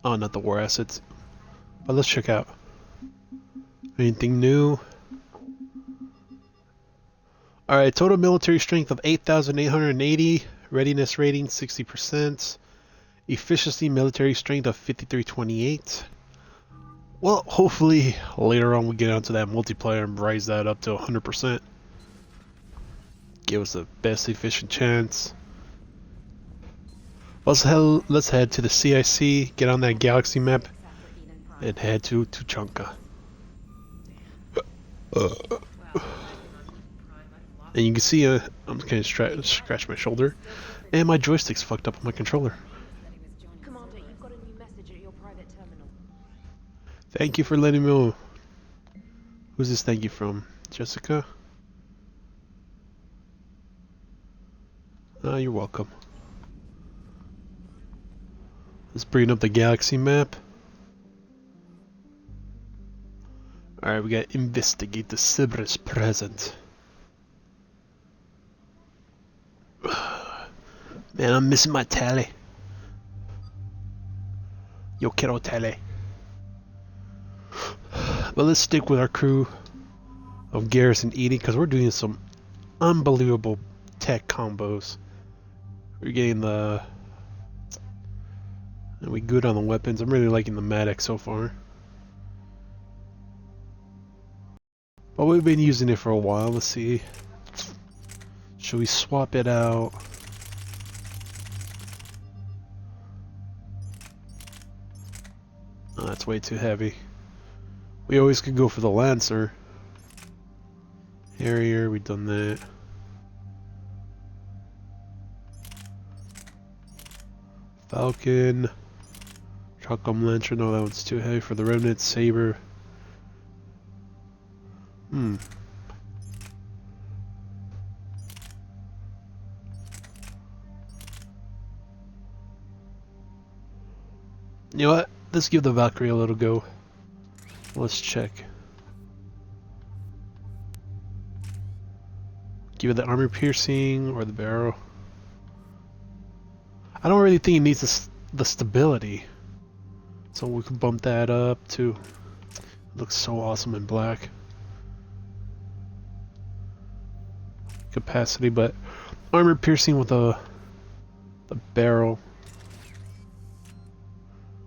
Oh, not the war assets. But let's check out anything new. Alright, total military strength of 8,880. Readiness rating 60%. Efficiency military strength of 5328. Well, hopefully later on we get onto that multiplayer and rise that up to 100%. Give us the best efficient chance. Let's head to the CIC, get on that galaxy map, and head to Tuchanka. And you can see I'm kind of scratch my shoulder, and my joystick's fucked up on my controller. Commander, you've got a new message at your private terminal. Thank you for letting me know. Who's this thank you from? Jessica? Ah, you're welcome. Let's bring up the galaxy map. Alright, we got investigate the Cerberus present. Man, I'm missing my tally. Yo quiero tally. But let's stick with our crew of Garrus and Edie because we're doing some unbelievable tech combos. We're getting the... And we good on the weapons. I'm really liking the Maddox so far. But we've been using it for a while. Let's see. Should we swap it out? Oh, that's way too heavy. We always could go for the Lancer. Harrier, we've done that. Falcon. Truckum Lancer, no, that one's too heavy for the Remnant. Saber. You know what? Let's give the Valkyrie a little go. Let's check. Give it the armor piercing or the barrel. I don't really think it needs the stability. So we can bump that up too. It looks so awesome in black. Capacity, but armor piercing with the barrel.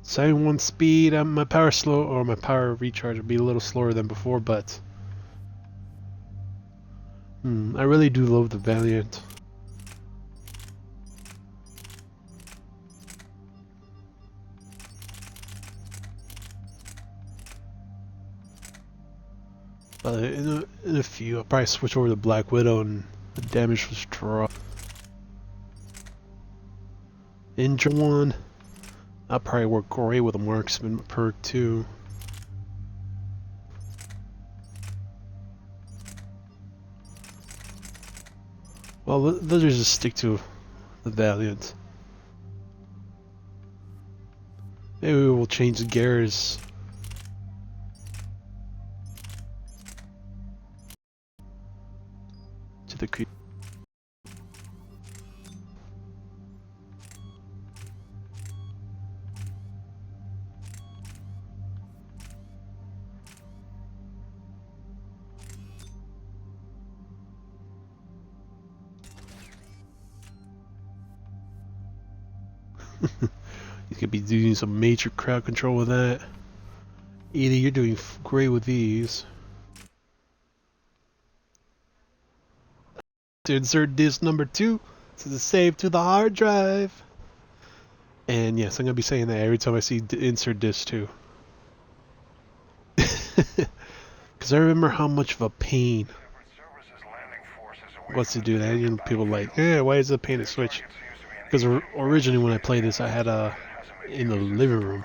71 speed. My power slow, or my power recharge would be a little slower than before, but I really do love the Valiant. But in a few, I'll probably switch over to Black Widow and the damage was dropped. Injure one. I'll probably work great with a marksman perk too. Well, let's just stick to the Valiant. Maybe we will change the Garrus. To the creep. You could be doing some major crowd control with that. Edie, you're doing great with these. To insert disc number 2 to the save to the hard drive. And yes, I'm gonna be saying that every time I see insert disc 2. Because I remember how much of a pain it was to do that. You know, people like, yeah, why is it a pain to switch? Because originally when I played this, I had in the living room.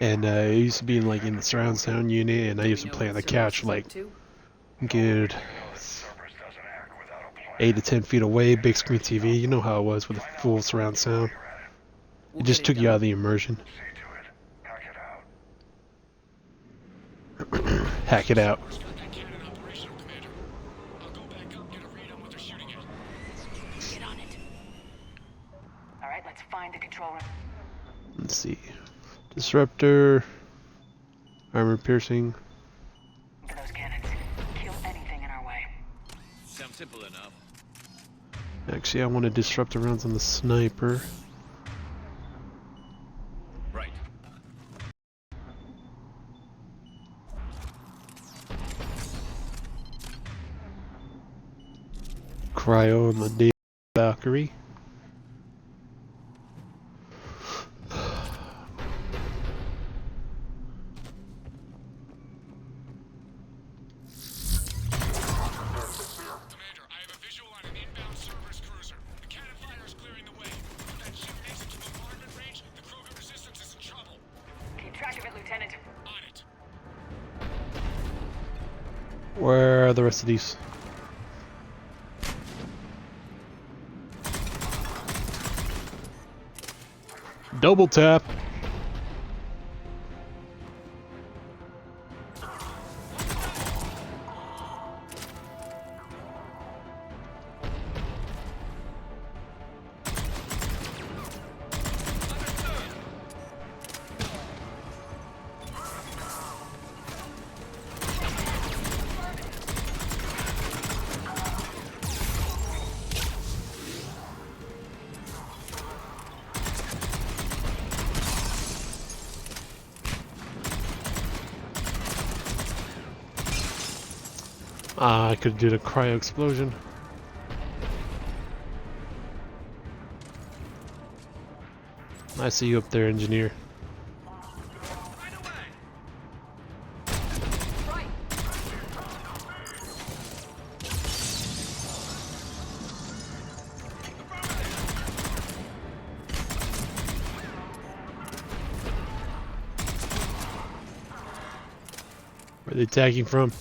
And it used to be in the surround sound unit, and I used to play on the couch like good 8 to 10 feet away, big screen TV. You know how it was with the full surround sound. It just took you out of the immersion. Hack it out. Alright, Let's find the control room. Let's see. Disruptor. Armor piercing. For those cannons. Kill anything in our way. Sounds simple enough. Actually, I want to disrupt the rounds on the sniper. Right. Cryo on the Dave Valkyrie. Commander, I have a visual on an inbound Cerberus cruiser. The cannon fire is clearing the way. If that ship makes it to bombardment range, the Krogan resistance is in trouble. Keep track of it, Lieutenant. On it. Where are the rest of these? Double tap. Ah, I could do the cryo explosion. I see you up there, engineer. Where are they attacking from?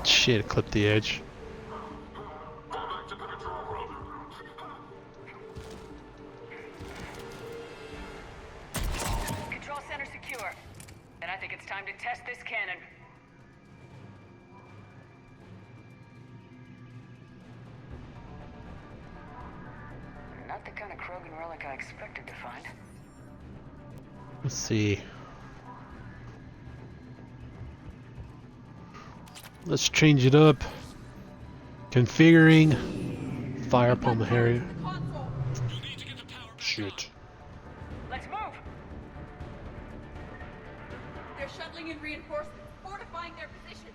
Shit, clipped the edge. Control center secure. Then I think it's time to test this cannon. Not the kind of Krogan relic I expected to find. Let's see. Let's change it up. Configuring. Fire upon the Harrier. You'll need to get the power back Shit. Let's move! They're shuttling in reinforcements, fortifying their position.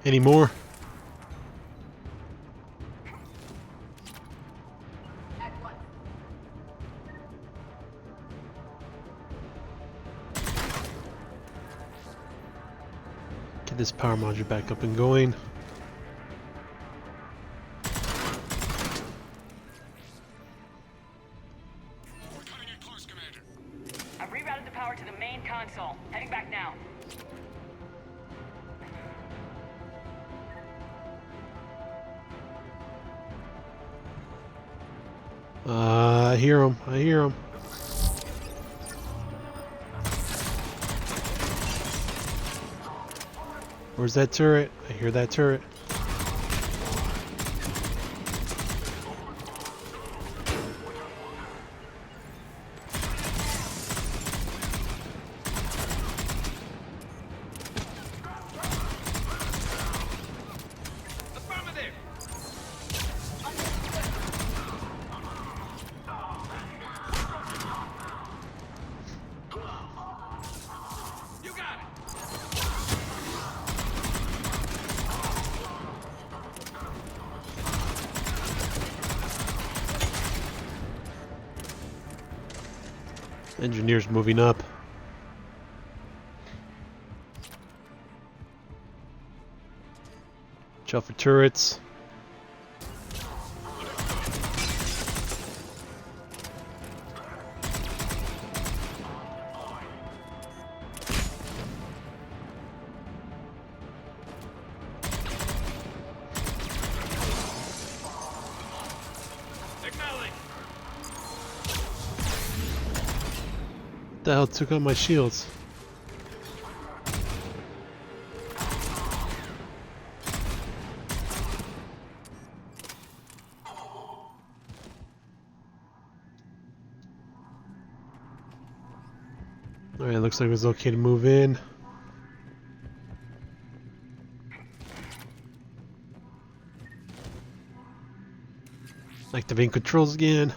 Any more? At once. Get this power module back up and going. We're cutting it close, Commander. I've rerouted the power to the main console. Heading back now. I hear him. I hear him. Where's that turret? I hear that turret. Engineers moving up. Watch out for turrets. Acknowledge. What the hell took out my shields? Alright, looks like it was okay to move in. Activating controls again.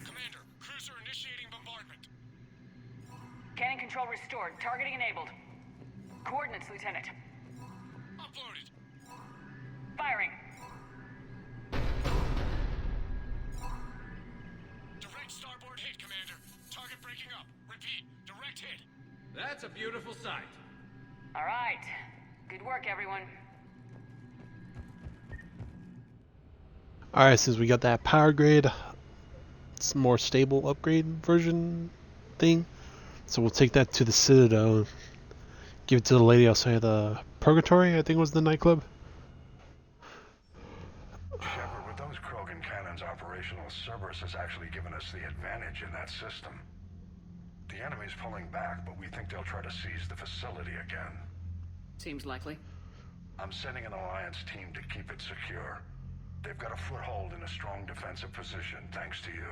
Commander, cruiser initiating bombardment. Cannon control restored. Targeting enabled. Coordinates, Lieutenant. Uploaded. Firing. Direct starboard hit, Commander. Target breaking up. Repeat, direct hit. That's a beautiful sight. All right. Good work, everyone. Alright, since we got that power grid, it's a more stable upgrade version thing. So we'll take that to the Citadel. Give it to the lady outside the Purgatory, I think was the nightclub. Shepard, with those Krogan cannons operational, Cerberus has actually given us the advantage in that system. The enemy's pulling back, but we think they'll try to seize the facility again. Seems likely. I'm sending an Alliance team to keep it secure. They've got a foothold in a strong defensive position, thanks to you.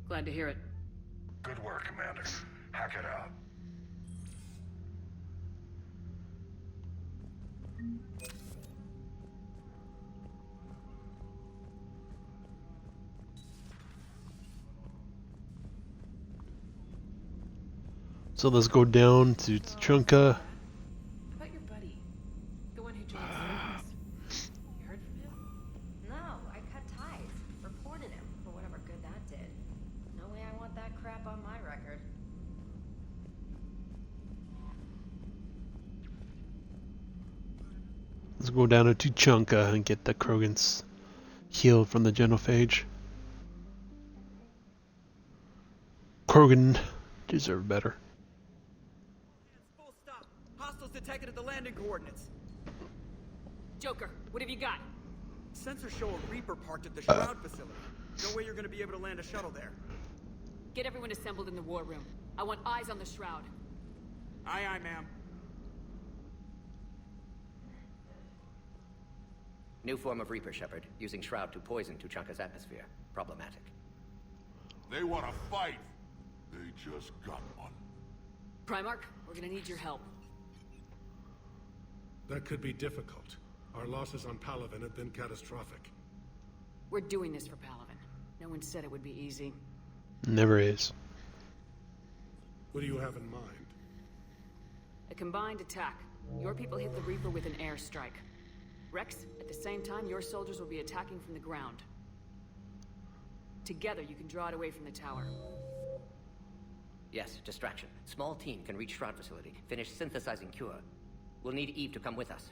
Glad to hear it. Good work, Commander. Hack it out. So let's go down to Chunka. How about your buddy? The one who joined Cerberus? You heard from him? No, I cut ties. Reported him for whatever good that did. No way I want that crap on my record. Let's go down to Chunka and get the Krogans healed from the genophage. Krogan deserve better. Full stop. Hostiles detected at the landing coordinates. Joker, what have you got? Sensors show a Reaper parked at the Shroud facility. No way you're gonna be able to land a shuttle there. Get everyone assembled in the war room. I want eyes on the Shroud. Aye, aye, ma'am. New form of Reaper, Shepard, using Shroud to poison Tuchanka's atmosphere. Problematic. They want to fight. They just got one. Primarch, we're gonna need your help. That could be difficult. Our losses on Palaven have been catastrophic. We're doing this for Palaven. No one said it would be easy. Never is. What do you have in mind? A combined attack. Your people hit the Reaper with an airstrike. Rex, at the same time, your soldiers will be attacking from the ground. Together, you can draw it away from the tower. Yes, distraction. Small team can reach Shroud facility, finish synthesizing Cure. We'll need Eve to come with us.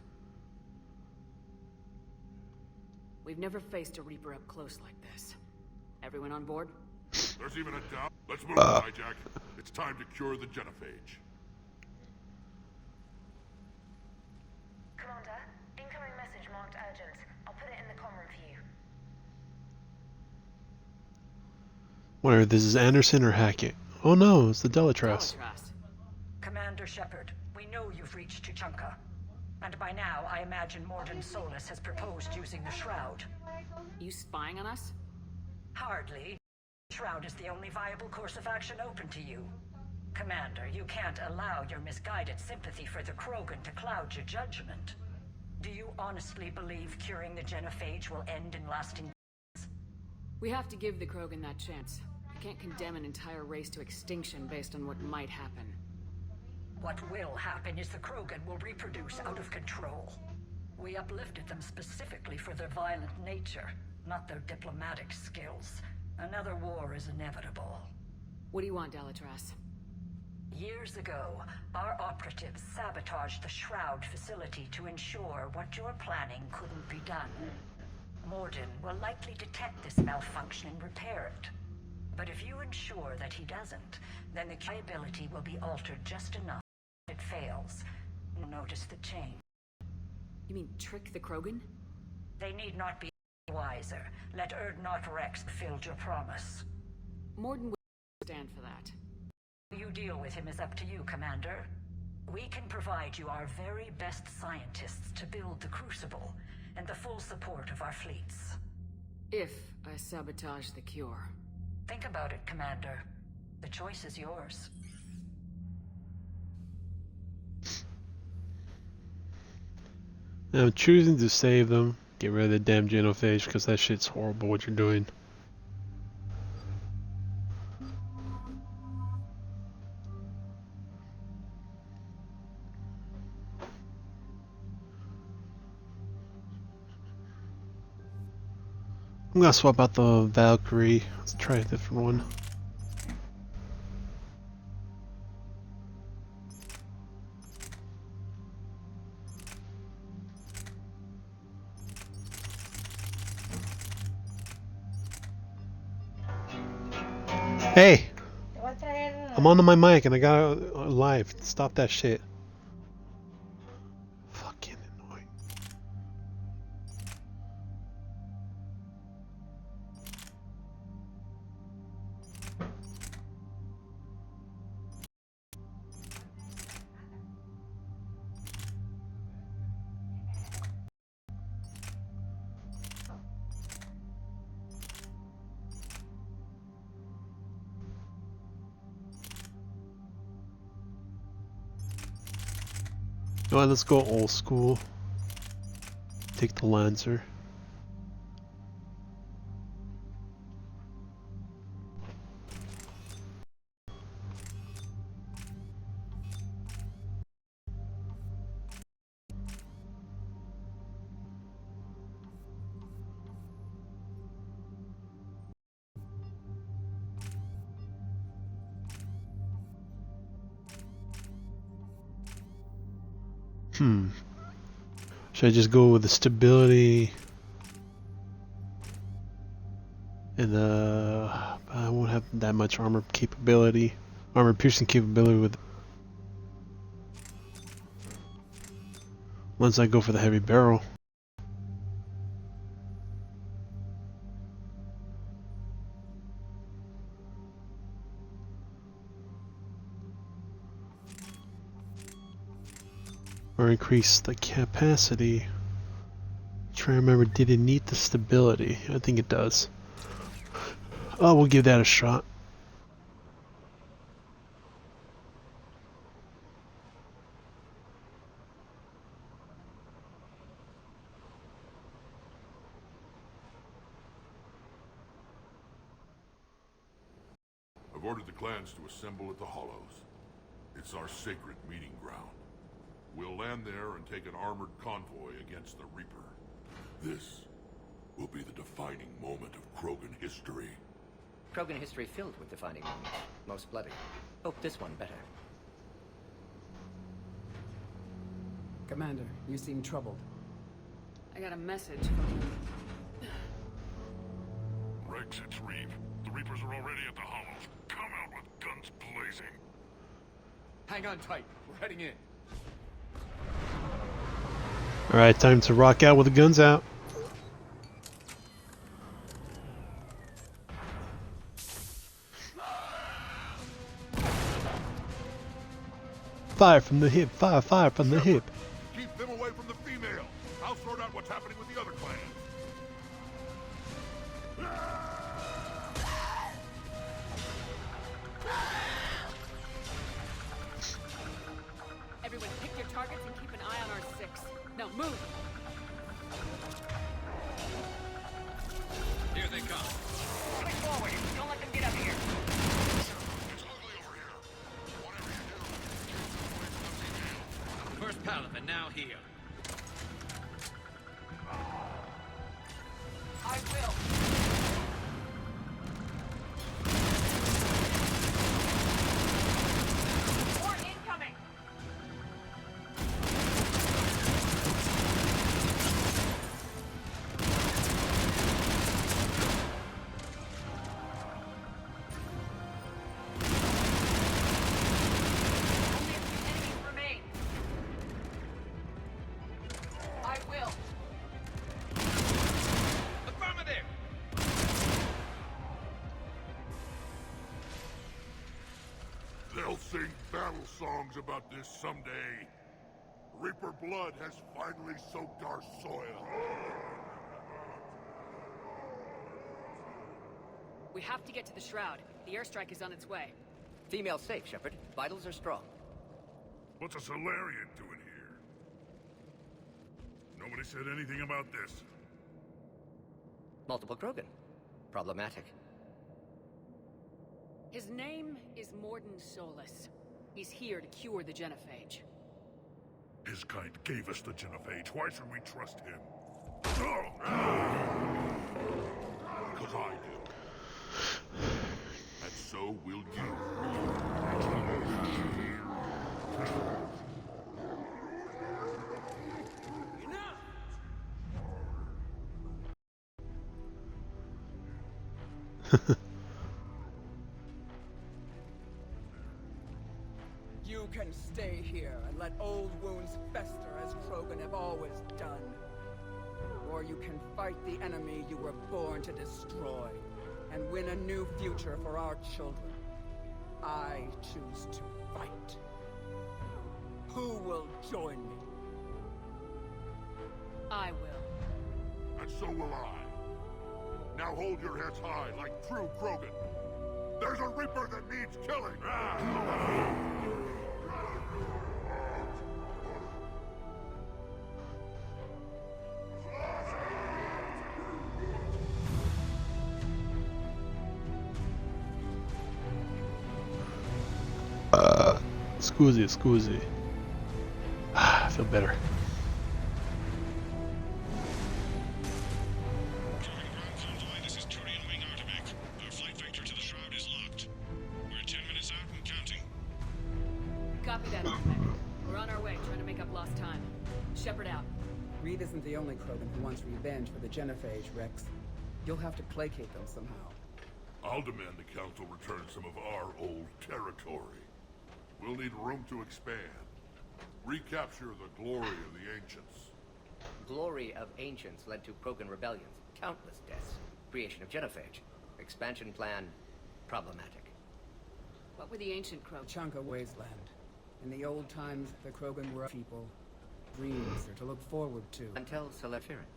We've never faced a Reaper up close like this. Everyone on board? There's even a doubt. Let's move, Hijack. It's time to cure the genophage. Commander, incoming message marked urgent. I'll put it in the comm room for you. Whether this is Anderson or Hackett. Oh no, it's the Delatras. Commander Shepard, we know you've reached Tuchanka. And by now, I imagine Mordin Solus has proposed using the Shroud. You spying on us? Hardly. Shroud is the only viable course of action open to you. Commander, you can't allow your misguided sympathy for the Krogan to cloud your judgment. Do you honestly believe curing the genophage will end in lasting? We have to give the Krogan that chance. I can't condemn an entire race to extinction based on what might happen. What will happen is the Krogan will reproduce out of control. We uplifted them specifically for their violent nature, not their diplomatic skills. Another war is inevitable. What do you want, Delatras? Years ago, our operatives sabotaged the Shroud facility to ensure what you're planning couldn't be done. Morden will likely detect this malfunction and repair it. But if you ensure that he doesn't, then the ability will be altered just enough if it fails. Notice the change. You mean trick the Krogan? They need not be wiser. Let Urdnot Rex fulfill your promise. Morden would stand for that. You deal with him is up to you, Commander. We can provide you our very best scientists to build the Crucible, and the full support of our fleets. If I sabotage the cure. Think about it, Commander. The choice is yours. I'm choosing to save them. Get rid of the damn genophage, because that shit's horrible what you're doing. I'm gonna swap out the Valkyrie. Let's try a different one. Hey! I'm on my mic and I got live. Stop that shit. Fucking annoying. Alright, let's go old school. Take the Lancer. Should I just go with the stability and I won't have that much armor capability, armor piercing capability with once I go for the heavy barrel. Or increase the capacity. Try to remember, did it need the stability? I think it does. Oh, we'll give that a shot. I've ordered the clans to assemble at the Hollows. It's our sacred meeting ground. We'll land there and take an armored convoy against the Reaper. This will be the defining moment of Krogan history. Krogan history filled with defining moments. Most bloody. Hope this one better. Commander, you seem troubled. I got a message from... Rex, it's Reeve. The Reapers are already at the Hollows. Come out with guns blazing. Hang on tight. We're heading in. Alright, time to rock out with the guns out. Fire from the hip, fire from the hip. Keep them away from the female. I'll sort out what's happening with the other clans. Everyone pick your targets and keep an eye on our 6. Now move! Here they come. Push forward. Don't let them get up here. It's ugly over here. Whatever you do, keep them away from the female. First Palaven, now here. I will. sing battle songs about this someday. Reaper blood has finally soaked our soil. We have to get to the Shroud. The airstrike is on its way. Female safe, Shepard. Vitals are strong. What's a Solarian doing here? Nobody said anything about this. Multiple Krogan. Problematic. His name is Mordin Solus. He's here to cure the genophage. His kind gave us the genophage. Why should we trust him? Because I do. And so will you. You can stay here and let old wounds fester as Krogan have always done. Or you can fight the enemy you were born to destroy and win a new future for our children. I choose to fight. Who will join me? I will. And so will I. Now hold your heads high like true Krogan. There's a Reaper that needs killing! Scusi. I feel better. Convoy, this is Turian Wing Artemek. Our flight vector to the Shroud is locked. We're 10 minutes out and counting. Copy that, Artemek. We're on our way, trying to make up lost time. Shepard out. Reed isn't the only Krogan who wants revenge for the genophage, Rex. You'll have to placate them somehow. I'll demand the Council return some of our old territory. We'll need room to expand. Recapture the glory of the Ancients. Glory of Ancients led to Krogan rebellions, countless deaths, creation of genophage. Expansion plan, problematic. What were the ancient Krogan? Chunka wasteland. In the old times, the Krogan were people. Dreams are to look forward to. Until Celestians.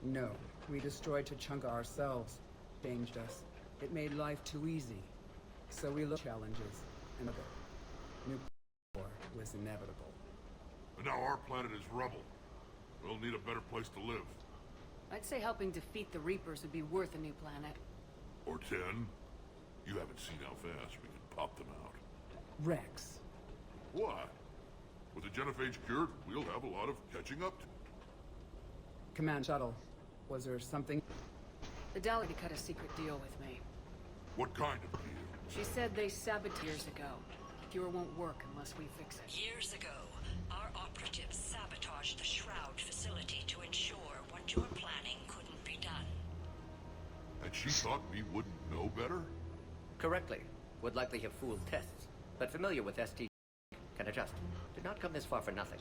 No, we destroyed Tuchanka ourselves. Changed us. It made life too easy. So we looked challenges, and a new war was inevitable. And now our planet is rubble. We'll need a better place to live. I'd say helping defeat the Reapers would be worth a new planet. Or 10. You haven't seen how fast we can pop them out. Rex. What? With the genophage cured, we'll have a lot of catching up to. Command shuttle. Was there something? The Dalek cut a secret deal with me. What kind of deal? She said they sabotaged years ago. Cure won't work unless we fix it. Years ago, our operatives sabotaged the Shroud facility to ensure what you were planning couldn't be done. And she thought we wouldn't know better? Correctly. Would likely have fooled tests, but familiar with ST can adjust. Did not come this far for nothing.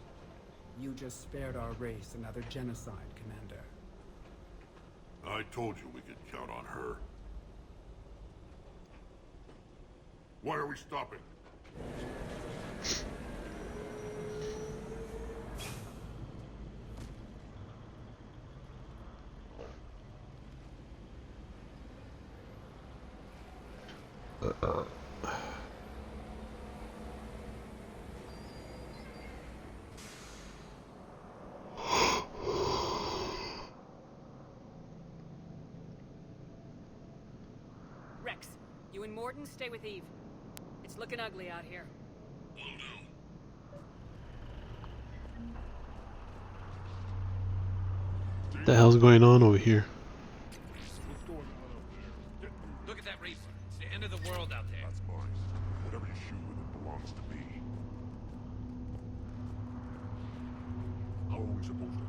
You just spared our race another genocide, Commander. I told you we could count on her. Why are we stopping? Rex, you and Mordin stay with Eve. It's looking ugly out here. Will do. What the hell's going on over here? Look at that Reaper. It's the end of the world out there. That's mine. Whatever you shoot with it belongs to me. How are we supposed to?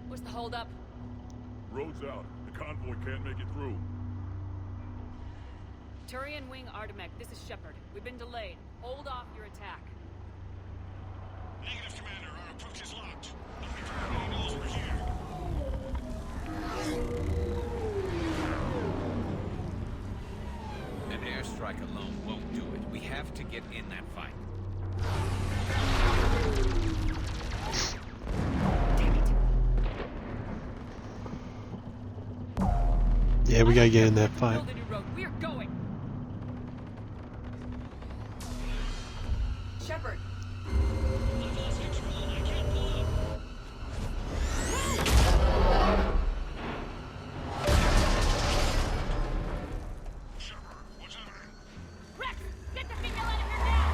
What's the holdup? Road's out. The convoy can't make it through. Turian Wing Artemek, this is Shepard. We've been delayed. Hold off your attack. Negative, Commander. Our approach is locked. The Reaper knows we're here. And airstrike alone won't do it. We have to get in that fight. Yeah, we gotta get in that fight. Build a new road. We are going. Shepard. Rex, get the female out of here now.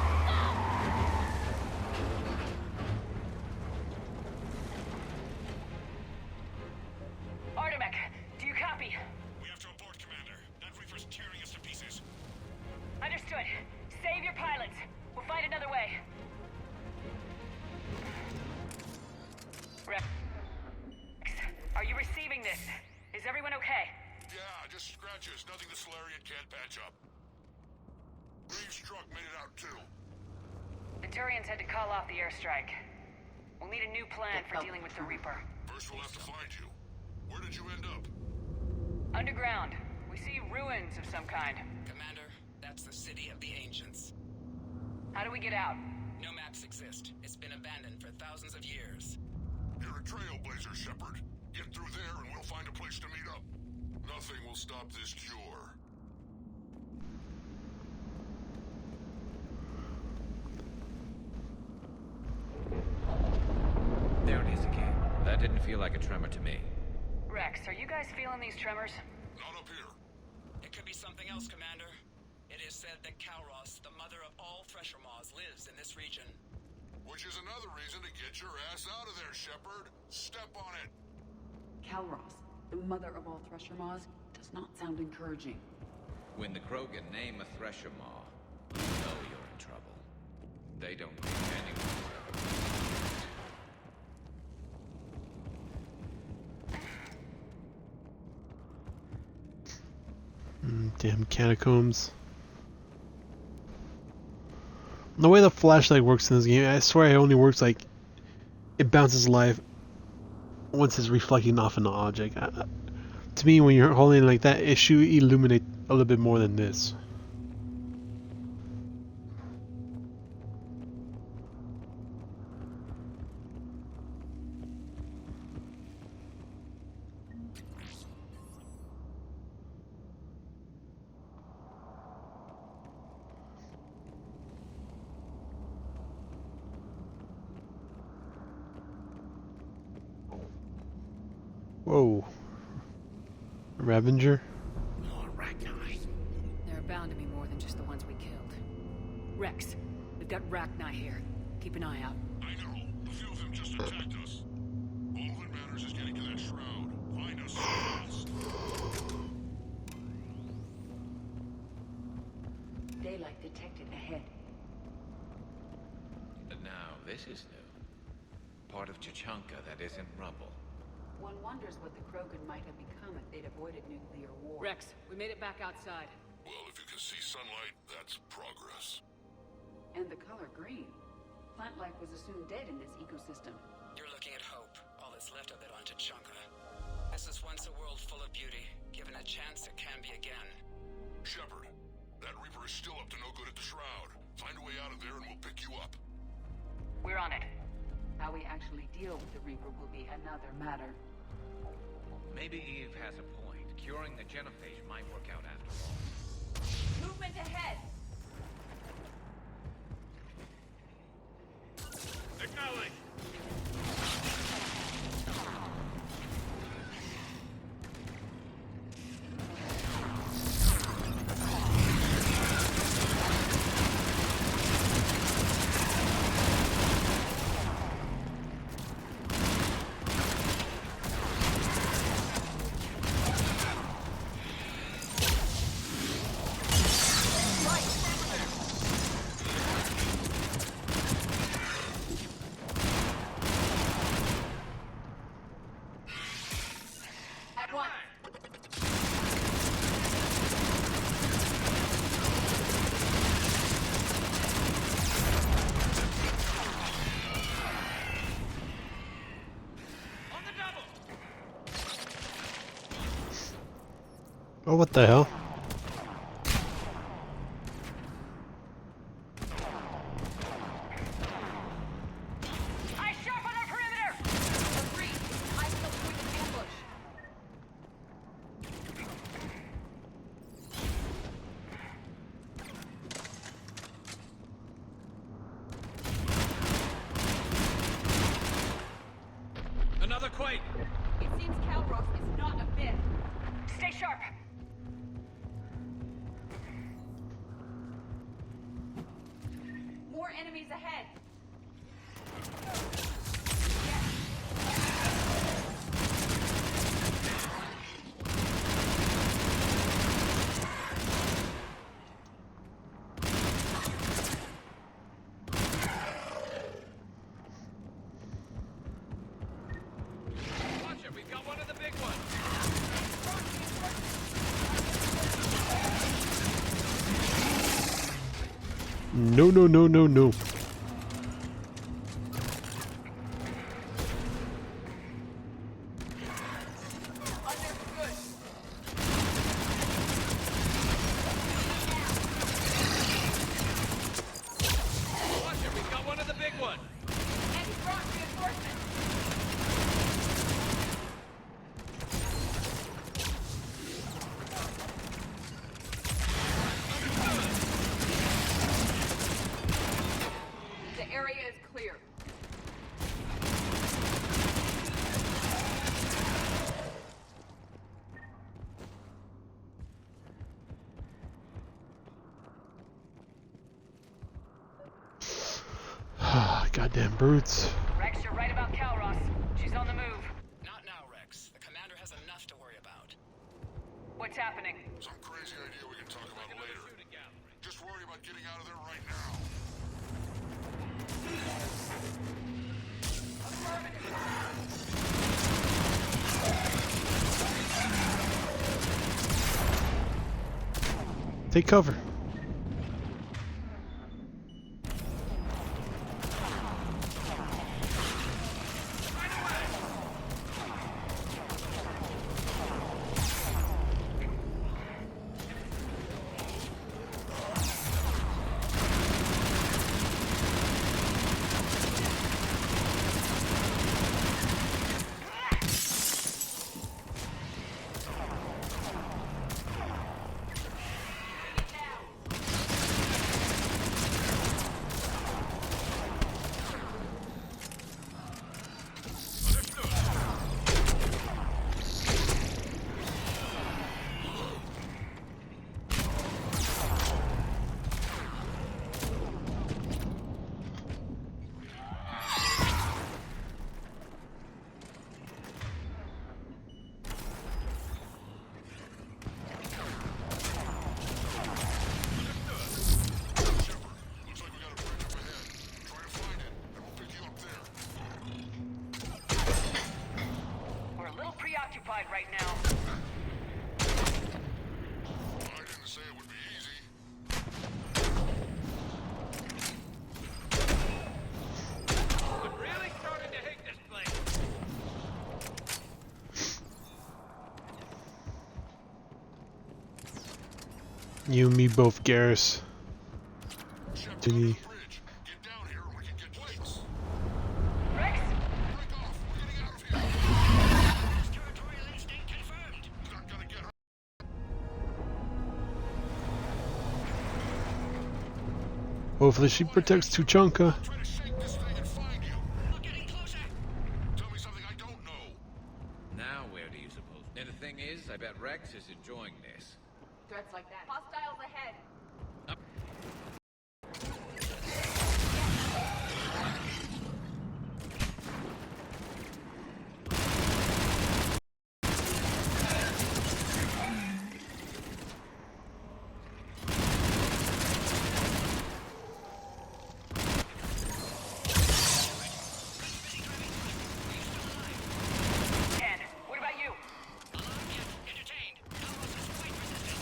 Go! Artemek, do you copy? We have to abort, Commander. That Reaper's tearing us to pieces. Understood. Save your pilots. We'll find another way. Rex, are you receiving this? Is everyone okay? Yeah, just scratches. Nothing the Solarian can't patch up. Reeves' truck made it out too. The Turians had to call off the airstrike. We'll need a new plan for dealing with the Reaper. First we'll have to find you. Where did you end up? Underground. We see ruins of some kind. Commander, that's the city of the ancients. How do we get out? No maps exist. It's been abandoned for thousands of years. You're a trailblazer, Shepard. Get through there and we'll find a place to meet up. Nothing will stop this cure. There it is again. That didn't feel like a tremor to me. Rex, are you guys feeling these tremors? Not up here. It could be something else, Commander. It is said that Kalros, the mother of all Thresher Maws, lives in this region. Which is another reason to get your ass out of there, Shepard. Step on it. Kalros, the mother of all Thresher Maws, does not sound encouraging. When the Krogan name a Thresher Maw, you know you're in trouble. They don't think anyone. Damn catacombs. The way the flashlight works in this game, I swear it only works like it bounces light once it's reflecting off an object. To me, when you're holding it like that, it should illuminate a little bit more than this. Whoa. Ravager? More Rachni. There are bound to be more than just the ones we killed. Rex, we've got Rachni here. Keep an eye out. I know. A few of them just attacked us. All that matters is getting to that shroud. Find us fast. Daylight detected ahead. Now, this is new. Part of Chichanka that isn't rubble. One wonders what the Krogan might have become if they'd avoided nuclear war. Rex, we made it back outside. Well, if you can see sunlight, that's progress. And the color green. Plant life was assumed dead in this ecosystem. You're looking at hope, all that's left of it on Chichanka. This is once a world full of beauty. Given a chance, it can be again. Shepard, that Reaper is still up to no good at the shroud. Find a way out of there and we'll pick you up. We're on it. How we actually deal with the Reaper will be another matter. Maybe Eve has a point. Curing the genophage might work out after all. Movement ahead. Acknowledge. Oh, what the hell? quite. It seems Calros is not a myth. Stay sharp. More enemies ahead. Watch it, we've got one of the big ones. No, no, no, no, no. Watch it, we've got one of the big ones. And he brought reinforcements. The area is clear. Goddamn brutes. Rex, you're right about Calros. She's on the move. Not now, Rex. The commander has enough to worry about. What's happening? Some crazy idea we can talk about later. Just worry about getting out of there right now. Take cover. We're a little preoccupied right now. I didn't say it would be easy. I'm really starting to hate this place. You and me both, Garrus. Dingy. Rex? Hopefully she protects Tuchanka. Now where do you suppose? And the thing is, I bet Rex is enjoying this. Threats like that. Hostiles ahead. Ken, what about you? Entertained. Calros is quite resistant.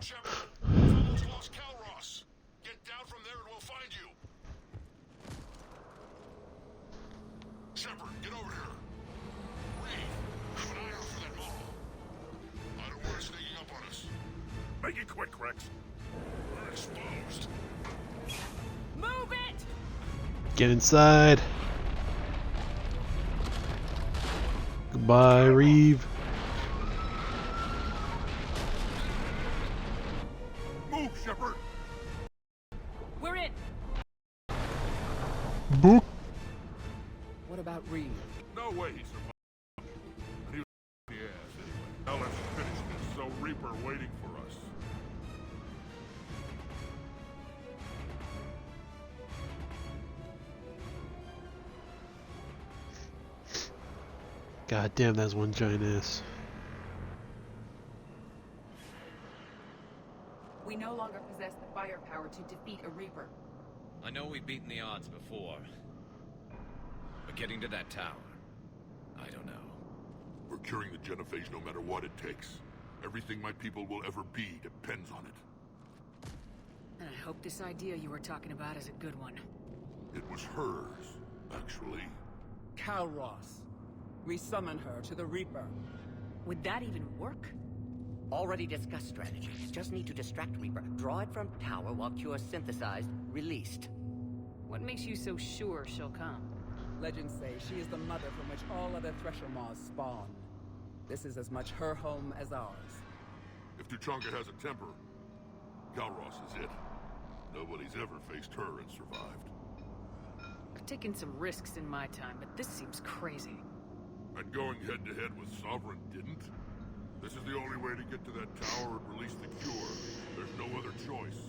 Shepard, we've almost lost Calros. Get down from there and we'll find you. Shepard, get over here. Reed, have an eye out for that model. I don't want it sneaking up on us. Make it quick, Rex. We're exposed. Move it! Get inside. Goodbye, Reeve. Move, Shepard. We're in. Boop. What about Reed? No way he survived. And he was in the ass anyway. Now let's finish this. So Reaper waiting for us. God damn, that's one giant ass. We no longer possess the firepower to defeat a Reaper. I know we've beaten the odds before. But getting to that tower, I don't know. We're curing the genophage no matter what it takes. Everything my people will ever be depends on it. And I hope this idea you were talking about is a good one. It was hers, actually. Calros. We summon her to the Reaper. Would that even work? Already discussed strategy. Just need to distract Reaper. Draw it from tower while Cure synthesized, released. What makes you so sure she'll come? Legends say she is the mother from which all other Thresher Maws spawn. This is as much her home as ours. If Tuchanka has a temper, Calros is it. Nobody's ever faced her and survived. I've taken some risks in my time, but this seems crazy. And going head-to-head with Sovereign didn't? This is the only way to get to that tower and release the Cure. There's no other choice.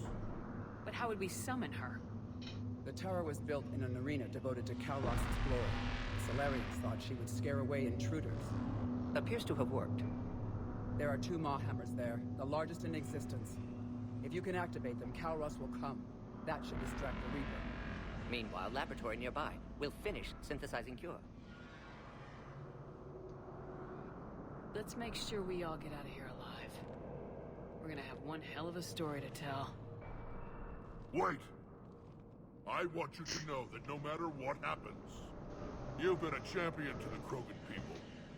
But how would we summon her? The tower was built in an arena devoted to Calros' glory. The Solarians thought she would scare away intruders. Appears to have worked. There are 2 Maw Hammers there, the largest in existence. If you can activate them, Calros will come. That should distract the Reaper. Meanwhile, laboratory nearby. We'll finish synthesizing Cure. Let's make sure we all get out of here alive. We're gonna have one hell of a story to tell. Wait! I want you to know that no matter what happens, you've been a champion to the Krogan people,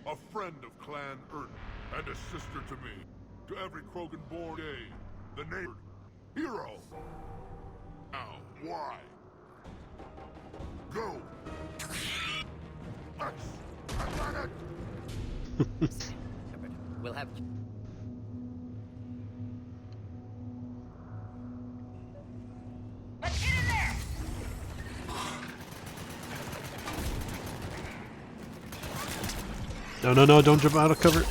a friend of Clan Urt, and a sister to me, to every Krogan-born gay, the neighbor, hero. Now, why? Go! X! Atlantic! We'll have... Let's get in there! No, don't jump out of cover.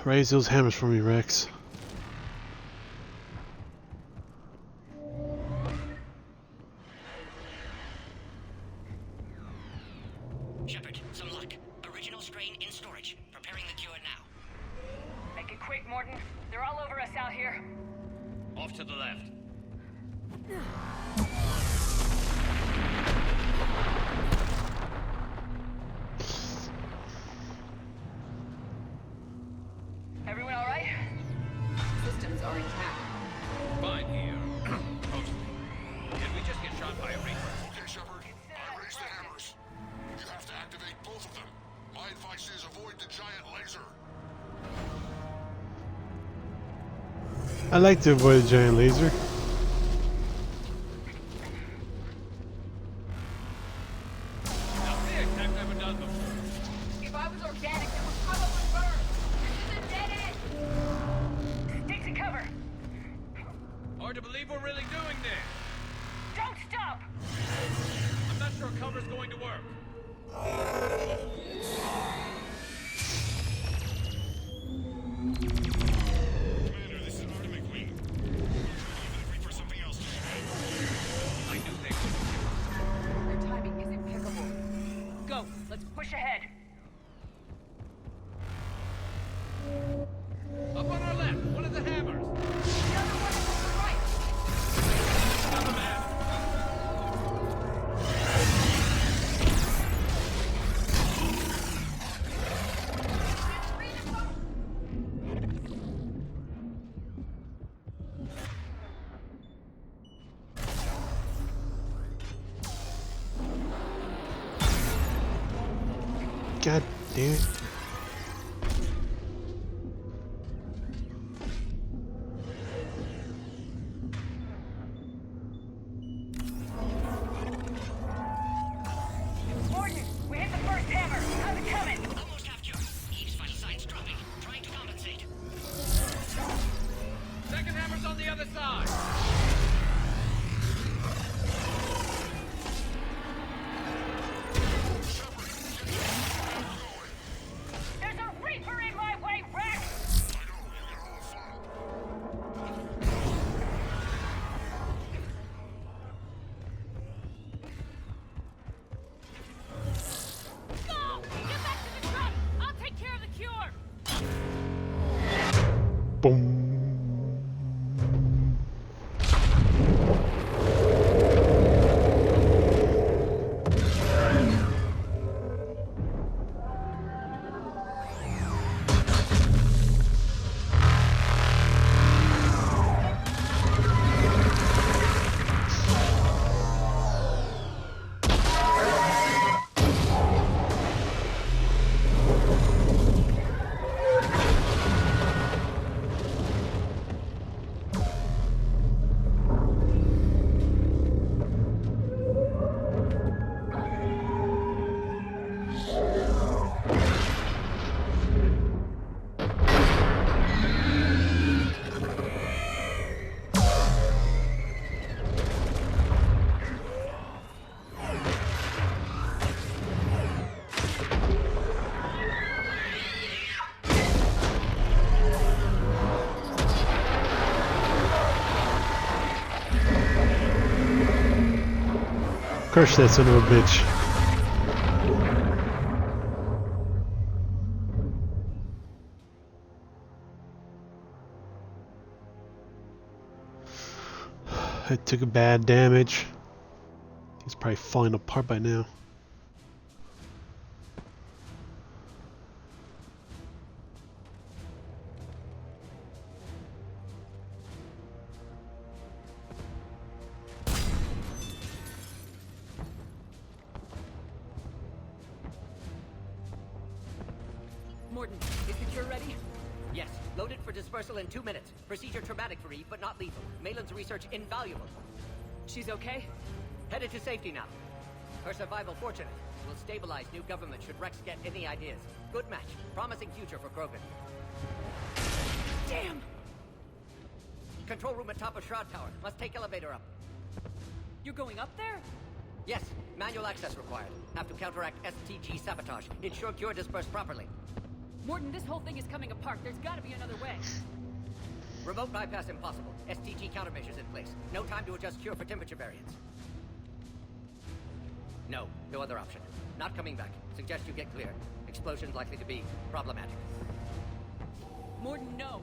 Raise those hammers for me, Rex. Shepard, some luck. Original strain in storage. Preparing the cure now. Make it quick, Morton. They're all over us out here. Off to the left. Everyone all right? Systems are intact. Fine here. Mostly. Did we just get shot by a Reaper? Okay, Shepard. I raised the hammers. You have to activate both of them. My advice is avoid the giant laser. I like to avoid a giant laser. If I was organic, it would probably burn. This is a dead end. Stick to cover. Hard to believe we're really doing this. Don't stop. I'm not sure cover's going to work. God damn it. Morton, we hit the first hammer. How's it coming? Almost half cured. Eve's vital signs dropping. Trying to compensate. Second hammer's on the other side. There's a Reaper in my way, Rex! Go! Get back to the truck! I'll take care of the cure! Boom. Crush that son of a bitch. I took a bad damage. He's probably falling apart by now. Morton, is the cure ready? Yes. Loaded for dispersal in 2 minutes. Procedure traumatic for Eve, but not lethal. Malin's research invaluable. She's okay? Headed to safety now. Her survival fortunate. Will stabilize new government should Rex get any ideas. Good match. Promising future for Krogan. Damn! Control room at top of Shroud Tower. Must take elevator up. You're going up there? Yes. Manual access required. Have to counteract STG sabotage. Ensure cure dispersed properly. Morton, this whole thing is coming apart. There's gotta be another way. Remote bypass impossible. STG countermeasures in place. No time to adjust cure for temperature variance. No, no other option. Not coming back. Suggest you get clear. Explosions likely to be problematic. Morton, no.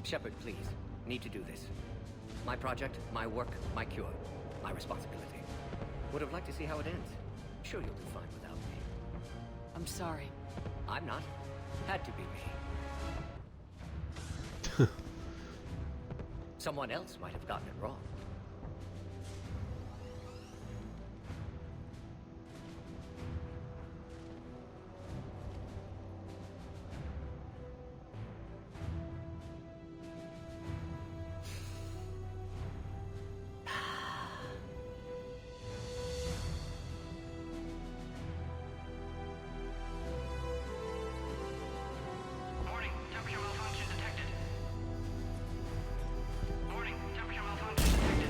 Shepard, please. Need to do this. My project, my work, my cure. My responsibility. Would have liked to see how it ends. Sure you'll do fine without me. I'm sorry. I'm not. Had to be me. Someone else might have gotten it wrong. Warning, temperature malfunction detected. Warning, temperature malfunction detected.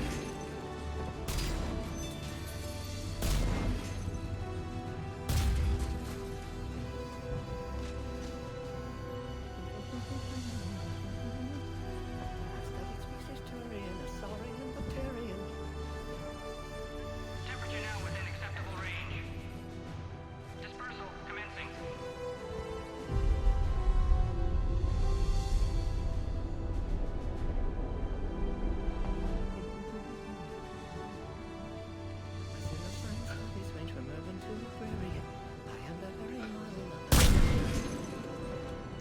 Temperature now within acceptable range. Dispersal commencing.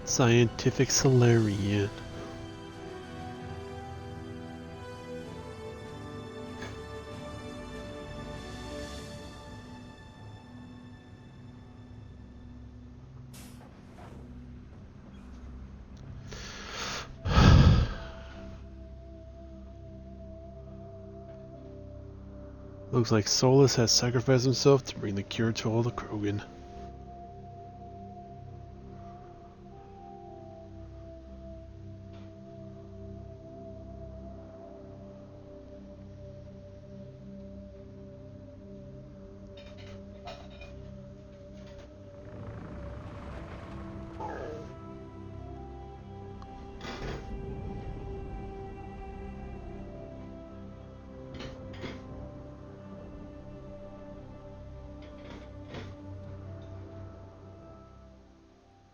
Scientific Solarian. Looks like Solus has sacrificed himself to bring the cure to all the Krogan.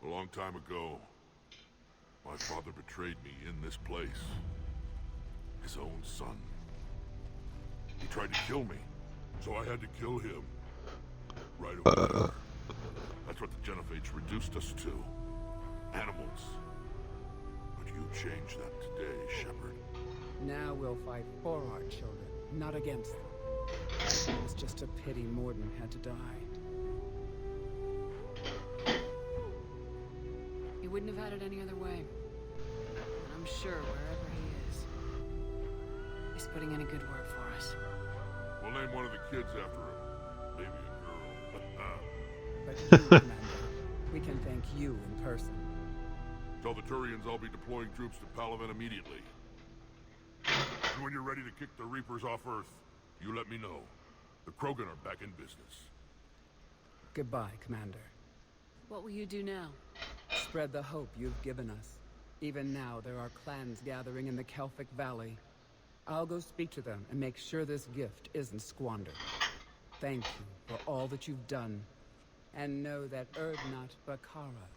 A long time ago, my father betrayed me in this place. His own son. He tried to kill me, so I had to kill him. Right away. That's what the Genophage reduced us to. Animals. But you changed that today, Shepard. Now we'll fight for our children, not against them. It's just a pity Morden had to die. He wouldn't have had it any other way. And I'm sure wherever he is, he's putting in a good word for us. We'll name one of the kids after him. Maybe a girl. But you, Commander, we can thank you in person. Tell the Turians I'll be deploying troops to Palaven immediately. And when you're ready to kick the Reapers off Earth, you let me know. The Krogan are back in business. Goodbye, Commander. What will you do now? Spread the hope you've given us. Even now, there are clans gathering in the Kelphic Valley. I'll go speak to them and make sure this gift isn't squandered. Thank you for all that you've done. And know that Urdnot Bakara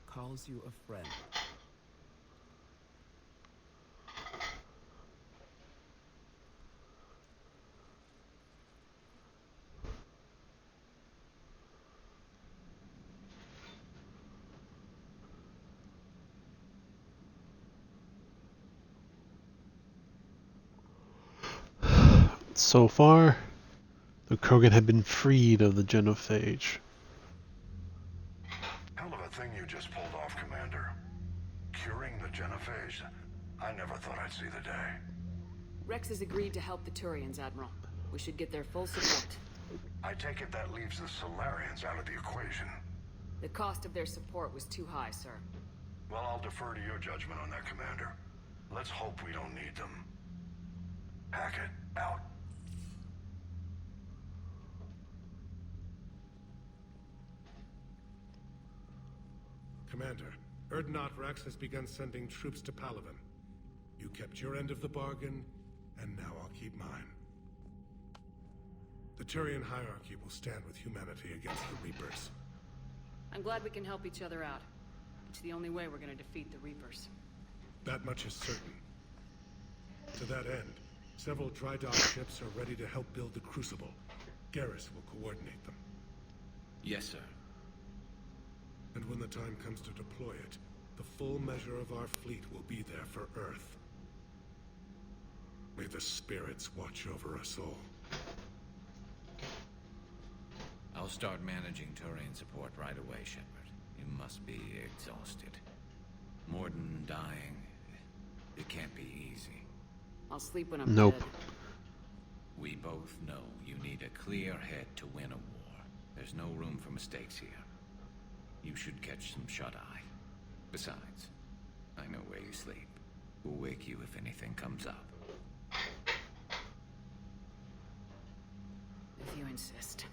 calls you a friend. So far, the Krogan have been freed of the Genophage. Hell of a thing you just pulled off, Commander. Curing the Genophage? I never thought I'd see the day. Rex has agreed to help the Turians, Admiral. We should get their full support. I take it that leaves the Solarians out of the equation. The cost of their support was too high, sir. Well, I'll defer to your judgment on that, Commander. Let's hope we don't need them. Hackett, out. Commander, Urdnot Rex has begun sending troops to Palaven. You kept your end of the bargain, and now I'll keep mine. The Turian hierarchy will stand with humanity against the Reapers. I'm glad we can help each other out. It's the only way we're gonna defeat the Reapers. That much is certain. To that end, several dry dock ships are ready to help build the Crucible. Garrus will coordinate them. Yes, sir. And when the time comes to deploy it, the full measure of our fleet will be there for Earth. May the spirits watch over us all. I'll start managing Turian support right away, Shepard. You must be exhausted. Morden dying. It can't be easy. I'll sleep when I'm Nope. dead. We both know you need a clear head to win a war. There's no room for mistakes here. You should catch some shut-eye. Besides, I know where you sleep. We'll wake you if anything comes up. If you insist.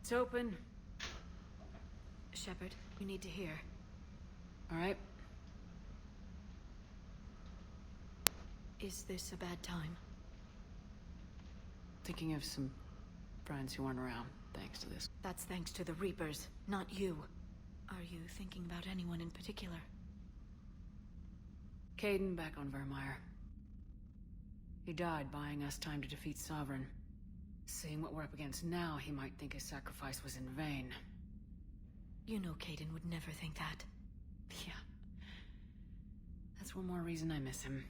It's open. Shepard, you need to hear. All right? Is this a bad time? Thinking of some friends who aren't around, thanks to this. That's thanks to the Reapers, not you. Are you thinking about anyone in particular? Caden back on Vermeer. He died buying us time to defeat Sovereign. Seeing what we're up against now, he might think his sacrifice was in vain. You know Caden would never think that. Yeah. That's one more reason I miss him.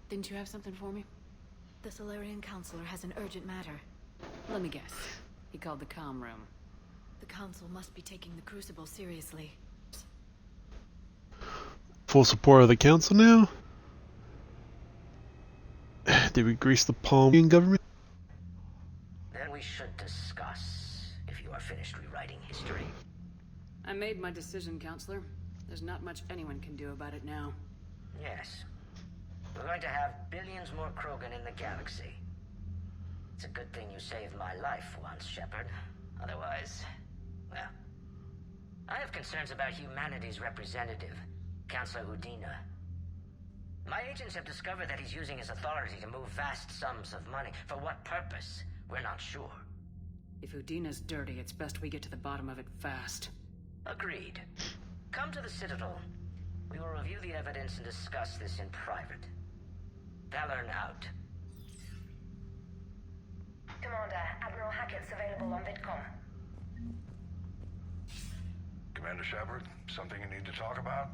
Didn't you have something for me? The Solarian Counselor has an urgent matter. Let me guess. He called the comm room. The Council must be taking the Crucible seriously. Full support of the Council now? Did we grease the palm in government? Then we should discuss, if you are finished rewriting history. I made my decision, Counselor. There's not much anyone can do about it now. Yes. We're going to have billions more Krogan in the galaxy. It's a good thing you saved my life once, Shepard. Otherwise, well... I have concerns about humanity's representative, Councillor Udina. My agents have discovered that he's using his authority to move vast sums of money. For what purpose? We're not sure. If Udina's dirty, it's best we get to the bottom of it fast. Agreed. Come to the Citadel. We will review the evidence and discuss this in private. Valern out. Commander, Admiral Hackett's available on VidCom. Commander Shepard, something you need to talk about?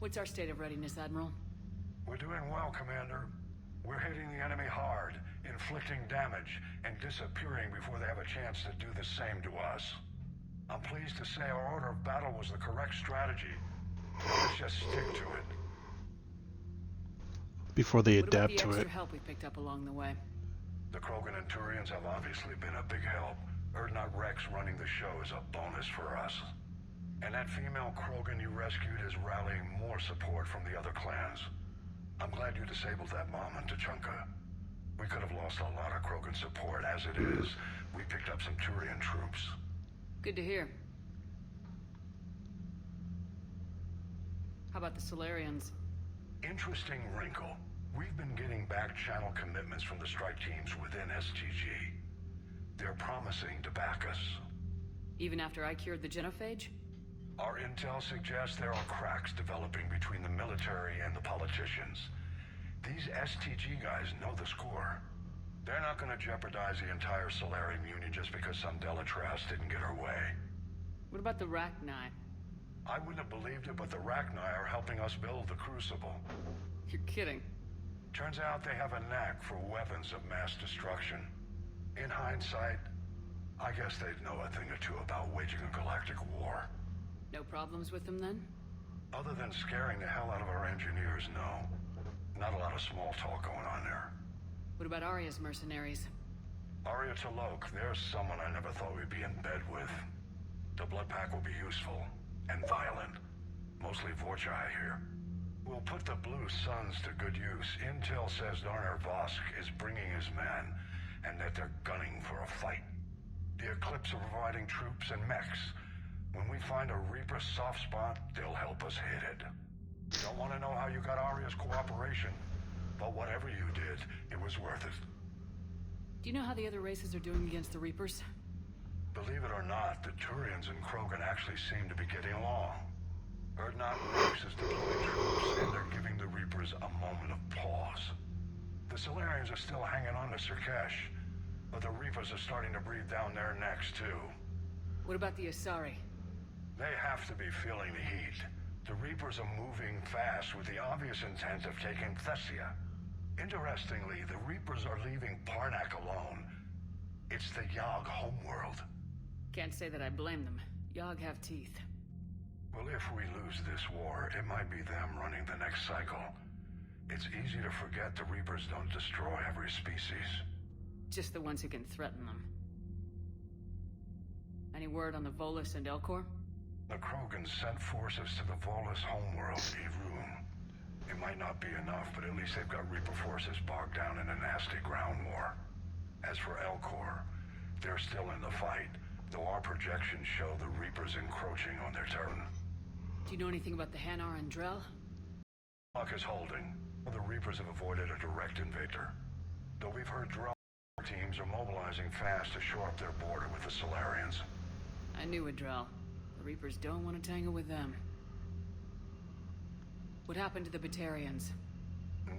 What's our state of readiness, Admiral? We're doing well, Commander. We're hitting the enemy hard, inflicting damage, and disappearing before they have a chance to do the same to us. I'm pleased to say our order of battle was the correct strategy. Let's just stick to it. Before they What about adapt the to extra it. help we picked up along the way? The Krogan and Turians have obviously been a big help. Urdnot Rex running the show is a bonus for us. And that female Krogan you rescued is rallying more support from the other clans. I'm glad you disabled that mom in Tuchanka. We could have lost a lot of Krogan support. As it is, we picked up some Turian troops. Good to hear. How about the Solarians? Interesting wrinkle. We've been getting back-channel commitments from the strike teams within STG. They're promising to back us. Even after I cured the genophage? Our intel suggests there are cracks developing between the military and the politicians. These STG guys know the score. They're not going to jeopardize the entire Solarium Union just because some Delatras didn't get her way. What about the Rachni? I wouldn't have believed it, but the Rachni are helping us build the Crucible. You're kidding. Turns out they have a knack for weapons of mass destruction. In hindsight, I guess they'd know a thing or two about waging a galactic war. No problems with them then? Other than scaring the hell out of our engineers, no. Not a lot of small talk going on there. What about Arya's mercenaries? Arya T'Loak, there's someone I never thought we'd be in bed with. The Blood Pack will be useful, and violent. Mostly Vorchai here. We'll put the Blue Suns to good use. Intel says Darner Vosk is bringing his men, and that they're gunning for a fight. The Eclipse are providing troops and mechs. When we find a Reaper soft spot, they'll help us hit it. Don't want to know how you got Arya's cooperation, but whatever you did, it was worth it. Do you know how the other races are doing against the Reapers? Believe it or not, the Turians and Krogan actually seem to be getting along. Urdnot Rex has deployed troops, and they're giving the Reapers a moment of pause. The Solarians are still hanging on to Surkesh, but the Reapers are starting to breathe down their necks, too. What about the Asari? They have to be feeling the heat. The Reapers are moving fast with the obvious intent of taking Thessia. Interestingly, the Reapers are leaving Parnak alone. It's the Yogg homeworld. Can't say that I blame them. Yogg have teeth. Well, if we lose this war, it might be them running the next cycle. It's easy to forget the Reapers don't destroy every species. Just the ones who can threaten them. Any word on the Volus and Elcor? The Krogan sent forces to the Volus homeworld, Evrun. It might not be enough, but at least they've got Reaper forces bogged down in a nasty ground war. As for Elcor, they're still in the fight, though our projections show the Reapers encroaching on their turn. Do you know anything about the Hanar and Drell? Luck is holding. The Reapers have avoided a direct invader. Though we've heard Drell teams are mobilizing fast to shore up their border with the Solarians. I knew it, Drell. The Reapers don't want to tangle with them. What happened to the Batarians?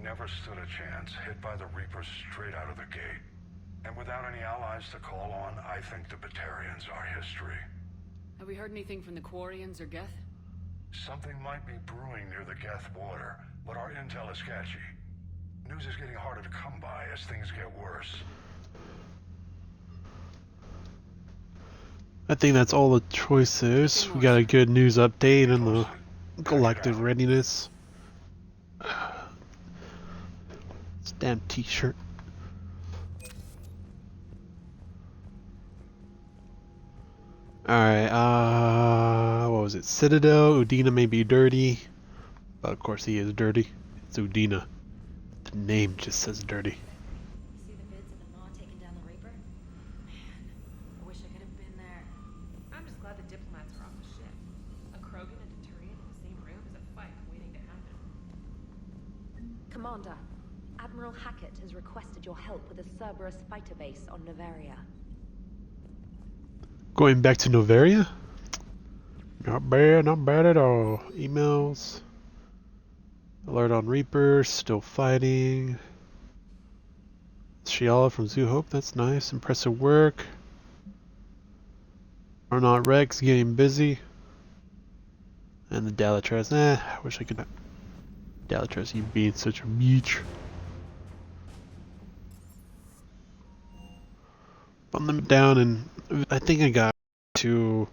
Never stood a chance, hit by the Reapers straight out of the gate. And without any allies to call on, I think the Batarians are history. Have we heard anything from the Quarians or Geth? Something might be brewing near the Geth border, but our intel is sketchy. News is getting harder to come by as things get worse. I think that's all the choices. We got a good news update on the collective readiness. This damn t-shirt. Alright, what was it? Citadel, Udina may be dirty. But of course he is dirty. It's Udina. The name just says dirty. See the vids of the Maw taking down the Reaper? Man, I wish I could have been there. I'm just glad the diplomats are off the ship. A Krogan and a Turian in the same room is a fight waiting to happen. Commander, Admiral Hackett has requested your help with a Cerberus fighter base on Noveria. Going back to Noveria? Not bad at all. Emails. Alert on Reapers, still fighting. Shiala from Zoo Hope, that's nice. Impressive work. Arnott Rex getting busy. And the Dalatraz, I wish I could. Dalatraz, you being such a beach. Bump them down, and I think I got to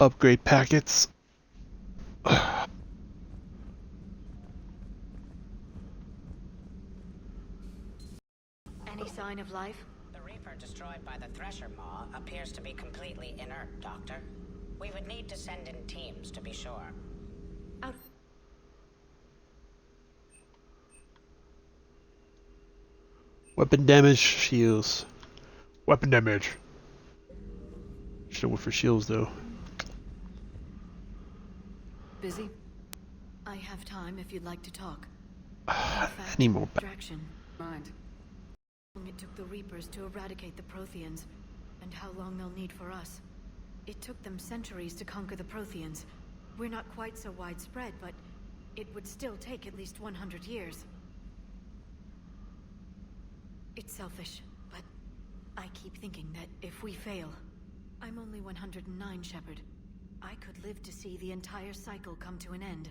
upgrade packets. Any sign of life? The Reaper destroyed by the Thresher Maw appears to be completely inert, Doctor. We would need to send in teams to be sure. Out. Weapon damage, shields. Weapon damage. Should've went for shields though. Busy? I have time if you'd like to talk. Any more Distraction. Mind. It took the Reapers to eradicate the Protheans, and how long they'll need for us. It took them centuries to conquer the Protheans. We're not quite so widespread, but it would still take at least 100 years. It's selfish, but I keep thinking that if we fail... I'm only 109, Shepard. I could live to see the entire cycle come to an end.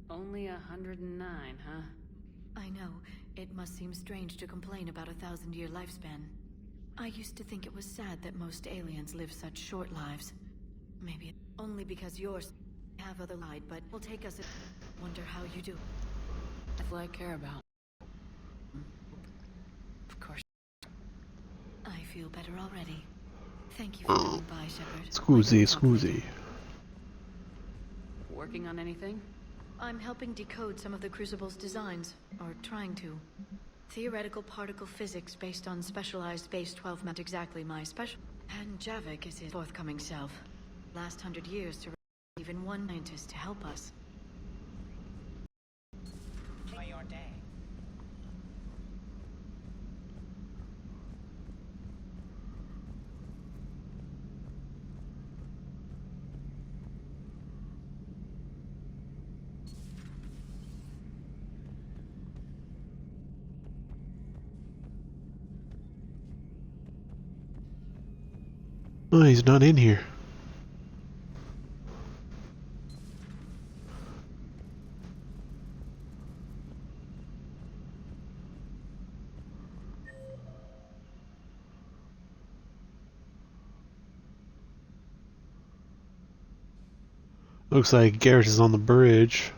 Only 109, huh? I know. It must seem strange to complain about a 1,000-year lifespan. I used to think it was sad that most aliens live such short lives. Maybe only because yours have other light, but will take us. Wonder how you do. That's all I care about. Of course. I feel better already. Thank you for coming by, Shepard. Scusi. Working on anything? I'm helping decode some of the Crucible's designs, or trying to. Theoretical particle physics based on specialized base 12 not exactly my special. And Javik is his forthcoming self. Last 100 years to even one scientist to help us. Enjoy your day. Oh, he's not in here. Looks like Garrett is on the bridge.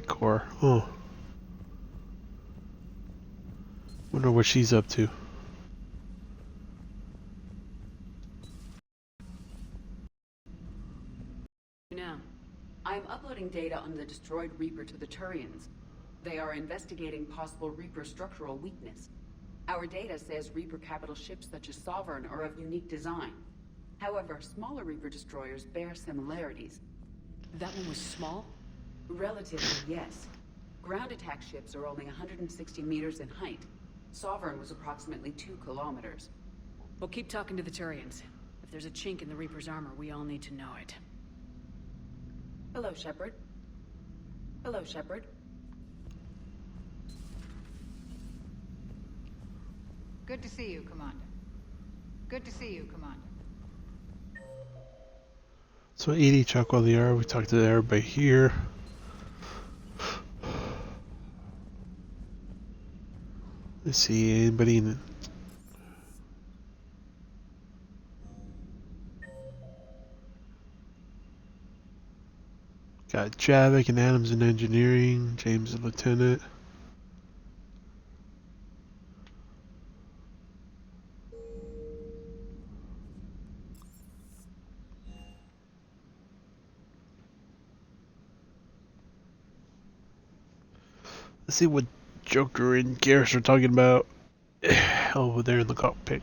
Core. Oh. Wonder what she's up to. Now, I am uploading data on the destroyed Reaper to the Turians. They are investigating possible Reaper structural weakness. Our data says Reaper capital ships such as Sovereign are of unique design. However, smaller Reaper destroyers bear similarities. That one was small? Relatively, yes. Ground attack ships are only 160 meters in height. Sovereign was approximately 2 kilometers. We'll keep talking to the Turians. If there's a chink in the Reaper's armor, we all need to know it. Hello, Shepard. Hello, Shepard. Good to see you, Commander. Good to see you, Commander. So 80 Chaco the R. We talked to everybody here. Let's see, anybody in got Javik and Adams in engineering, James the lieutenant. Let's see what Joker and Garrus are talking about over there in the cockpit.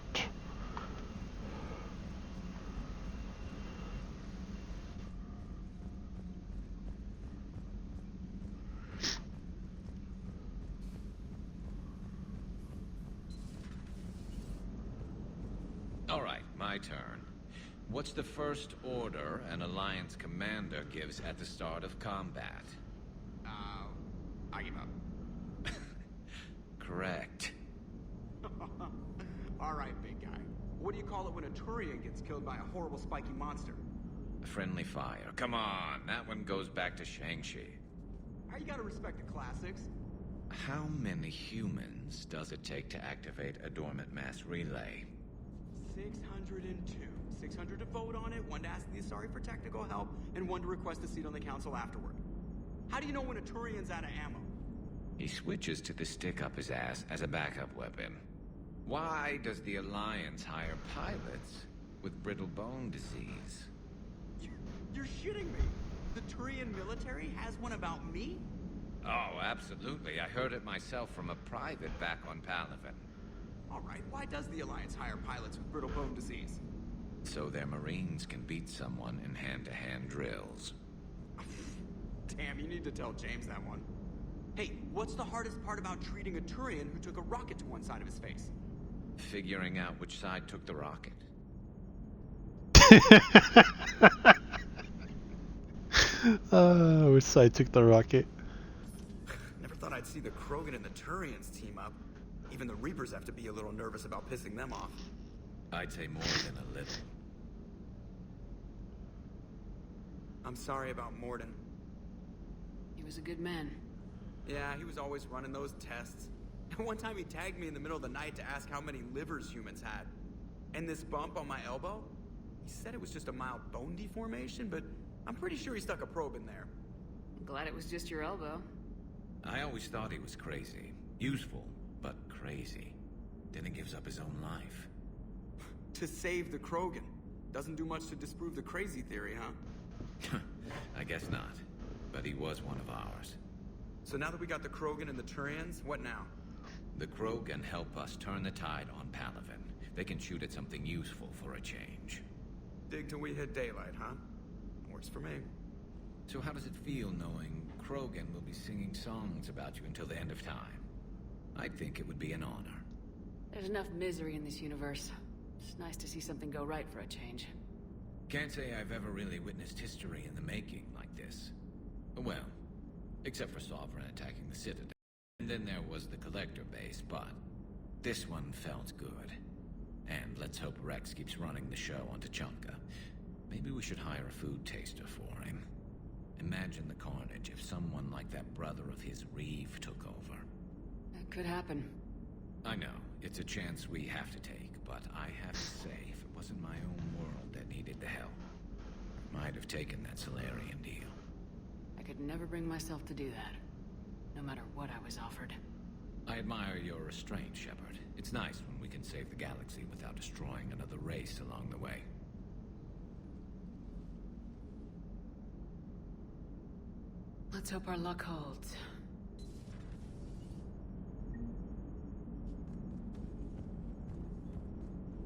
All right, my turn. What's the first order an Alliance commander gives at the start of combat? I give up. Correct. All right, big guy. What do you call it when a Turian gets killed by a horrible spiky monster? Friendly fire. Come on, that one goes back to Shang-Chi. How you gotta respect the classics? How many humans does it take to activate a dormant mass relay? 602. 600 to vote on it, 1 to ask the Asari for technical help, and 1 to request a seat on the council afterward. How do you know when a Turian's out of ammo? He switches to the stick up his ass as a backup weapon. Why does the Alliance hire pilots with brittle bone disease? You're shitting me! The Turian military has one about me? Oh, absolutely. I heard it myself from a private back on Palaven. Alright, why does the Alliance hire pilots with brittle bone disease? So their Marines can beat someone in hand-to-hand drills. Damn, you need to tell James that one. Hey, what's the hardest part about treating a Turian who took a rocket to one side of his face? Figuring out which side took the rocket. Which side took the rocket? Never thought I'd see the Krogan and the Turians team up. Even the Reapers have to be a little nervous about pissing them off. I'd say more than a little. I'm sorry about Morden. He was a good man. Yeah, he was always running those tests. And one time he tagged me in the middle of the night to ask how many livers humans had. And this bump on my elbow? He said it was just a mild bone deformation, but I'm pretty sure he stuck a probe in there. I'm glad it was just your elbow. I always thought he was crazy. Useful, but crazy. Then he gives up his own life. To save the Krogan. Doesn't do much to disprove the crazy theory, huh? I guess not. But he was one of ours. So now that we got the Krogan and the Turians, what now? The Krogan help us turn the tide on Palaven. They can shoot at something useful for a change. Dig till we hit daylight, huh? Works for me. So how does it feel knowing Krogan will be singing songs about you until the end of time? I think it would be an honor. There's enough misery in this universe. It's nice to see something go right for a change. Can't say I've ever really witnessed history in the making like this. Well, except for Sovereign attacking the Citadel. And then there was the Collector base, but This one felt good. And let's hope Rex keeps running the show on Tuchanka. Maybe we should hire a food taster for him. Imagine the carnage if someone like that brother of his, Reeve, took over. That could happen. I know, it's a chance we have to take, but I have to say, if it wasn't my own world that needed the help, I might have taken that Solarian deal. I could never bring myself to do that, no matter what I was offered. I admire your restraint, Shepard. It's nice when we can save the galaxy without destroying another race along the way. Let's hope our luck holds.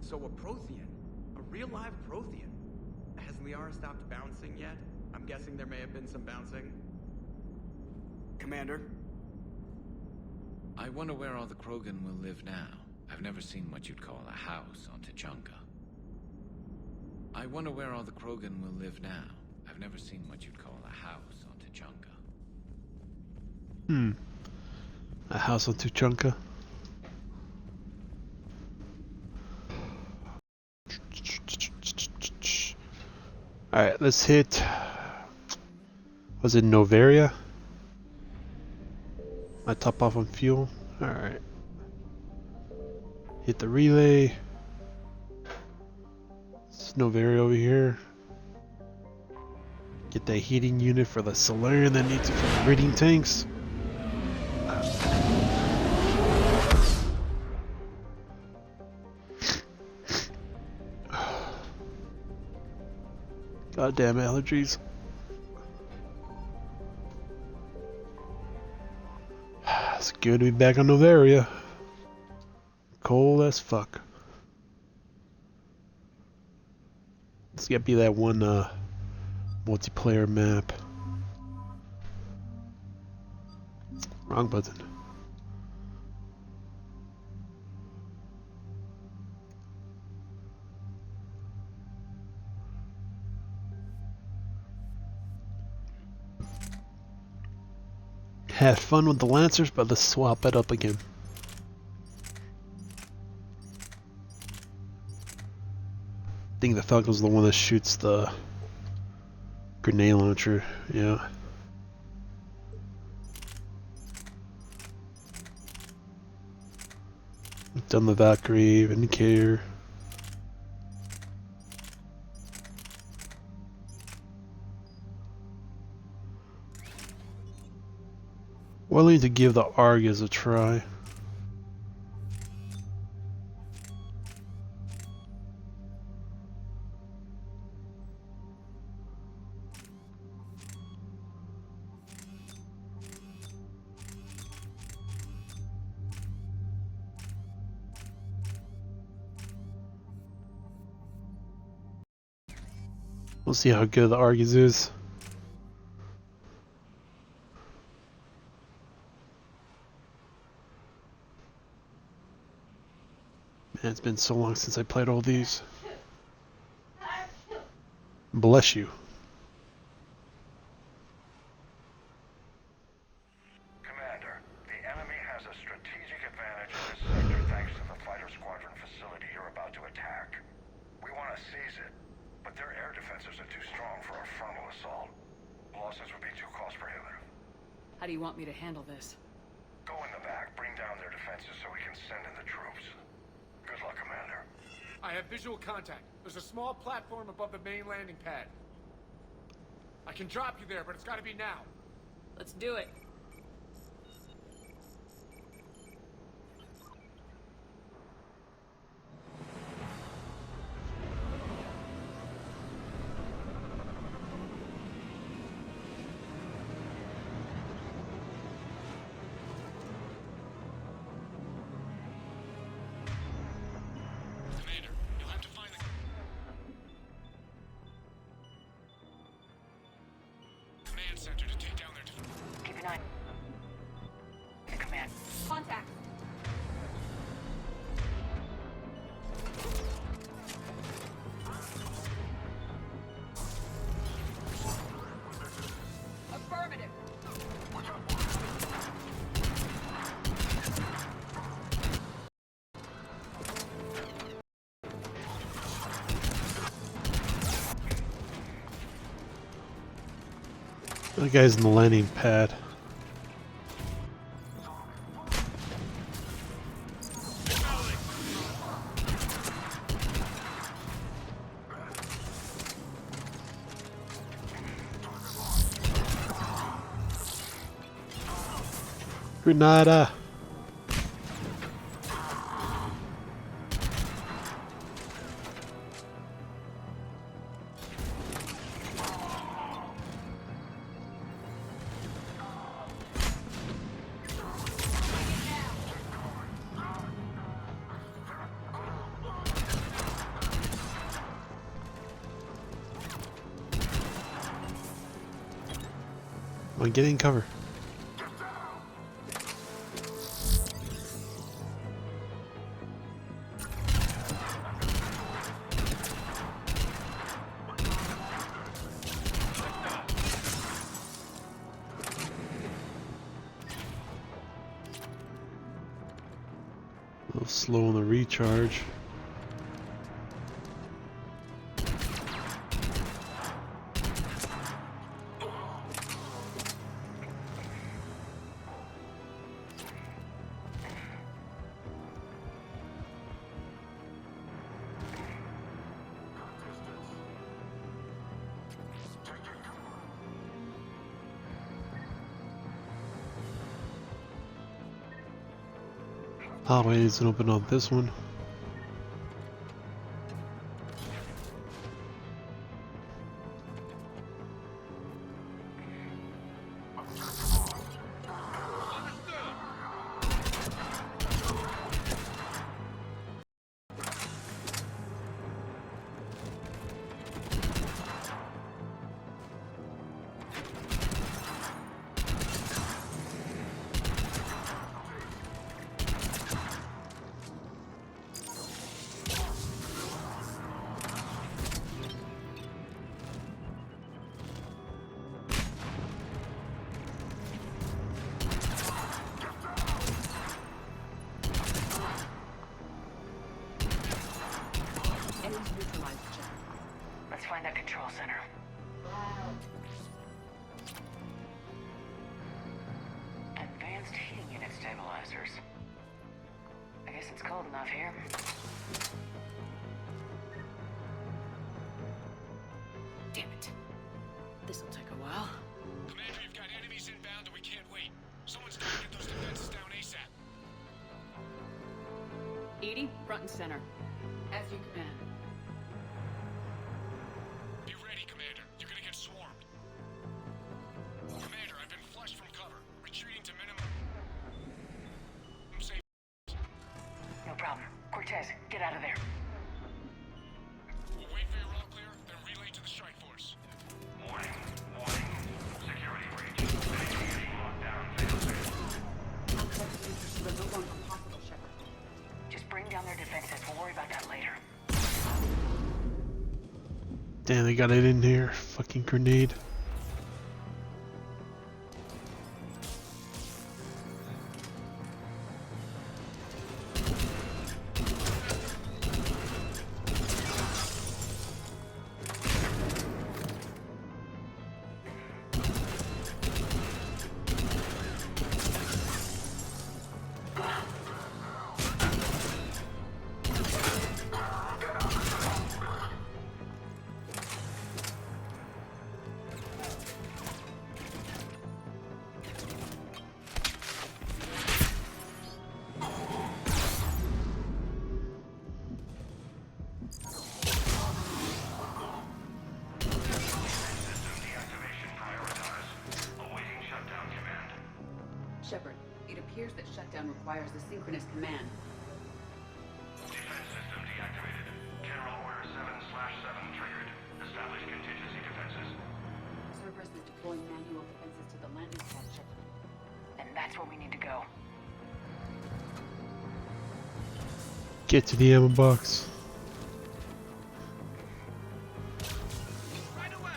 So a Prothean? A real live Prothean? Has Liara stopped bouncing yet? I'm guessing there may have been some bouncing. Commander? I wonder where all the Krogan will live now. I've never seen what you'd call a house on Tuchanka. I wonder where all the Krogan will live now. I've never seen what you'd call a house on Tuchanka. A house on Tuchanka. Alright, let's hit... Was it Noveria? I top off on fuel. Alright. Hit the relay. It's Noveria over here. Get that heating unit for the Solarian that needs it for the breeding tanks. Goddamn allergies. It's good to be back on Noveria. Cold as fuck. It's gotta be that one multiplayer map. Wrong button. Had fun with the Lancers, but let's swap it up again. I think the Falcon's the one that shoots the grenade launcher, yeah. Done the Valkyrie, Vindicator. Willing to give the Argus a try. We'll see how good the Argus is. Man, it's been so long since I played all these. Bless you. Commander, the enemy has a strategic advantage in this sector thanks to the fighter squadron facility you're about to attack. We want to seize it, but their air defenses are too strong for a frontal assault. Losses would be too cost prohibitive. How do you want me to handle this? Go in the back, bring down their defenses so we can send in the troops. Good luck, Commander. I have visual contact. There's a small platform above the main landing pad. I can drop you there, but it's gotta be now. Let's do it. Center to take down their... Keep an eye. Command. Contact. That guy's in the landing pad. Grenada! Come on, get in cover. A little slow on the recharge. Hallway isn't open on this one. Let's find that control center. Advanced heating unit stabilizers. I guess it's cold enough here. Damn it. This'll take a while. Commander, you've got enemies inbound and we can't wait. Someone's got to get those defenses down ASAP. EDI, front and center. As you command. Be ready, Commander. You're gonna get swarmed. Commander, I've been flushed from cover. Retreating to minimum. Safe. No problem. Cortez, get out of there. We'll wait for your all clear, then relay to the strike force. Warning. Security breach. Initiating lockdown. But no longer possible, Shepard. Just bring down their defenses. We'll worry about that later. Damn, they got it in here. Fucking grenade. Shepard, it appears that shutdown requires a synchronous command. Defense system deactivated. General Order 7/7 triggered. Establish contingency defenses. Cerberus is deploying manual defenses to the landing pad, Shepard. And that's where we need to go. Get to the ammo box. Right away!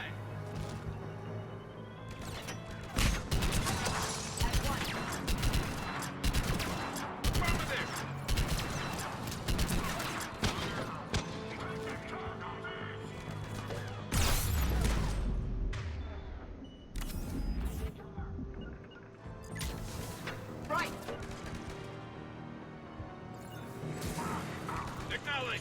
it!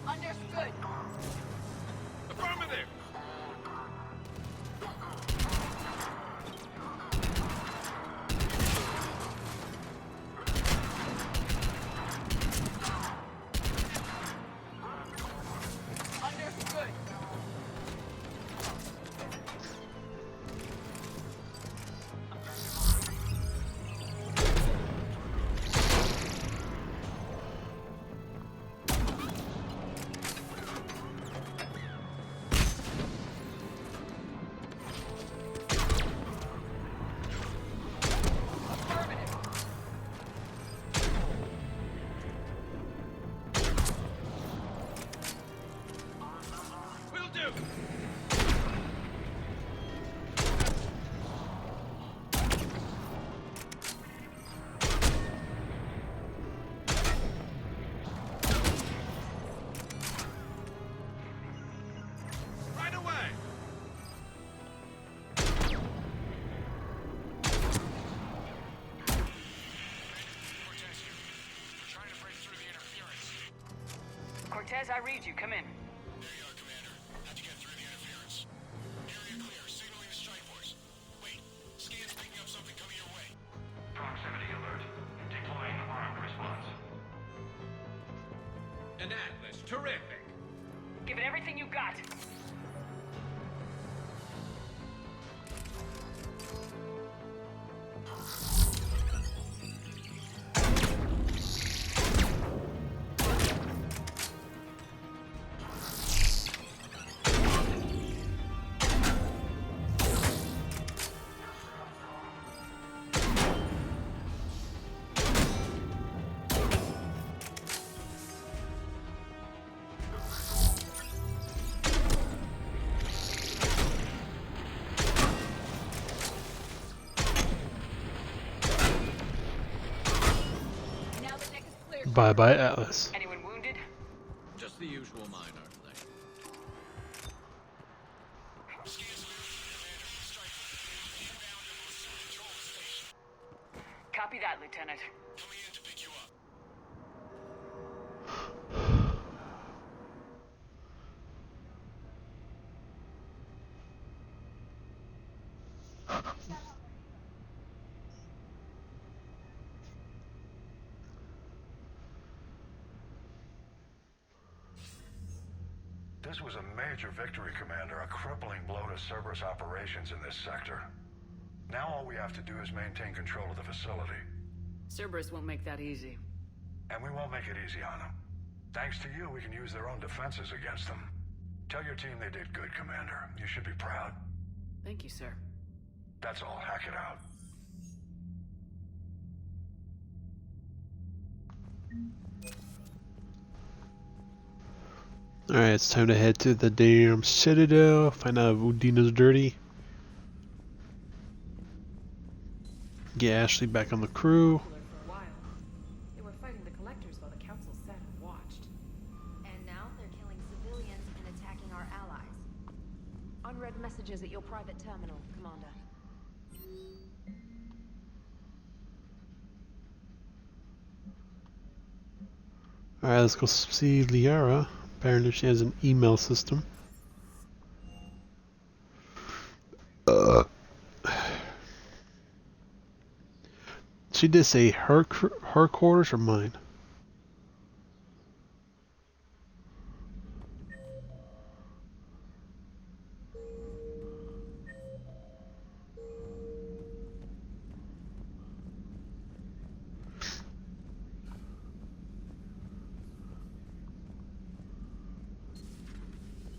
Understood. Affirmative! Understood. Will do! Right away! Cortez here. We're trying to break through the interference. Cortez, I read you. Come in. There you are, Commander. How'd you get through the interference? Area clear. Signaling the strike force. Wait. Scan's picking up something coming your way. Proximity alert. Deploying armed response. An Atlas. Terrific. Give it everything you got. Now the deck is clear. Bye bye, Atlas. Anyone wounded? Just the usual minor. Copy that, Lieutenant. Coming in to pick you up. This was a major victory, Commander. A crippling blow to Cerberus operations in this sector. Now all we have to do is maintain control of the facility. Cerberus won't make that easy. And we won't make it easy on them. Thanks to you, we can use their own defenses against them. Tell your team they did good, Commander. You should be proud. Thank you, sir. That's all. Hack it out. Alright, it's time to head to the damn Citadel, find out if Udina's dirty. Get Ashley back on the crew. For a while. They were fighting the collectors while the council sat and watched. And now they're killing civilians and attacking our allies. Unread messages at your private terminal, Commander. Alright, let's go see Liara. Apparently she has an email system. She did say her quarters or mine?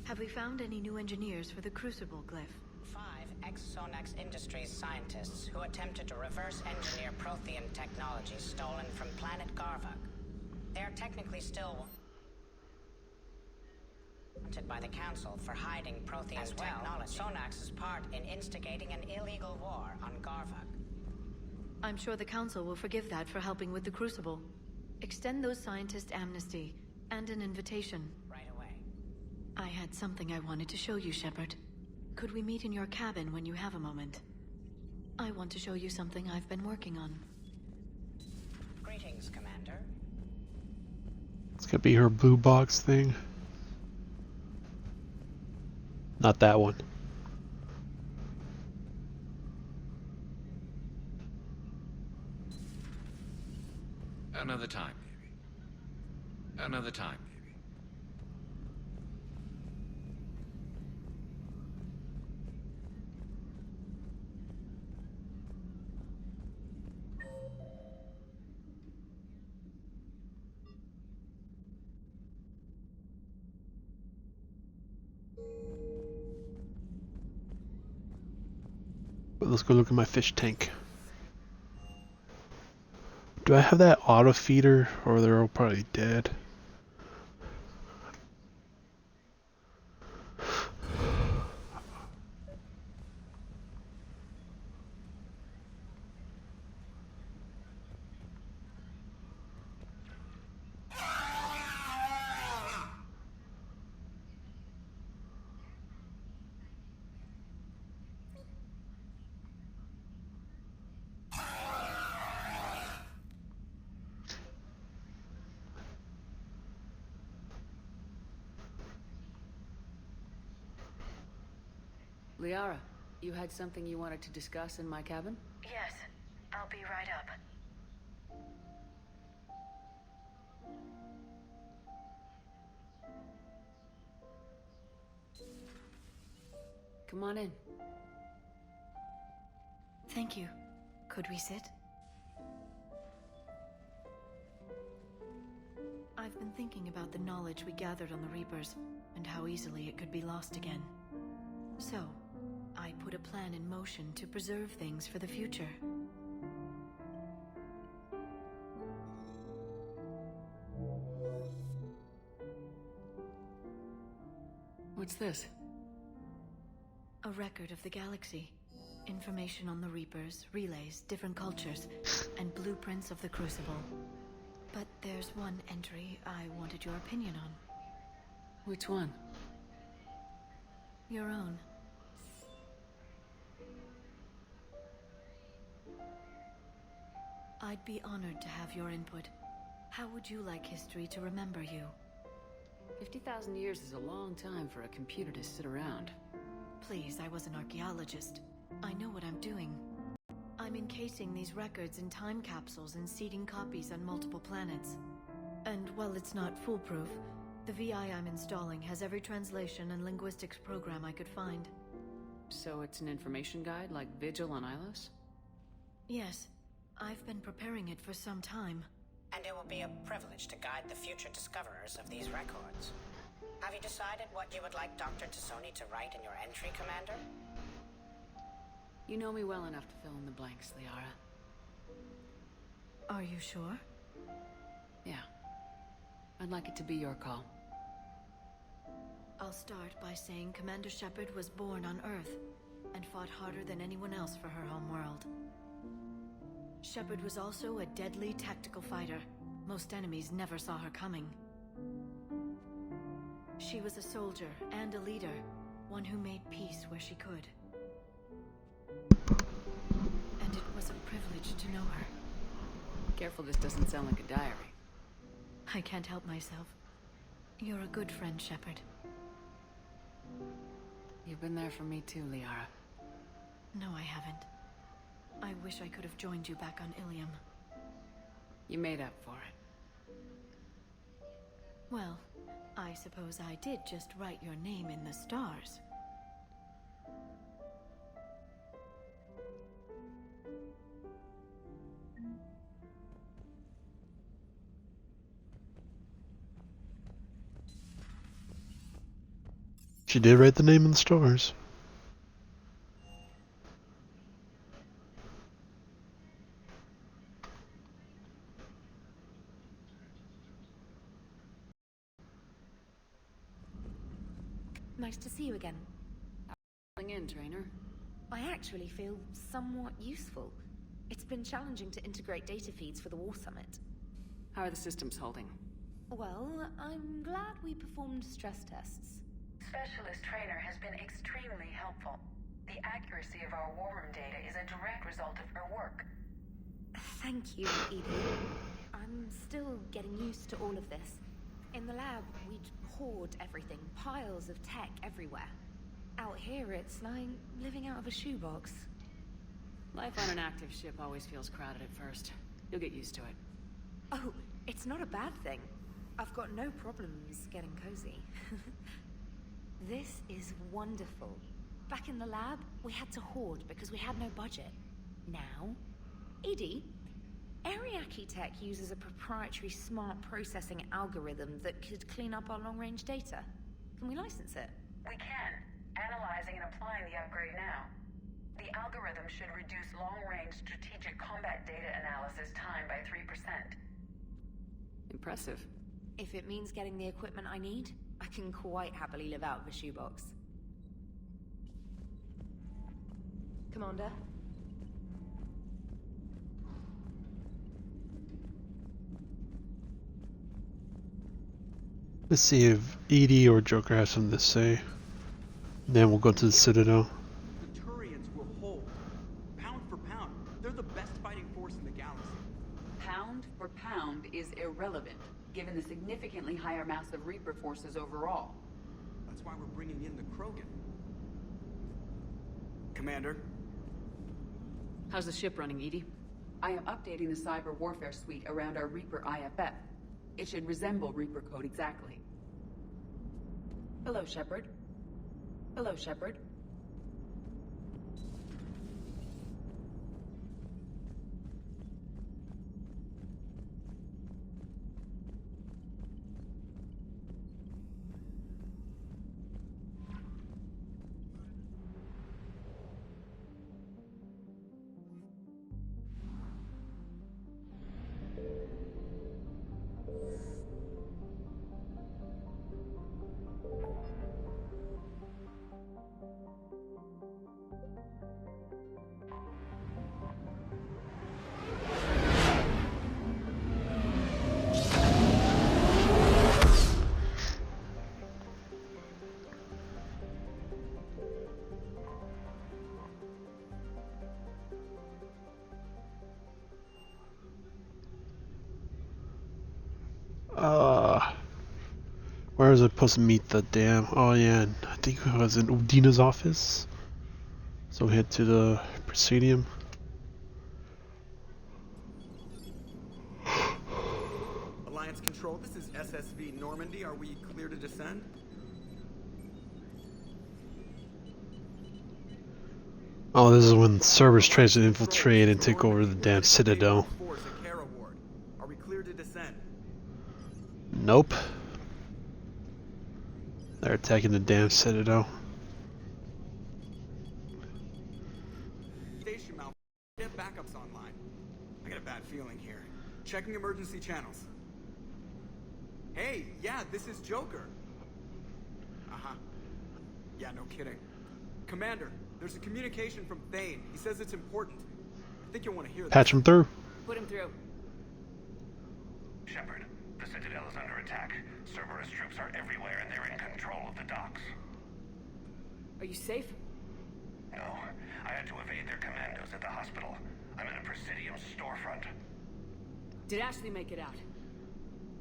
Have we found any new engineers for the Crucible glyph? 5 ex-Sonax Industries scientists who attempted to reverse engineer Prothean technology stolen from planet Garvuk. They are technically still wanted by the Council for hiding Prothean technology. Sonax's part in instigating an illegal war on Garvuk. I'm sure the Council will forgive that for helping with the Crucible. Extend those scientists amnesty and an invitation. Right away. I had something I wanted to show you, Shepard. Could we meet in your cabin when you have a moment? I want to show you something I've been working on. Greetings, Commander. It's gonna be her blue box thing. Not that one. Another time, baby. Another time, baby. Let's go look at my fish tank. Do I have that auto feeder, or they're all probably dead? Liara, you had something you wanted to discuss in my cabin? Yes, I'll be right up. Come on in. Thank you. Could we sit? I've been thinking about the knowledge we gathered on the Reapers, and how easily it could be lost again. So, I put a plan in motion to preserve things for the future. What's this? A record of the galaxy. Information on the Reapers, relays, different cultures, and blueprints of the Crucible. But there's one entry I wanted your opinion on. Which one? Your own. I'd be honored to have your input. How would you like history to remember you? 50,000 years is a long time for a computer to sit around. Please, I was an archaeologist. I know what I'm doing. I'm encasing these records in time capsules and seeding copies on multiple planets. And while it's not foolproof, the VI I'm installing has every translation and linguistics program I could find. So it's an information guide like Vigil on Ilos? Yes. I've been preparing it for some time. And it will be a privilege to guide the future discoverers of these records. Have you decided what you would like Dr. T'Soni to write in your entry, Commander? You know me well enough to fill in the blanks, Liara. Are you sure? Yeah. I'd like it to be your call. I'll start by saying Commander Shepard was born on Earth, and fought harder than anyone else for her home world. Shepard was also a deadly tactical fighter. Most enemies never saw her coming. She was a soldier and a leader, one who made peace where she could. And it was a privilege to know her. Careful this doesn't sound like a diary. I can't help myself. You're a good friend, Shepard. You've been there for me too, Liara. No, I haven't. I wish I could have joined you back on Ilium. You made up for it. Well, I suppose I did just write your name in the stars. She did write the name in the stars. Nice to see you again. Calling in, trainer. I actually feel somewhat useful. It's been challenging to integrate data feeds for the War Summit. How are the systems holding? Well, I'm glad we performed stress tests. Specialist trainer has been extremely helpful. The accuracy of our war room data is a direct result of her work. Thank you, Edie. I'm still getting used to all of this. In the lab, we'd hoard everything, piles of tech everywhere. Out here, it's like living out of a shoebox. Life on an active ship always feels crowded at first. You'll get used to it. Oh, it's not a bad thing. I've got no problems getting cozy. This is wonderful. Back in the lab, we had to hoard because we had no budget. Now, Edie, Ariake Tech uses a proprietary smart processing algorithm that could clean up our long-range data. Can we license it? We can. Analyzing and applying the upgrade now. The algorithm should reduce long-range strategic combat data analysis time by 3%. Impressive. If it means getting the equipment I need, I can quite happily live out of a shoebox. Commander? Let's see if Edie or Joker has something to say. Then we'll go to the Citadel. The Turians will hold. Pound for pound, they're the best fighting force in the galaxy. Pound for pound is irrelevant, given the significantly higher mass of Reaper forces overall. That's why we're bringing in the Krogan. Commander? How's the ship running, Edie? I am updating the cyber warfare suite around our Reaper IFF. It should resemble Reaper code exactly. Hello, Shepard. Hello, Shepard. Where was I supposed to meet the damn? Oh yeah, and I think it was in Udina's office. So we head to the Presidium. Alliance Control, this is SSV Normandy. Are we clear to descend? Oh, this is when Cerberus tries to infiltrate and take over the damn Citadel. Are we clear to descend? Nope. They're attacking the damn Citadel. Station malfunction. Get backups online. I got a bad feeling here. Checking emergency channels. Hey, yeah, this is Joker. Uh-huh. Yeah, no kidding. Commander, there's a communication from Thane. He says it's important. I think you'll want to hear this. Patch him through. Put him through. Shepard, the Citadel is under attack. Cerberus troops are everywhere and they're in control of the docks. Are you safe? No, I had to evade their commandos at the hospital. I'm in a Presidium storefront. Did Ashley make it out?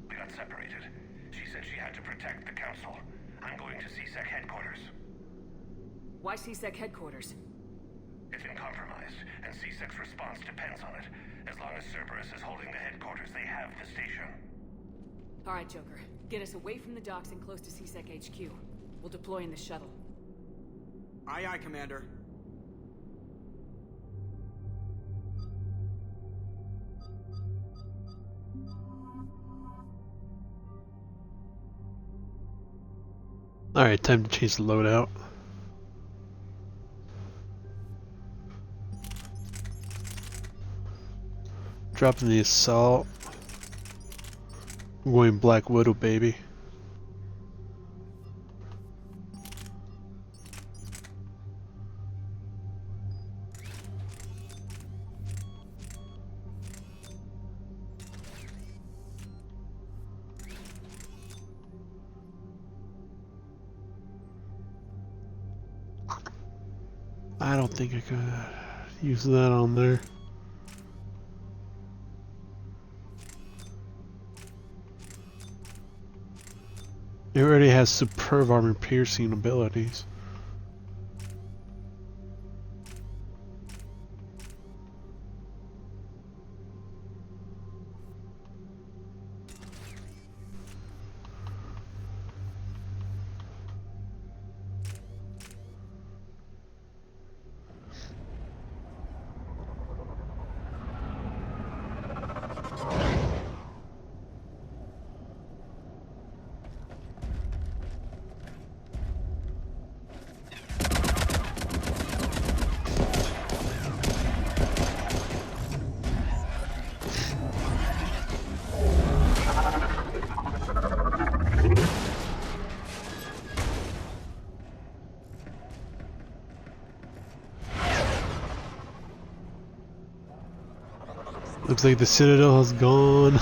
We got separated. She said she had to protect the Council. I'm going to CSEC headquarters. Why CSEC headquarters? It's been compromised, and CSEC's response depends on it. As long as Cerberus is holding the headquarters, they have the station. Alright, Joker. Get us away from the docks and close to CSEC HQ. We'll deploy in the shuttle. Aye, aye, Commander. Alright, time to change the loadout. Dropping the assault. I'm going Black Widow, baby. I don't think I could use that on there. It already has superb armor piercing abilities. Looks like the Citadel has gone.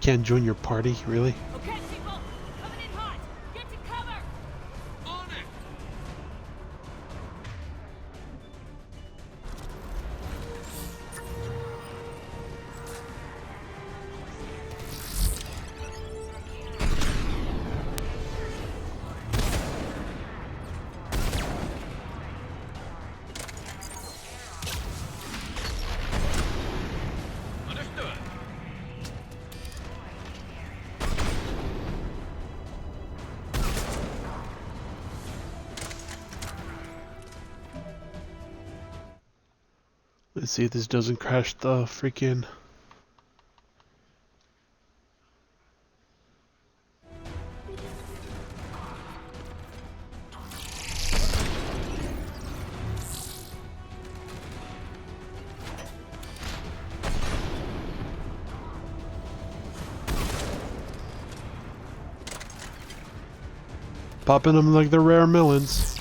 Can't join your party, really? Okay, people, coming in hot. Get to cover. On it. Understood. Let's see if this doesn't crash the freaking... Popping them like the rare melons.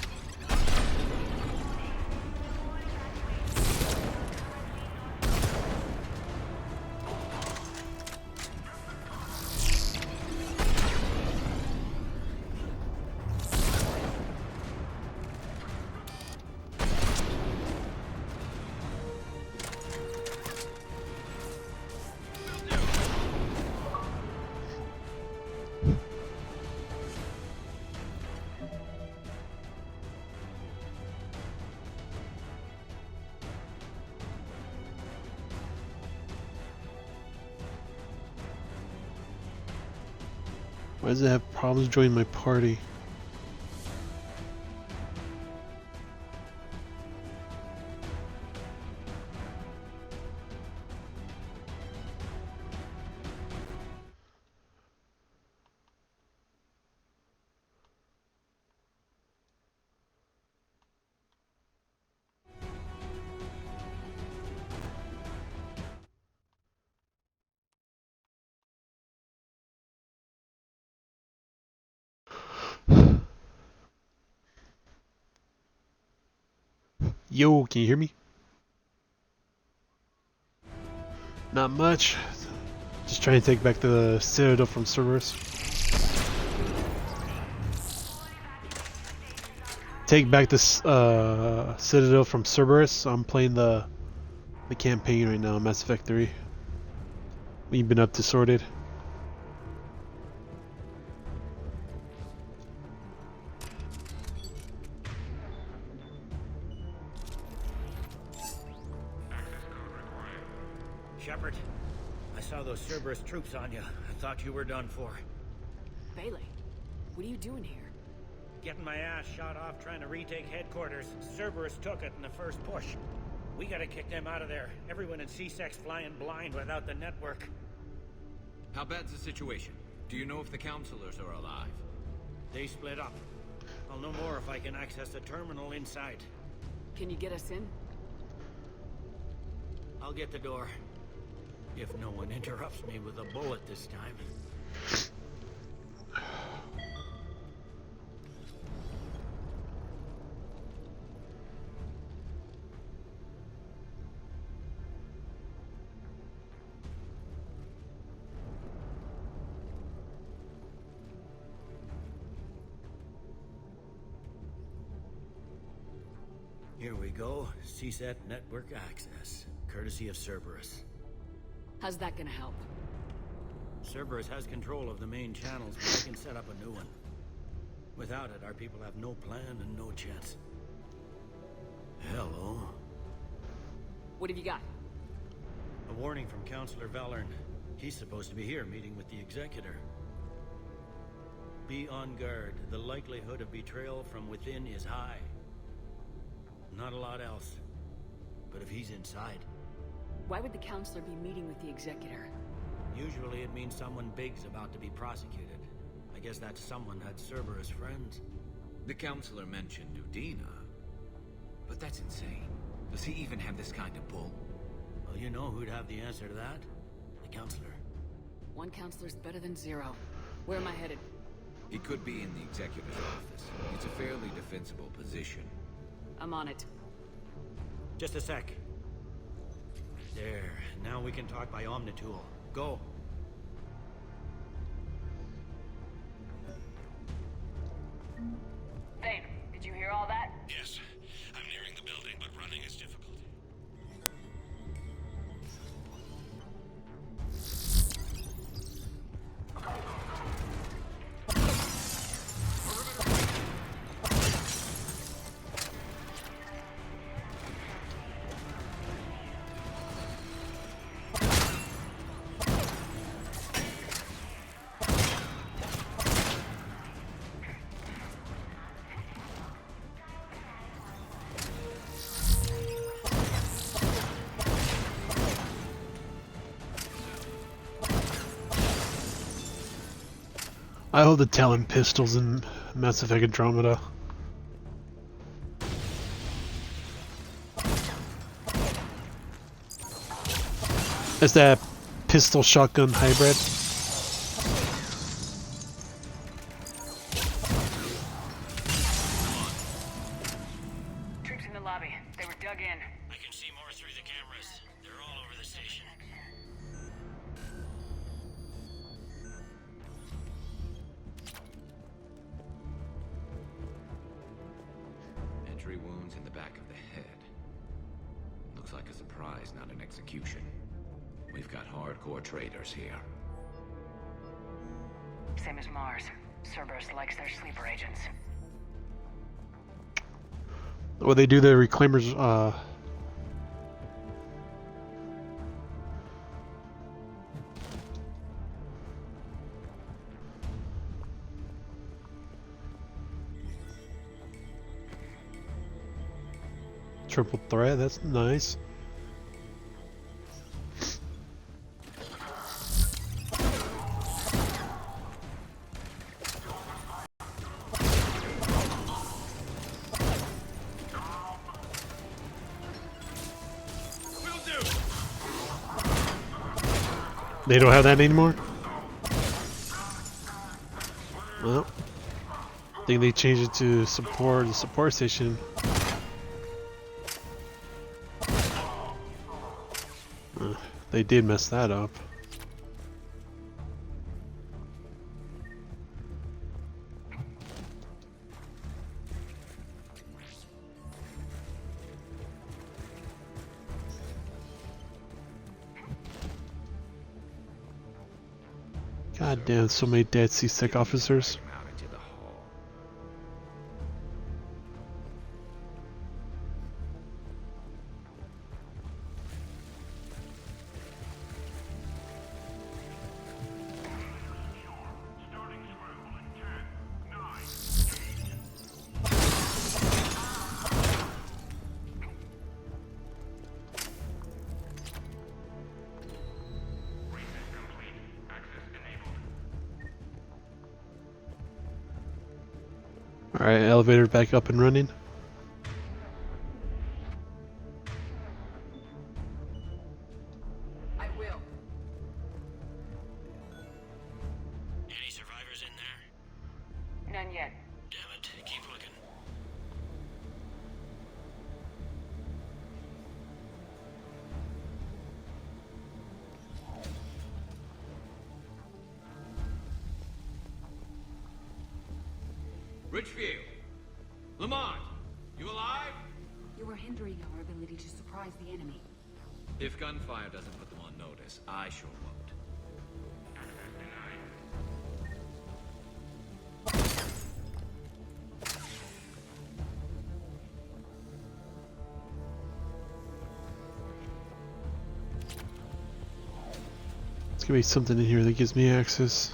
Why does it have problems joining my party? Yo, can you hear me? Not much. Just trying to take back the Citadel from Cerberus. Take back this Citadel from Cerberus. I'm playing the campaign right now, Mass Effect 3. What you been up to, Sorted? Shepard, I saw those Cerberus troops on you. I thought you were done for. Bailey, what are you doing here? Getting my ass shot off trying to retake headquarters. Cerberus took it in the first push. We gotta kick them out of there. Everyone in C-Sec's flying blind without the network. How bad's the situation? Do you know if the counselors are alive? They split up. I'll know more if I can access the terminal inside. Can you get us in? I'll get the door. If no one interrupts me with a bullet this time. Here we go. CSET network access, courtesy of Cerberus. How's that gonna help? Cerberus has control of the main channels, but I can set up a new one. Without it, our people have no plan and no chance. Hello. What have you got? A warning from Counselor Valern. He's supposed to be here meeting with the Executor. Be on guard. The likelihood of betrayal from within is high. Not a lot else. But if he's inside... Why would the Counselor be meeting with the Executor? Usually it means someone big's about to be prosecuted. I guess that someone had Cerberus friends. The Counselor mentioned Udina. But that's insane. Does he even have this kind of pull? Well, you know who'd have the answer to that? The Counselor. One Counselor's better than zero. Where am I headed? He could be in the Executor's office. It's a fairly defensible position. I'm on it. Just a sec. There. Now we can talk by Omnitool. Go. Thane, did you hear all that? Yes. I'm nearing the building, but running is difficult. I hold the Talon pistols in Mass Effect Andromeda. It's that pistol shotgun hybrid. Troops in the lobby. They were dug in. I can see more through the cameras. They're all over the station. Entry wounds in the back of the head. Looks like a surprise, not an execution. We've got hardcore traitors here. Same as Mars. Cerberus likes their sleeper agents. Well, they do the Reclaimers, triple threat, that's nice. They don't have that anymore? Well, I think they changed it to support the support station. They did mess that up. God damn, so many dead C-Sec officers. Alright, elevator back up and running. I will. Any survivors in there? None yet. Damn it, keep looking. Richfield! Lamont! You alive? You we're hindering our ability to surprise the enemy. If gunfire doesn't put them on notice, I sure won't. There's gonna be something in here that gives me access.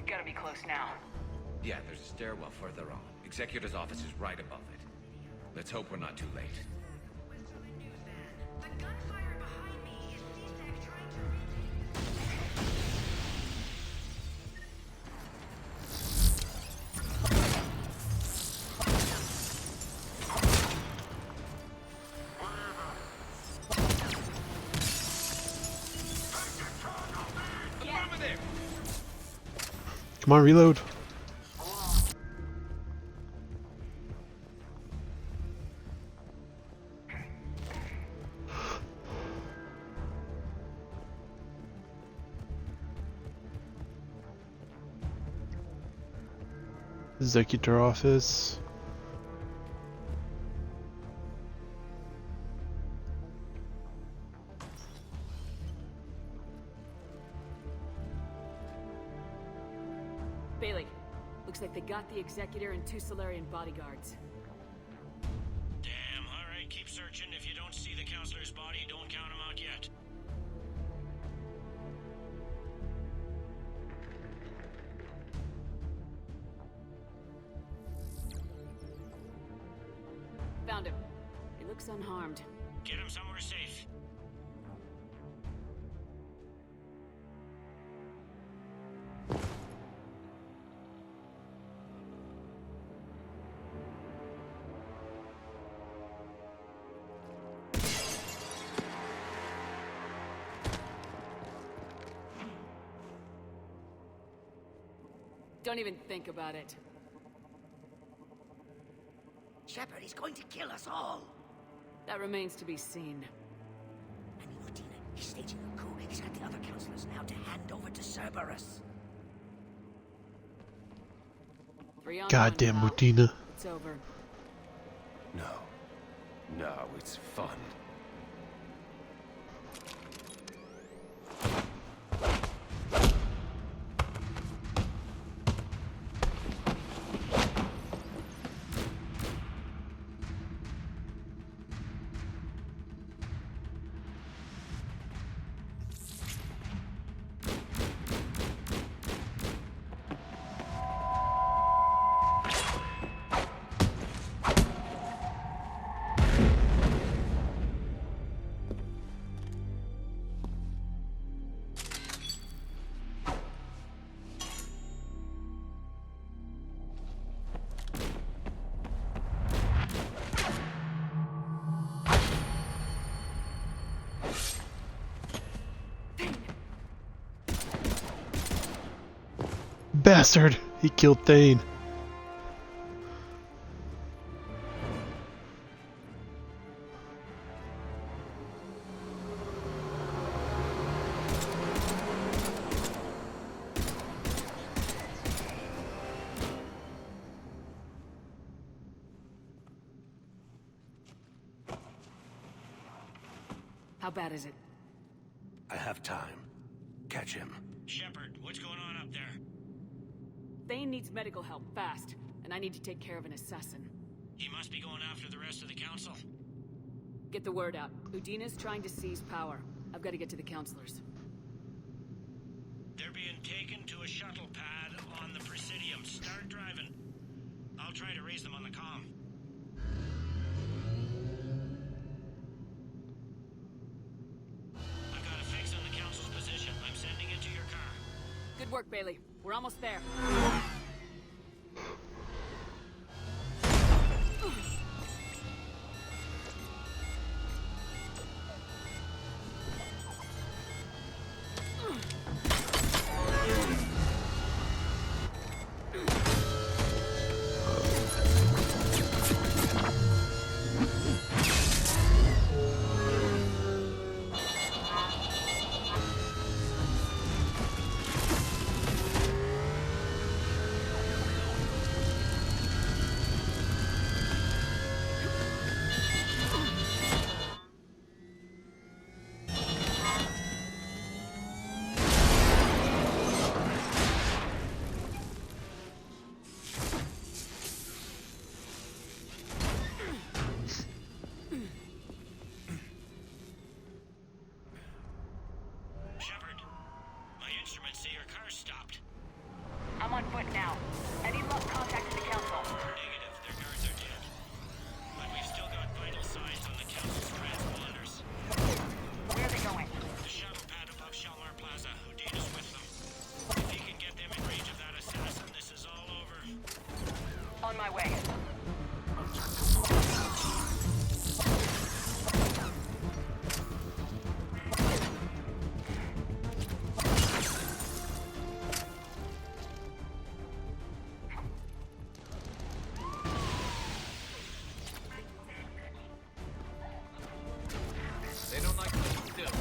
Gotta be close now. Yeah, there's a stairwell further on. Executor's office is right above it. Let's hope we're not too late. Come on, reload. Executor office. Bailey, looks like they got the Executor and 2 Solarian bodyguards. Damn, alright, keep searching. If you don't see the counselor's body, don't count him out yet. Found him. He looks unharmed. Get him somewhere safe. Don't even think about it. Shepard, he's going to kill us all. That remains to be seen. And Mutina, he's staging a coup. He's got the other counselors now to hand over to Cerberus. Goddamn Mutina. It's over. No, it's fun. Bastard! He killed Thane. How bad is it? I have time. Catch him. Shepard, what's going on up there? Thane needs medical help, fast. And and I need to take care of an assassin. He must be going after the rest of the council. Get the word out. Udina's trying to seize power. I've got to get to the councilors. They're being taken to a shuttle pad on the Presidium. Start driving. I'll try to raise them on the comm. I've got a fix on the council's position. I'm sending it to your car. Good work, Bailey. We're almost there. I'm on foot now. Any luck contacting the council? Negative. Their guards are dead. But we've still got vital signs on the council's transponders. Where are they going? The shuttle pad above Shalmar Plaza. Udina's with them. If he can get them in range of that assassin, this is all over. On my way. They don't like to sit still.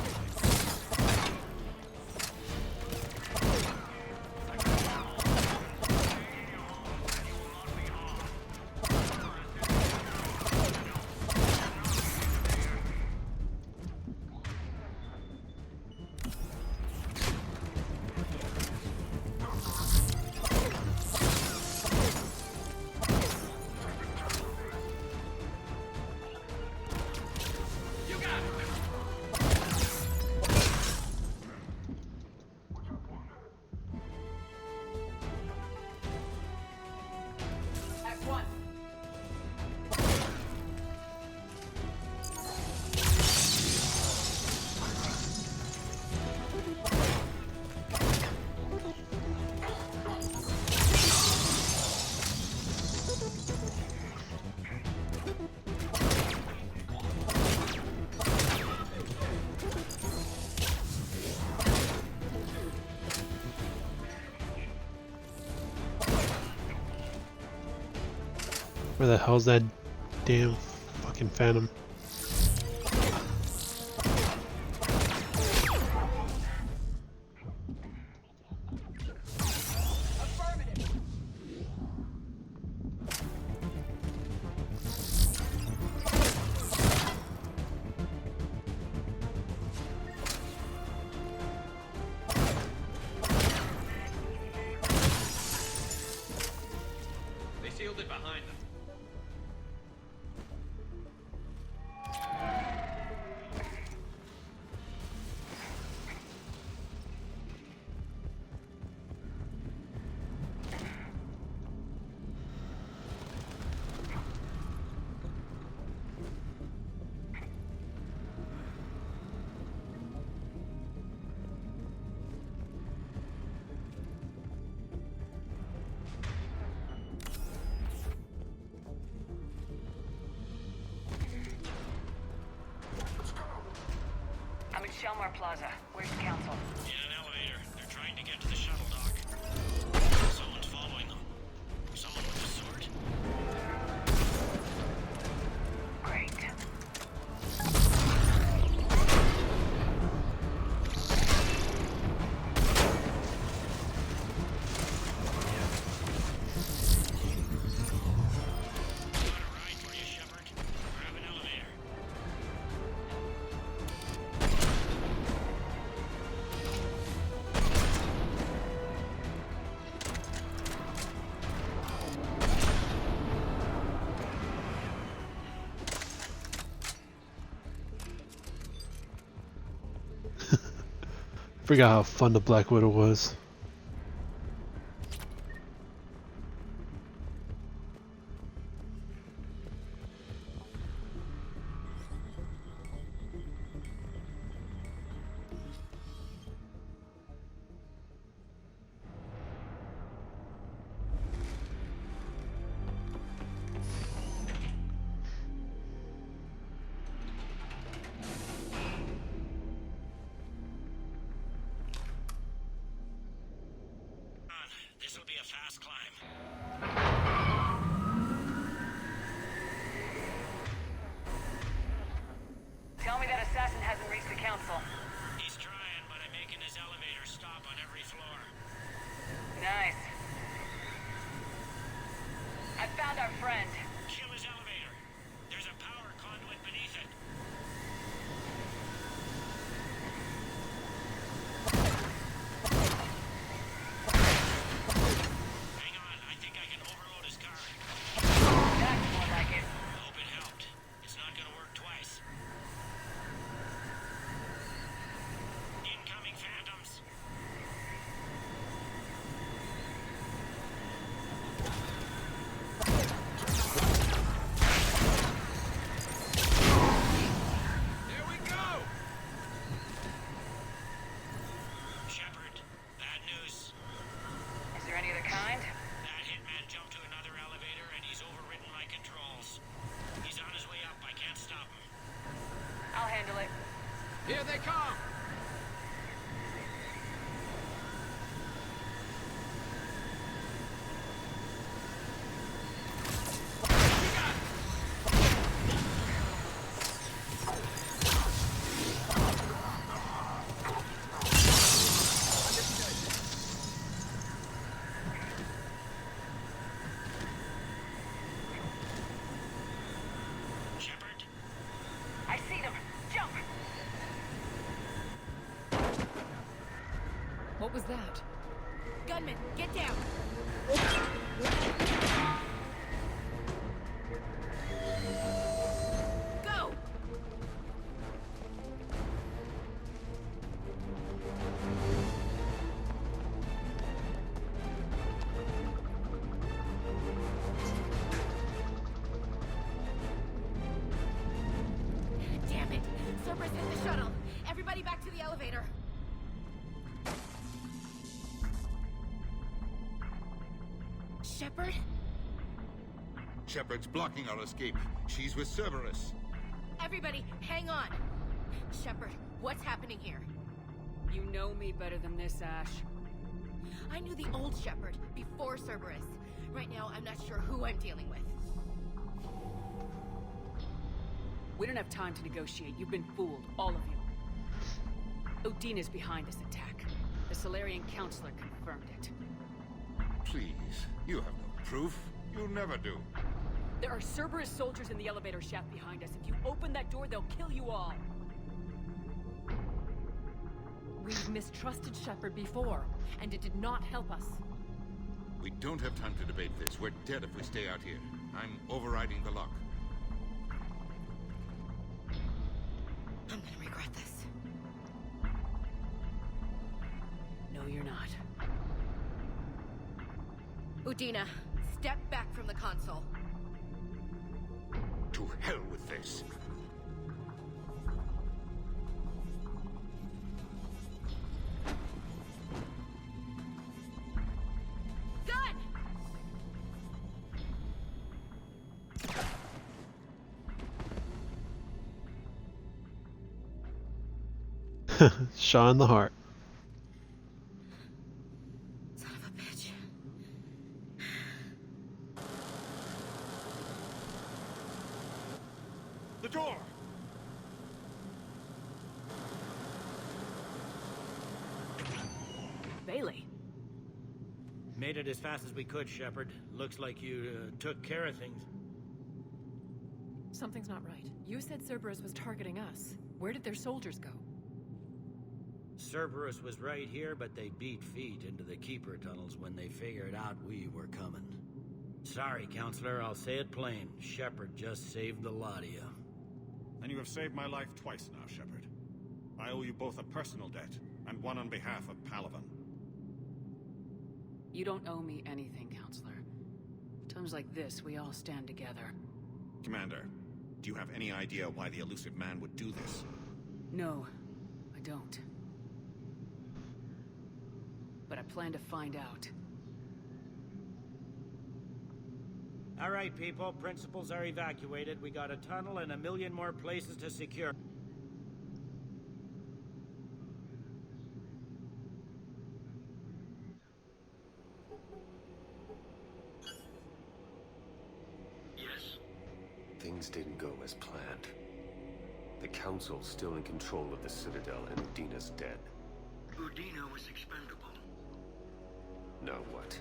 Act 1. Where the hell's that damn fucking Phantom? They sealed it behind them. I'm in Shalmar Plaza. Where's the council? In an elevator. They're trying to get to the shuttle dock. Someone's following them. Someone with a sword. Great. Forgot how fun the Black Widow was. This'll be a fast climb. Tell me that assassin hasn't reached the council. He's trying, but I'm making his elevator stop on every floor. Nice. I found our friend. Kill his elevator. There's a power conduit beneath it. Hang on, I think I can overload his car. That's more like it. Hope it helped. It's not gonna work twice. Incoming phantoms. There we go! Shepard, bad news. Is there any other kind? That hitman jumped to another elevator and he's overridden my controls. He's on his way up. I can't stop him. I'll handle it. Here they come! Shepard, I see them. Jump! What was that? Gunman, get down! Go! Damn it! Cerberus hit the shuttle! Everybody back to the elevator! Shepard? Shepard's blocking our escape. She's with Cerberus. Everybody, hang on! Shepard, what's happening here? You know me better than this, Ash. I knew the old Shepard before Cerberus. Right now, I'm not sure who I'm dealing with. We don't have time to negotiate. You've been fooled, all of you. Udina's behind this attack. The Solarian Counselor confirmed it. Please, you have no proof. You'll never do. There are Cerberus soldiers in the elevator shaft behind us. If you open that door, they'll kill you all. We've mistrusted Shepard before, and it did not help us. We don't have time to debate this. We're dead if we stay out here. I'm overriding the lock. I'm gonna regret this. No, you're not. Udina, step back from the console. To hell with this. Gun! Shot in the heart. Son of a bitch. The door! Bailey. Made it as fast as we could, Shepard. Looks like you took care of things. Something's not right. You said Cerberus was targeting us. Where did their soldiers go? Cerberus was right here, but they beat feet into the Keeper tunnels when they figured out we were coming. Sorry, Counselor, I'll say it plain. Shepard just saved the lot of you. And you have saved my life twice now, Shepard. I owe you both a personal debt and one on behalf of Palaven. You don't owe me anything, Counselor. Times like this, we all stand together. Commander, do you have any idea why the elusive man would do this? No, I don't. But I plan to find out. All right, people. Principals are evacuated. We got a tunnel and 1 million more places to secure. Things didn't go as planned. The Council's still in control of the Citadel and Udina's dead. Udina was expendable. Now what?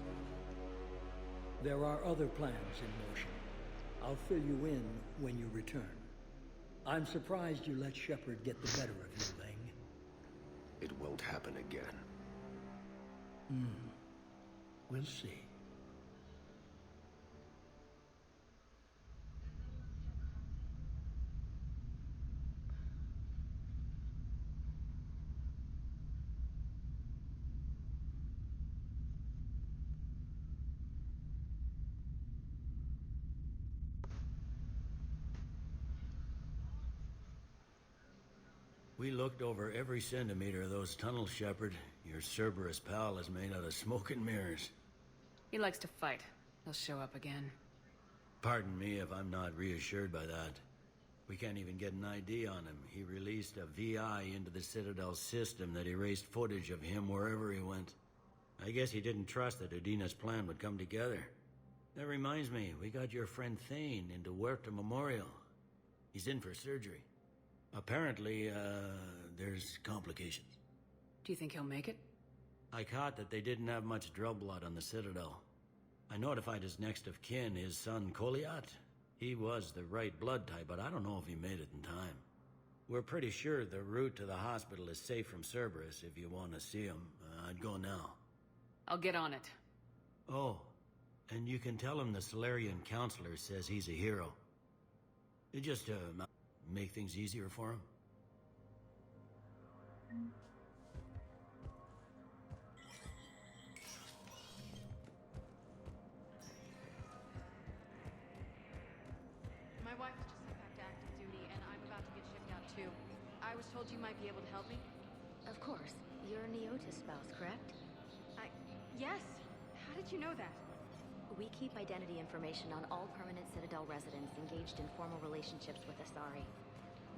There are other plans in motion. I'll fill you in when you return. I'm surprised you let Shepard get the better of you, Ling. It won't happen again. We'll see. We looked over every centimeter of those tunnels, Shepard. Your Cerberus pal is made out of smoke and mirrors. He likes to fight. He'll show up again. Pardon me if I'm not reassured by that. We can't even get an ID on him. He released a VI into the Citadel system that erased footage of him wherever he went. I guess he didn't trust that Udina's plan would come together. That reminds me, we got your friend Thane into Huerta Memorial. He's in for surgery. Apparently, there's complications. Do you think he'll make it? I caught that they didn't have much drill blood on the Citadel. I notified his next of kin, his son Koliat. He was the right blood type, but I don't know if he made it in time. We're pretty sure the route to the hospital is safe from Cerberus if you want to see him. I'd go now. I'll get on it. Oh, and you can tell him the Solarian Counselor says he's a hero. It just, make things easier for him. My wife just sent back to active duty, and I'm about to get shipped out too. I was told you might be able to help me. Of course. You're Neota's spouse, correct? Yes. How did you know that? We keep identity information on all permanent Citadel residents engaged in formal relationships with Asari.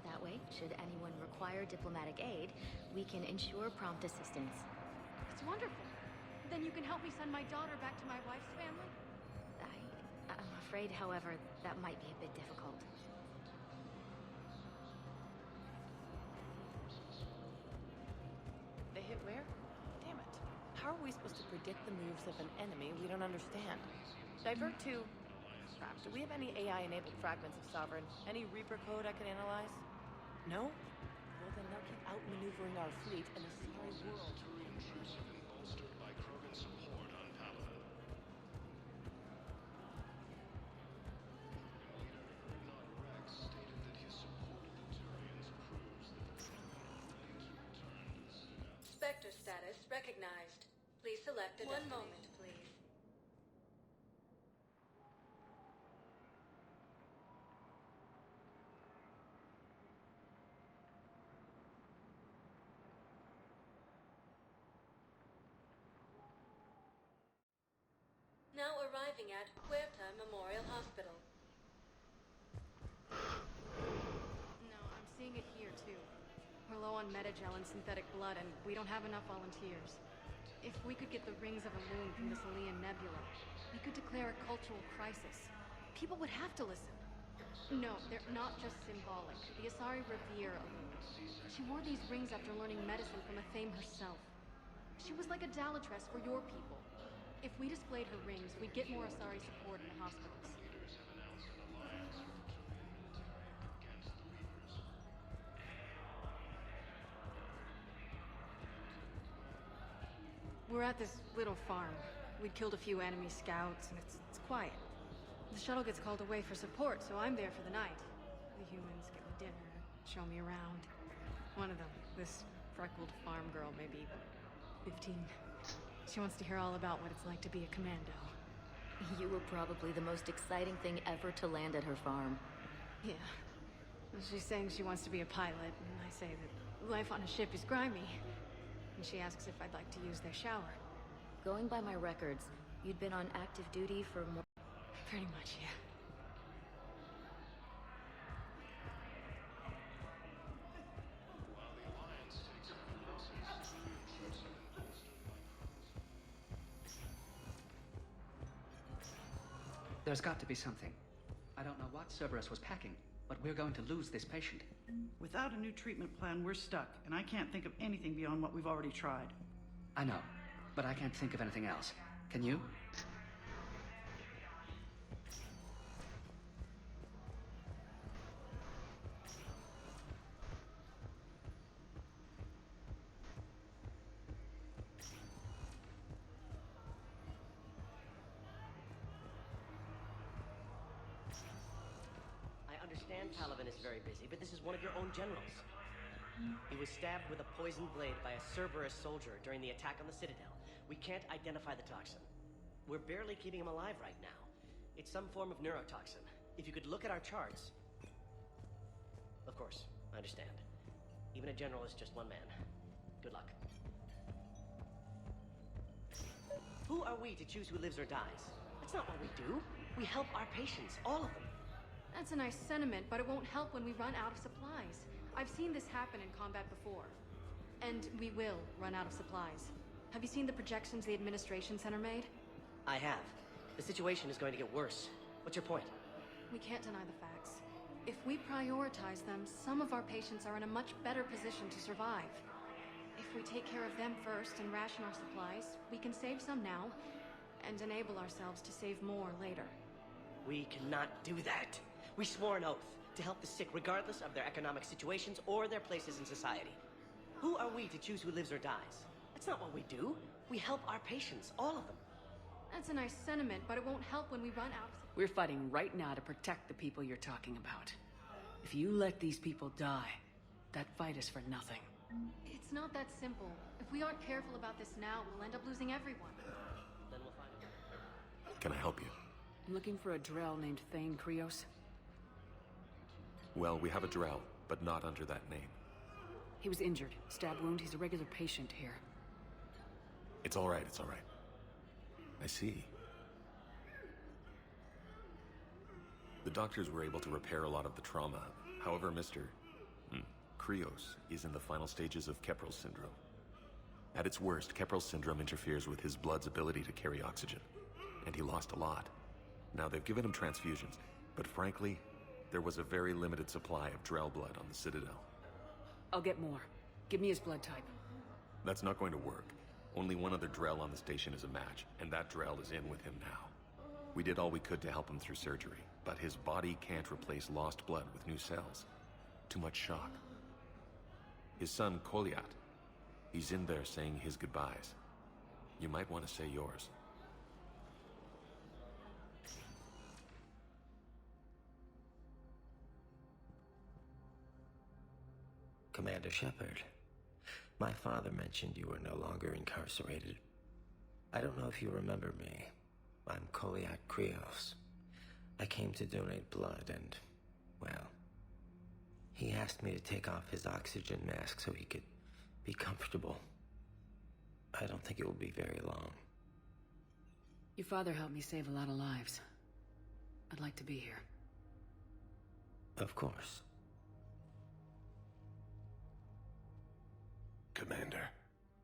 That way, should anyone require diplomatic aid, we can ensure prompt assistance. It's wonderful. Then you can help me send my daughter back to my wife's family? I'm afraid, however, that might be a bit difficult. They hit where? Damn it. How are we supposed to predict the moves of an enemy we don't understand? Divert to... Crap, do we have any AI-enabled fragments of Sovereign? Any Reaper code I can analyze? No? Well, then they'll keep outmaneuvering our fleet and the Asari world. Bolstered by Krogan support on Palaven. Rex stated that his support of the Turians proves that the Krogan are ready to return to the Citadel. Spectre status recognized. Please select a One moment, please. Now arriving at Huerta Memorial Hospital. No, I'm seeing it here too. We're low on metagel and synthetic blood, and we don't have enough volunteers. If we could get the rings of Elune from the Salian Nebula, we could declare a cultural crisis. People would have to listen. No, they're not just symbolic. The Asari revere Elune. She wore these rings after learning medicine from Athame herself. She was like a Dalatress for your people. If we displayed her rings, we'd get more Asari support in the hospitals. We're at this little farm. We'd killed a few enemy scouts, and it's quiet. The shuttle gets called away for support, so I'm there for the night. The humans get me dinner, show me around. One of them, this freckled farm girl, maybe 15. She wants to hear all about what it's like to be a commando. You were probably the most exciting thing ever to land at her farm. Yeah. She's saying she wants to be a pilot, and I say that life on a ship is grimy. And she asks if I'd like to use their shower. Going by my records, you'd been on active duty for more... Pretty much, yeah. There's got to be something. I don't know what Cerberus was packing, but we're going to lose this patient. Without a new treatment plan, we're stuck, and I can't think of anything beyond what we've already tried. I know, but I can't think of anything else. Can you? I understand Palaven is very busy, but this is one of your own generals. He was stabbed with a poisoned blade by a Cerberus soldier during the attack on the Citadel. We can't identify the toxin. We're barely keeping him alive right now. It's some form of neurotoxin. If you could look at our charts... Of course, I understand. Even a general is just one man. Good luck. Who are we to choose who lives or dies? That's not what we do. We help our patients, all of them. That's a nice sentiment, but it won't help when we run out of supplies. I've seen this happen in combat before. And we will run out of supplies. Have you seen the projections the Administration Center made? I have. The situation is going to get worse. What's your point? We can't deny the facts. If we prioritize them, some of our patients are in a much better position to survive. If we take care of them first and ration our supplies, we can save some now, and enable ourselves to save more later. We cannot do that. We swore an oath to help the sick regardless of their economic situations or their places in society. Who are we to choose who lives or dies? That's not what we do. We help our patients, all of them. That's a nice sentiment, but it won't help when we run out of... We're fighting right now to protect the people you're talking about. If you let these people die, that fight is for nothing. It's not that simple. If we aren't careful about this now, we'll end up losing everyone. Then we'll find out. Can I help you? I'm looking for a Drell named Thane Krios. Well, we have a Drell, but not under that name. He was injured. Stab wound. He's a regular patient here. It's all right, it's all right. I see. The doctors were able to repair a lot of the trauma. However, Mr. Krios is in the final stages of Keprel's syndrome. At its worst, Keprel's syndrome interferes with his blood's ability to carry oxygen, and he lost a lot. Now, they've given him transfusions, but frankly, there was a very limited supply of Drell blood on the Citadel. I'll get more. Give me his blood type. That's not going to work. Only one other Drell on the station is a match, and that Drell is in with him now. We did all we could to help him through surgery, but his body can't replace lost blood with new cells. Too much shock. His son, Koliat, he's in there saying his goodbyes. You might want to say yours. Commander Shepard, my father mentioned you were no longer incarcerated. I don't know if you remember me. I'm Koliak Krios. I came to donate blood and, well, he asked me to take off his oxygen mask so he could be comfortable. I don't think it will be very long. Your father helped me save a lot of lives. I'd like to be here. Of course. Commander,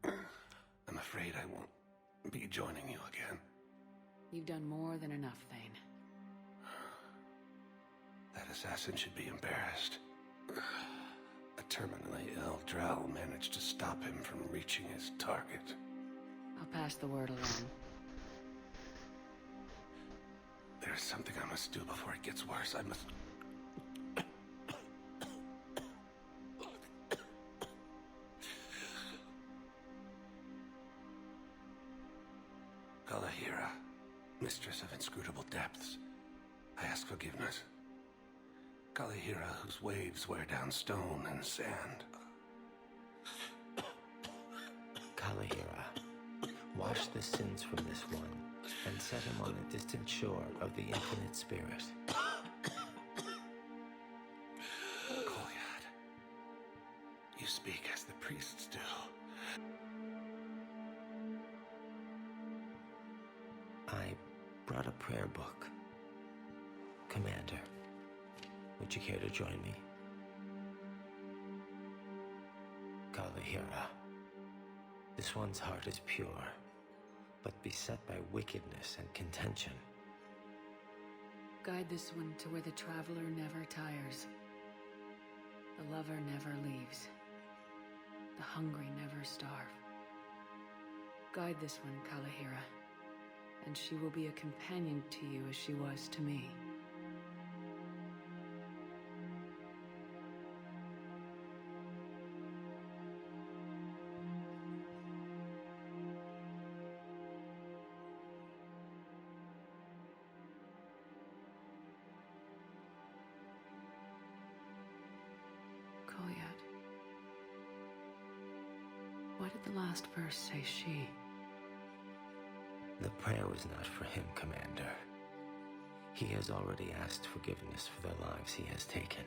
I'm afraid I won't be joining you again. You've done more than enough, Thane. That assassin should be embarrassed. A terminally ill Drell managed to stop him from reaching his target. I'll pass the word along. There's something I must do before it gets worse. I must... Kalahira, mistress of inscrutable depths, I ask forgiveness. Kalahira, whose waves wear down stone and sand. Kalahira, wash the sins from this one, and set him on the distant shore of the infinite spirit. Kolyat, you speak as the priests do. I brought a prayer book. Commander, would you care to join me? Kalahira, this one's heart is pure, but beset by wickedness and contention. Guide this one to where the traveler never tires. The lover never leaves. The hungry never starve. Guide this one, Kalahira, and she will be a companion to you as she was to me. Kolyat. Why did the last verse say she? The prayer was not for him, Commander. He has already asked forgiveness for the lives he has taken.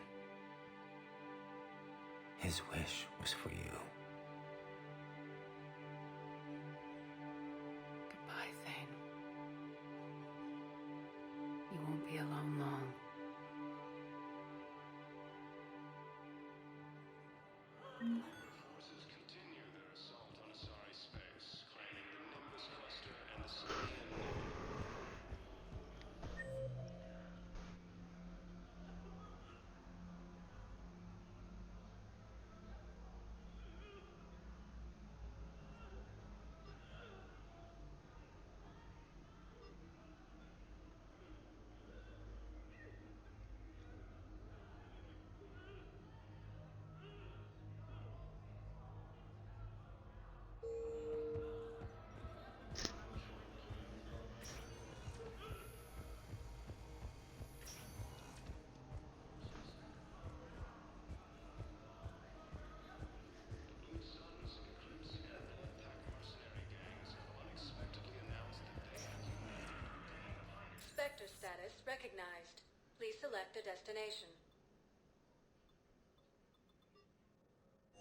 His wish was for you. Goodbye, Thane. You won't be alone long. Forces continue their assault on Asari space, claiming the Nimbus cluster and the Silian Nebula. Spectre status recognized. Please select a destination.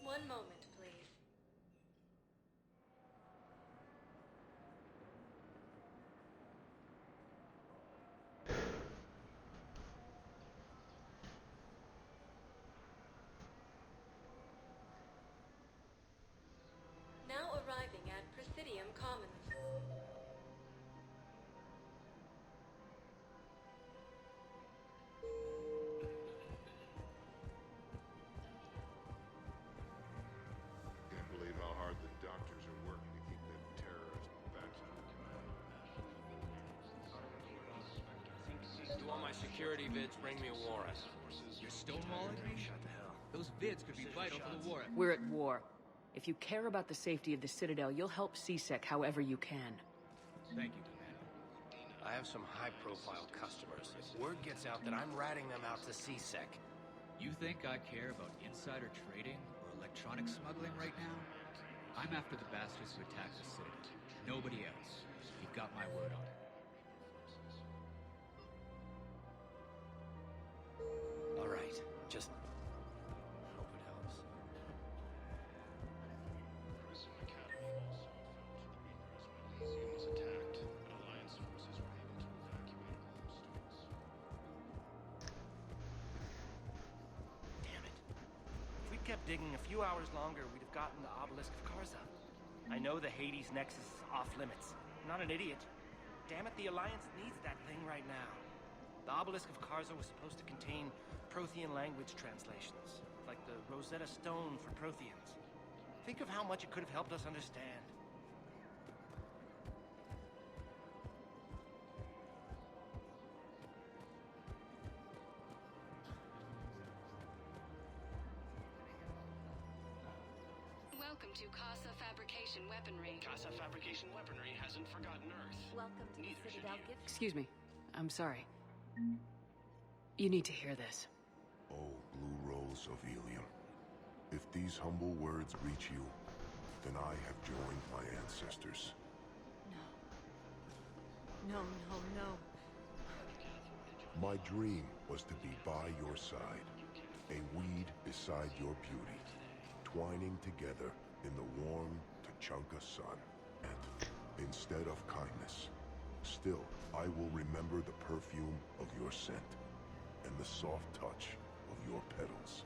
One moment, please. Now arriving at Presidium Commons. Can't believe how hard the doctors are working to keep that terrorist back. Do all my security vids bring me a warrant? You're stonewalling me? Shut the hell. Those vids could be vital for the war. We're at war. If you care about the safety of the Citadel, you'll help CSEC however you can. Thank you, Commander. I have some high-profile customers. If word gets out that I'm ratting them out to CSEC... You think I care about insider trading or electronic smuggling right now? I'm after the bastards who attacked the Citadel. Nobody else. You've got my word on it. All right, just... hope it helps. Prison Academy also felt the Reapers when Elysium was attacked, but Alliance forces were able to evacuate all students. Damn it. If we'd kept digging a few hours longer, we'd have gotten the Obelisk of Karza. I know the Hades Nexus is off limits. I'm not an idiot. Damn it, the Alliance needs that thing right now. The Obelisk of Karza was supposed to contain Prothean language translations, like the Rosetta Stone for Protheans. Think of how much it could have helped us understand. Welcome to Casa Fabrication Weaponry. Casa Fabrication Weaponry hasn't forgotten Earth. Welcome to the Citadel Gift. Excuse me. I'm sorry. You need to hear this. Oh, Blue Rose of Helium. If these humble words reach you, then I have joined my ancestors. No, no. My dream was to be by your side, a weed beside your beauty, twining together in the warm Tuchanka sun. And instead of kindness, still I will remember the perfume of your scent and the soft touch of your petals.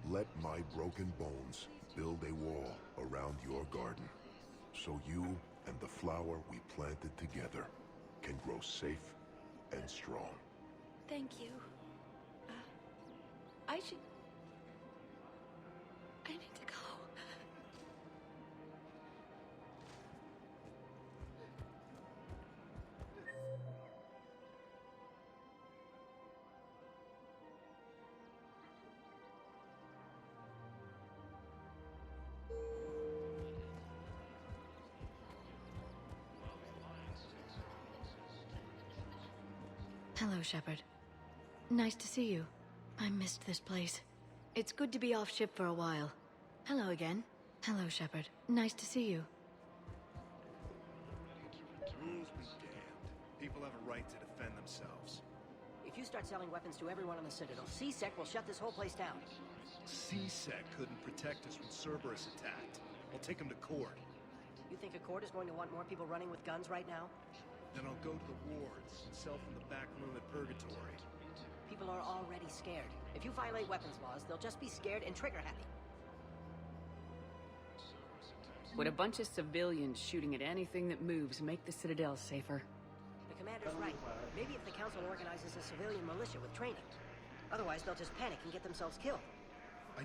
Let my broken bones build a wall around your garden, so you and the flower we planted together can grow safe and strong. Thank you. I need to go. Hello, Shepard. Nice to see you. I missed this place. It's good to be off ship for a while. Hello again. Hello, Shepard. Nice to see you. Rules be damned. People have a right to defend themselves. If you start selling weapons to everyone on the Citadel, C-Sec will shut this whole place down. C-Sec couldn't protect us when Cerberus attacked. We'll take him to court. You think Accord is going to want more people running with guns right now? Then I'll go to the wards and sell from the back room at Purgatory. People are already scared. If you violate weapons laws, they'll just be scared and trigger-happy. Would a bunch of civilians shooting at anything that moves make the Citadel safer? The commander's right. Maybe if the Council organizes a civilian militia with training. Otherwise, they'll just panic and get themselves killed. I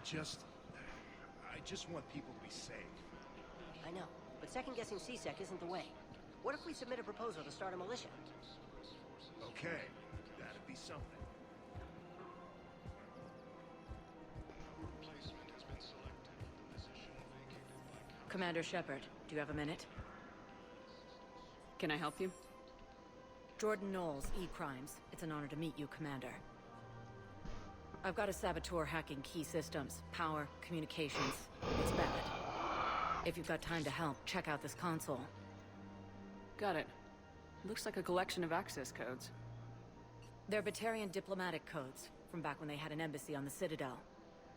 just want people to be safe. I know, but second-guessing C-Sec isn't the way. What if we submit a proposal to start a militia? Okay, that'd be something. Commander Shepard, do you have a minute? Can I help you? Jordan Knowles, E-Crimes. It's an honor to meet you, Commander. I've got a saboteur hacking key systems, power, communications. It's bad. If you've got time to help, check out this console. Got it. Looks like a collection of access codes. They're Batarian diplomatic codes, from back when they had an embassy on the Citadel.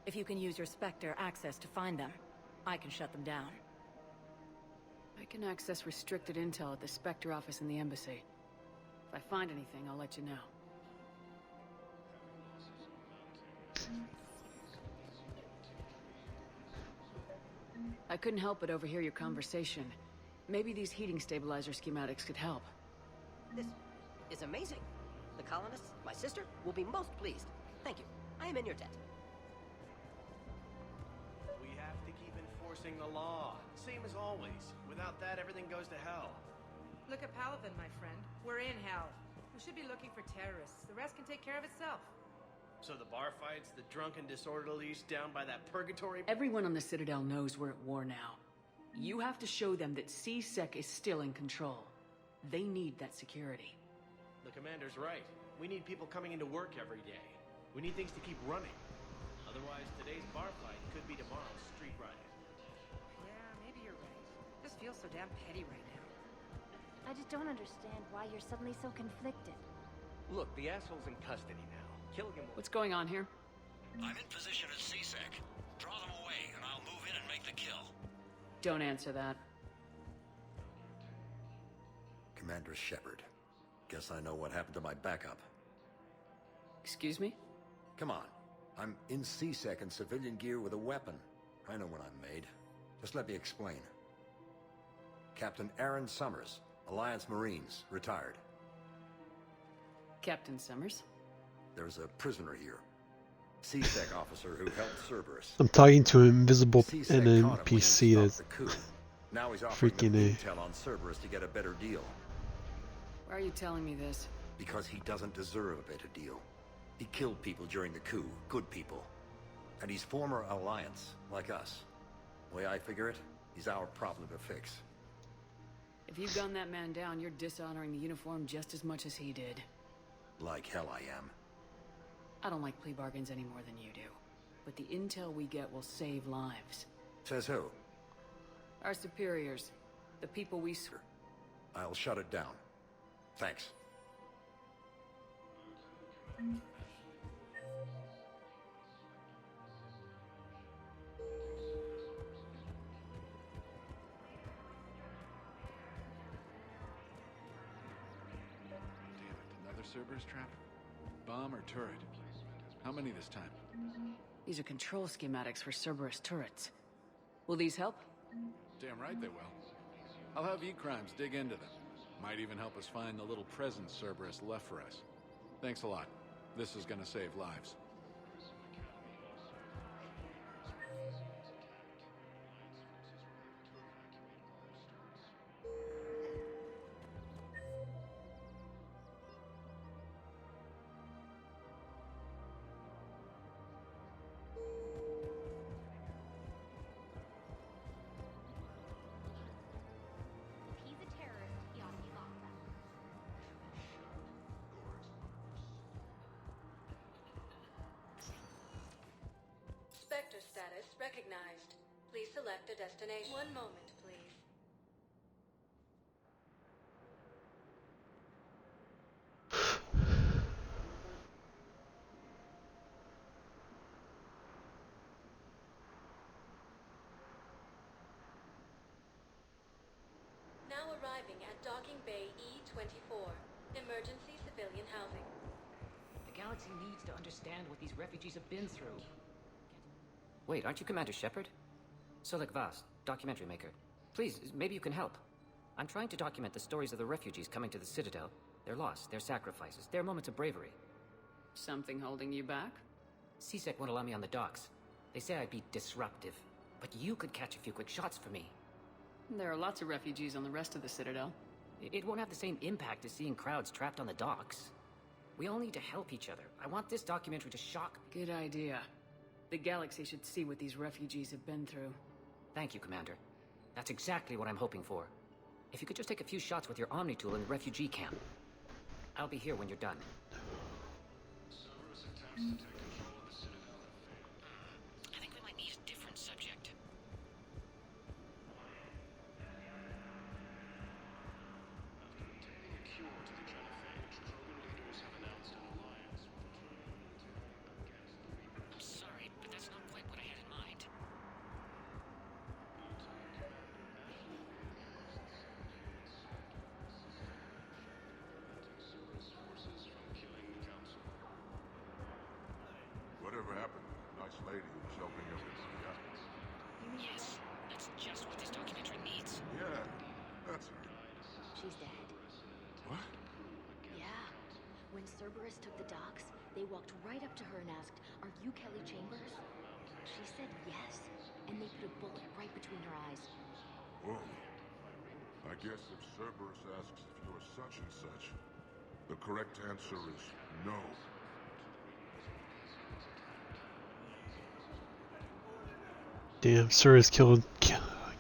If you can use your Spectre access to find them, I can shut them down. I can access restricted intel at the Spectre office in the embassy. If I find anything, I'll let you know. I couldn't help but overhear your conversation. Maybe these heating stabilizer schematics could help. This is amazing. The colonists, my sister, will be most pleased. Thank you. I am in your debt. We have to keep enforcing the law. Same as always. Without that, everything goes to hell. Look at Palaven, my friend. We're in hell. We should be looking for terrorists. The rest can take care of itself. So the bar fights, the drunken disorderlies down by that purgatory... Everyone on the Citadel knows we're at war now. You have to show them that C-Sec is still in control. They need that security. The commander's right. We need people coming into work every day. We need things to keep running. Otherwise, today's bar fight could be tomorrow's street riot. Yeah, maybe you're right. This feels so damn petty right now. I just don't understand why you're suddenly so conflicted. Look, the asshole's in custody now. Killing him... What's going on here? I'm in position at C-Sec. Draw them away, and I'll move in and make the kill. Don't answer that. Commander Shepard. Guess I know what happened to my backup. Excuse me? Come on. I'm in C-Sec in civilian gear with a weapon. I know what I'm made. Just let me explain. Captain Aaron Summers, Alliance Marines, retired. Captain Summers? There's a prisoner here. C-Sec officer who helped Cerberus. I'm talking to an invisible C-Sec NPC that's now he's offering freaking them intel on Cerberus to get a better deal. Why are you telling me this? Because he doesn't deserve a better deal. He killed people during the coup, good people. And he's former Alliance, like us. The way I figure it, he's our problem to fix. If you gun that man down, you're dishonoring the uniform just as much as he did. Like hell I am. I don't like plea bargains any more than you do. but the intel we get will save lives. Says who? Our superiors. The people we... I'll shut it down. Thanks. Another Cerberus trap? Bomb or turret? How many this time? These are control schematics for Cerberus turrets. Will these help? Damn right they will. I'll have E-Crimes dig into them. Might even help us find the little presents Cerberus left for us. Thanks a lot. This is gonna save lives. Spectre status recognized. Please select a destination. One moment, please. Now arriving at Docking Bay E-24. Emergency civilian housing. The galaxy needs to understand what these refugees have been through. Wait, aren't you Commander Shepard? Solik Vast, documentary maker. Please, maybe you can help. I'm trying to document the stories of the refugees coming to the Citadel. Their loss, their sacrifices, their moments of bravery. Something holding you back? CSEC won't allow me on the docks. They say I'd be disruptive. But you could catch a few quick shots for me. There are lots of refugees on the rest of the Citadel. It won't have the same impact as seeing crowds trapped on the docks. We all need to help each other. I want this documentary to shock... Good idea. The galaxy should see what these refugees have been through. Thank you, Commander. That's exactly what I'm hoping for. If you could just take a few shots with your Omni tool in the refugee camp. I'll be here when you're done. I think we might need a different subject. I'm sorry, but that's not quite what I had in mind. Whatever happened to the nice lady who was helping everybody out? Yes, that's just what this documentary needs. Yeah, that's her. She's dead. What? Yeah. When Cerberus took the docks, they walked right up to her and asked, "Are you Kelly Chambers?" She said yes, and they put a bullet right between her eyes. Whoa. I guess if Cerberus asks if you're such and such, the correct answer is no. Damn, Cerberus killed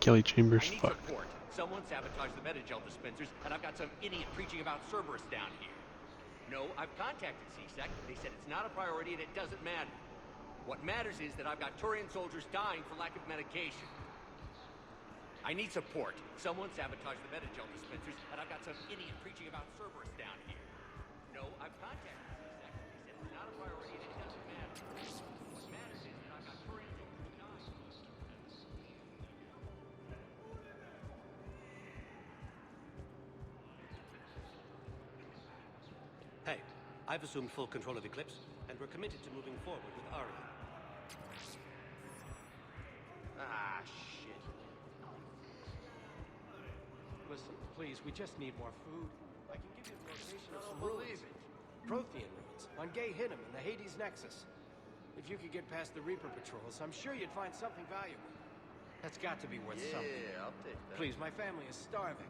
Kelly Chambers. I need Fuck. support. Someone sabotaged the Metagel dispensers, and I've got some idiot preaching about Cerberus down here. No, I've contacted CSEC. They said it's not a priority and it doesn't matter. What matters is that I've got Turian soldiers dying for lack of medication. I need support. Someone sabotaged the Metagel dispensers, and I've got some idiot preaching about Cerberus down here. No, I've contacted CSEC. They said it's not a priority and it doesn't matter. What matters is that I've got Turian soldiers dying. Hey, I've assumed full control of Eclipse, and we're committed to moving forward with Aria. Ah, shit. Listen, please, we just need more food. I can give you a location of some ruins. Prothean ruins on Gay Hinnom in the Hades Nexus. If you could get past the Reaper patrols, I'm sure you'd find something valuable. That's got to be worth something. Yeah, I'll take that. Please, my family is starving.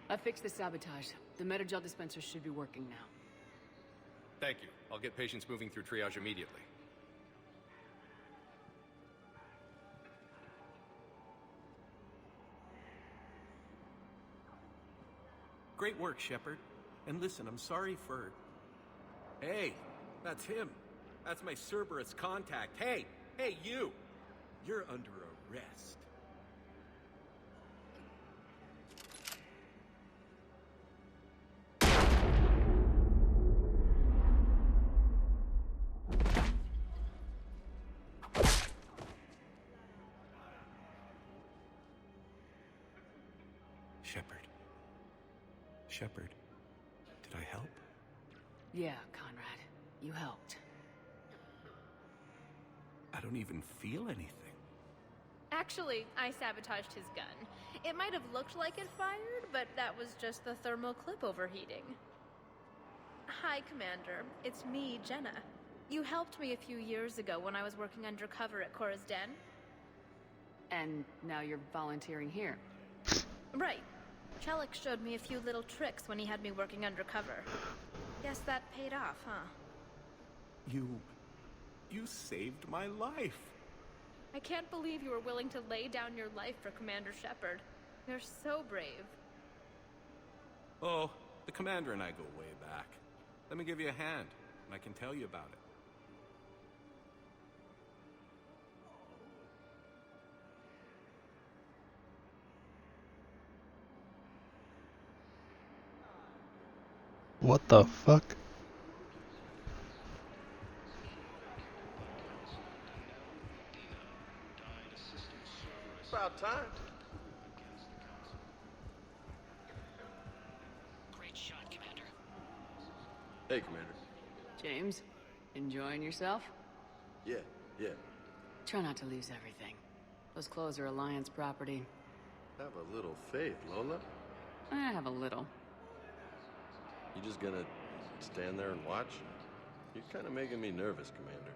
I fixed the sabotage. The Metagel dispensers should be working now. Thank you. I'll get patients moving through triage immediately. Great work, Shepard. And listen, I'm sorry for... Hey, that's him. That's my Cerberus contact. Hey, you! You're under arrest. Shepard, did I help? Yeah, Conrad. You helped. I don't even feel anything. Actually, I sabotaged his gun. It might have looked like it fired, but that was just the thermal clip overheating. Hi, Commander. It's me, Jenna. You helped me a few years ago when I was working undercover at Cora's Den. And now you're volunteering here. Right. Chelik showed me a few little tricks when he had me working undercover. Guess that paid off, huh? You saved my life. I can't believe you were willing to lay down your life for Commander Shepard. You're so brave. Oh, the Commander and I go way back. Let me give you a hand, and I can tell you about it. What the fuck? About time. Great shot, Commander. Hey, Commander. James, enjoying yourself? Yeah. Try not to lose everything. Those clothes are Alliance property. Have a little faith, Lola. I have a little. You just gonna stand there and watch? You're kind of making me nervous, Commander.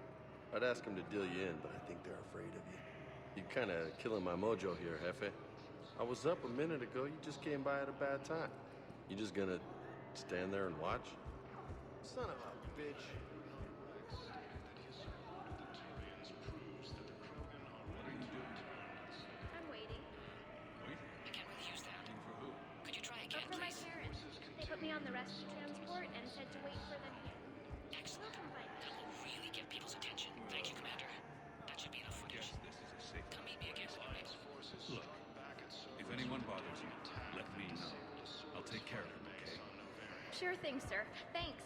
I'd ask them to deal you in, but I think they're afraid of you. You're kind of killing my mojo here, Jefe. I was up a minute ago. You just came by at a bad time. You just gonna stand there and watch? Son of a bitch. I'm waiting. I can't really use that. Could you try again, For my please? parents. They put me on the rescue transport and said to wait for them here. Excellent. That will really get people's attention. Thank you, Commander. That should be enough footage. Come meet me again when you're ready. Look, if anyone bothers you, let me know. I'll take care of them, okay? Sure thing, sir. Thanks.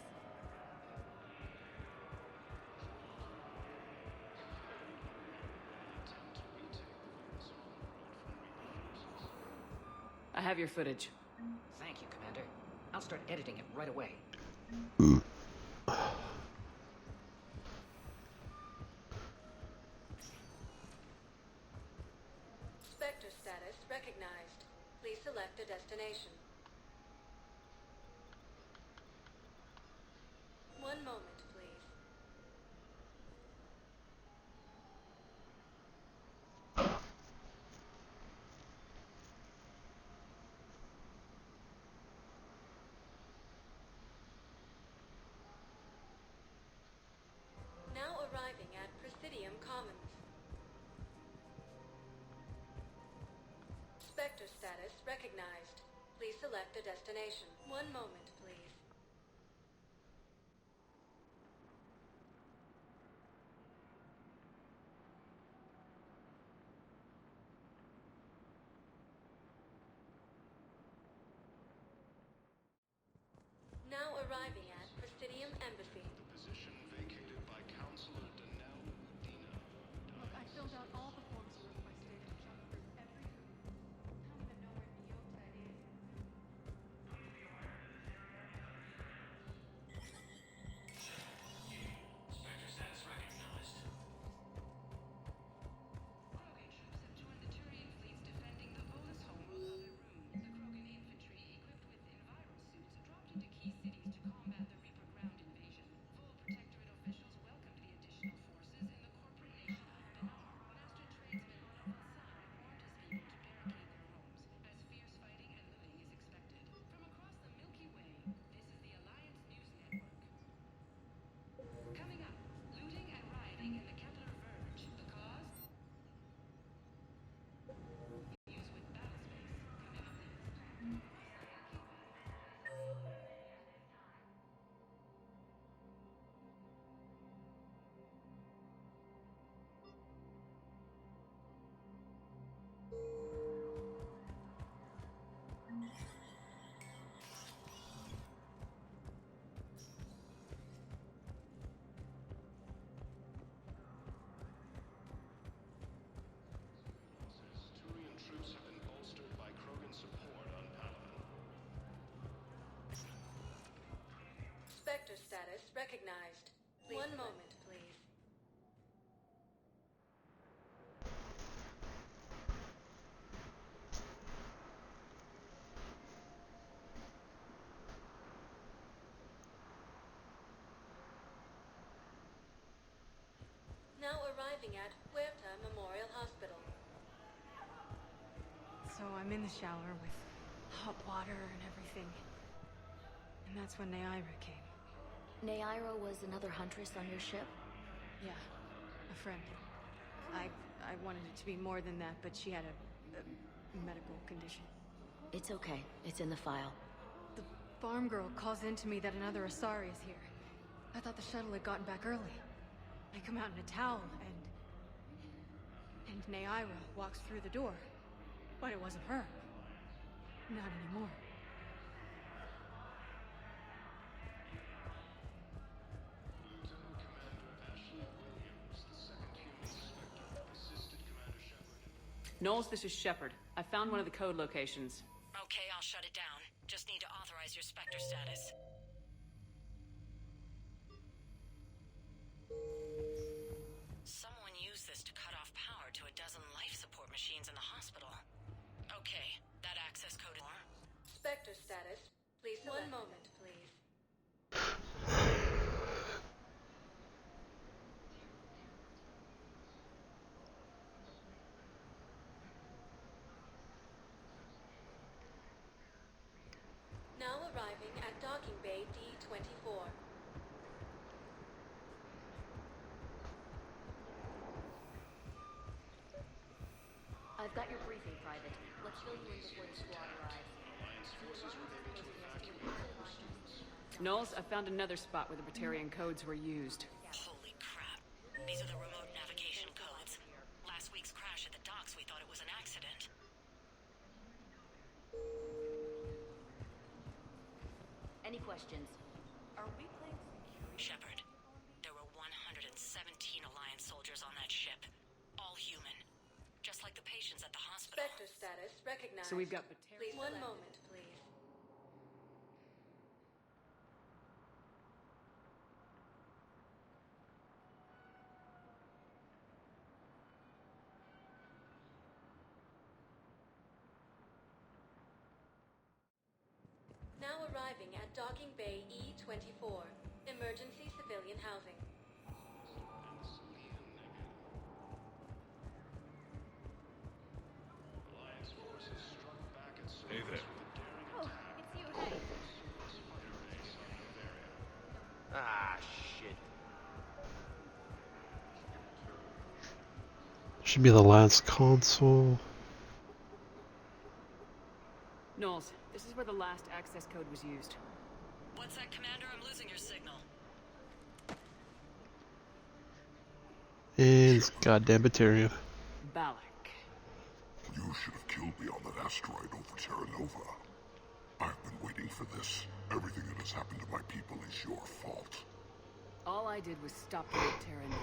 I have your footage. Thank you, Commander. I'll start editing it right away. Spectre status recognized. Please select a destination. One moment, please. Now arriving at Presidium Commons. Spectre status recognized. Please select a destination. One moment, please. Now arriving at Presidium Embassy. Position vacated by Counselor Danelle Udina. Look, I filled out all the forms you requested and jumped through every hoop. I don't even know where Biota is. Spectre status recognized. Krogan troops have joined the Turian fleets defending the Volus homeworld of Irun. The Krogan infantry, equipped with enviro suits, dropped into key cities to combat Spectre status recognized. One moment, please. Now arriving at Huerta Memorial Hospital. So I'm in the shower with hot water and everything. And that's when Neaira came. Neaira was another huntress on your ship? Yeah, a friend. I wanted it to be more than that, but she had a medical condition. It's okay. It's in the file. The farm girl calls in to me that another Asari is here. I thought the shuttle had gotten back early. I come out in a towel, and Neaira walks through the door. But it wasn't her. Not anymore. Knowles, this is Shepard. I found one of the code locations. Okay, I'll shut it down. Just need to authorize your Spectre status. Someone used this to cut off power to a dozen life support machines in the hospital. Okay, that access code is... Spectre status. Please, one moment, please. Now arriving at Docking Bay D-24. I've got your briefing, Private. Let's fill you in before the squad arrives. Knowles, I found another spot where the Batarian codes were used. Holy crap. These are the remote navigation codes. Last week's crash at the docks, we thought it was an accident. Any questions? Are we playing security? Shepard, there were 117 Alliance soldiers on that ship. All human. Just like the patients at the hospital. Spectre status recognized. So we've got Please, one moment, please. Now arriving at Docking Bay E-24. Emergency civilian housing. Hey there. Oh, it's you, hey. Ah, shit. Should be the last console. Knowles, this is where the last access code was used. What's that, Commander? I'm losing your signal. And it's goddamn Batarian. Balak. You should have killed me on that asteroid over Terra Nova. I've been waiting for this. Everything that has happened to my people is your fault. All I did was stop you at Terran.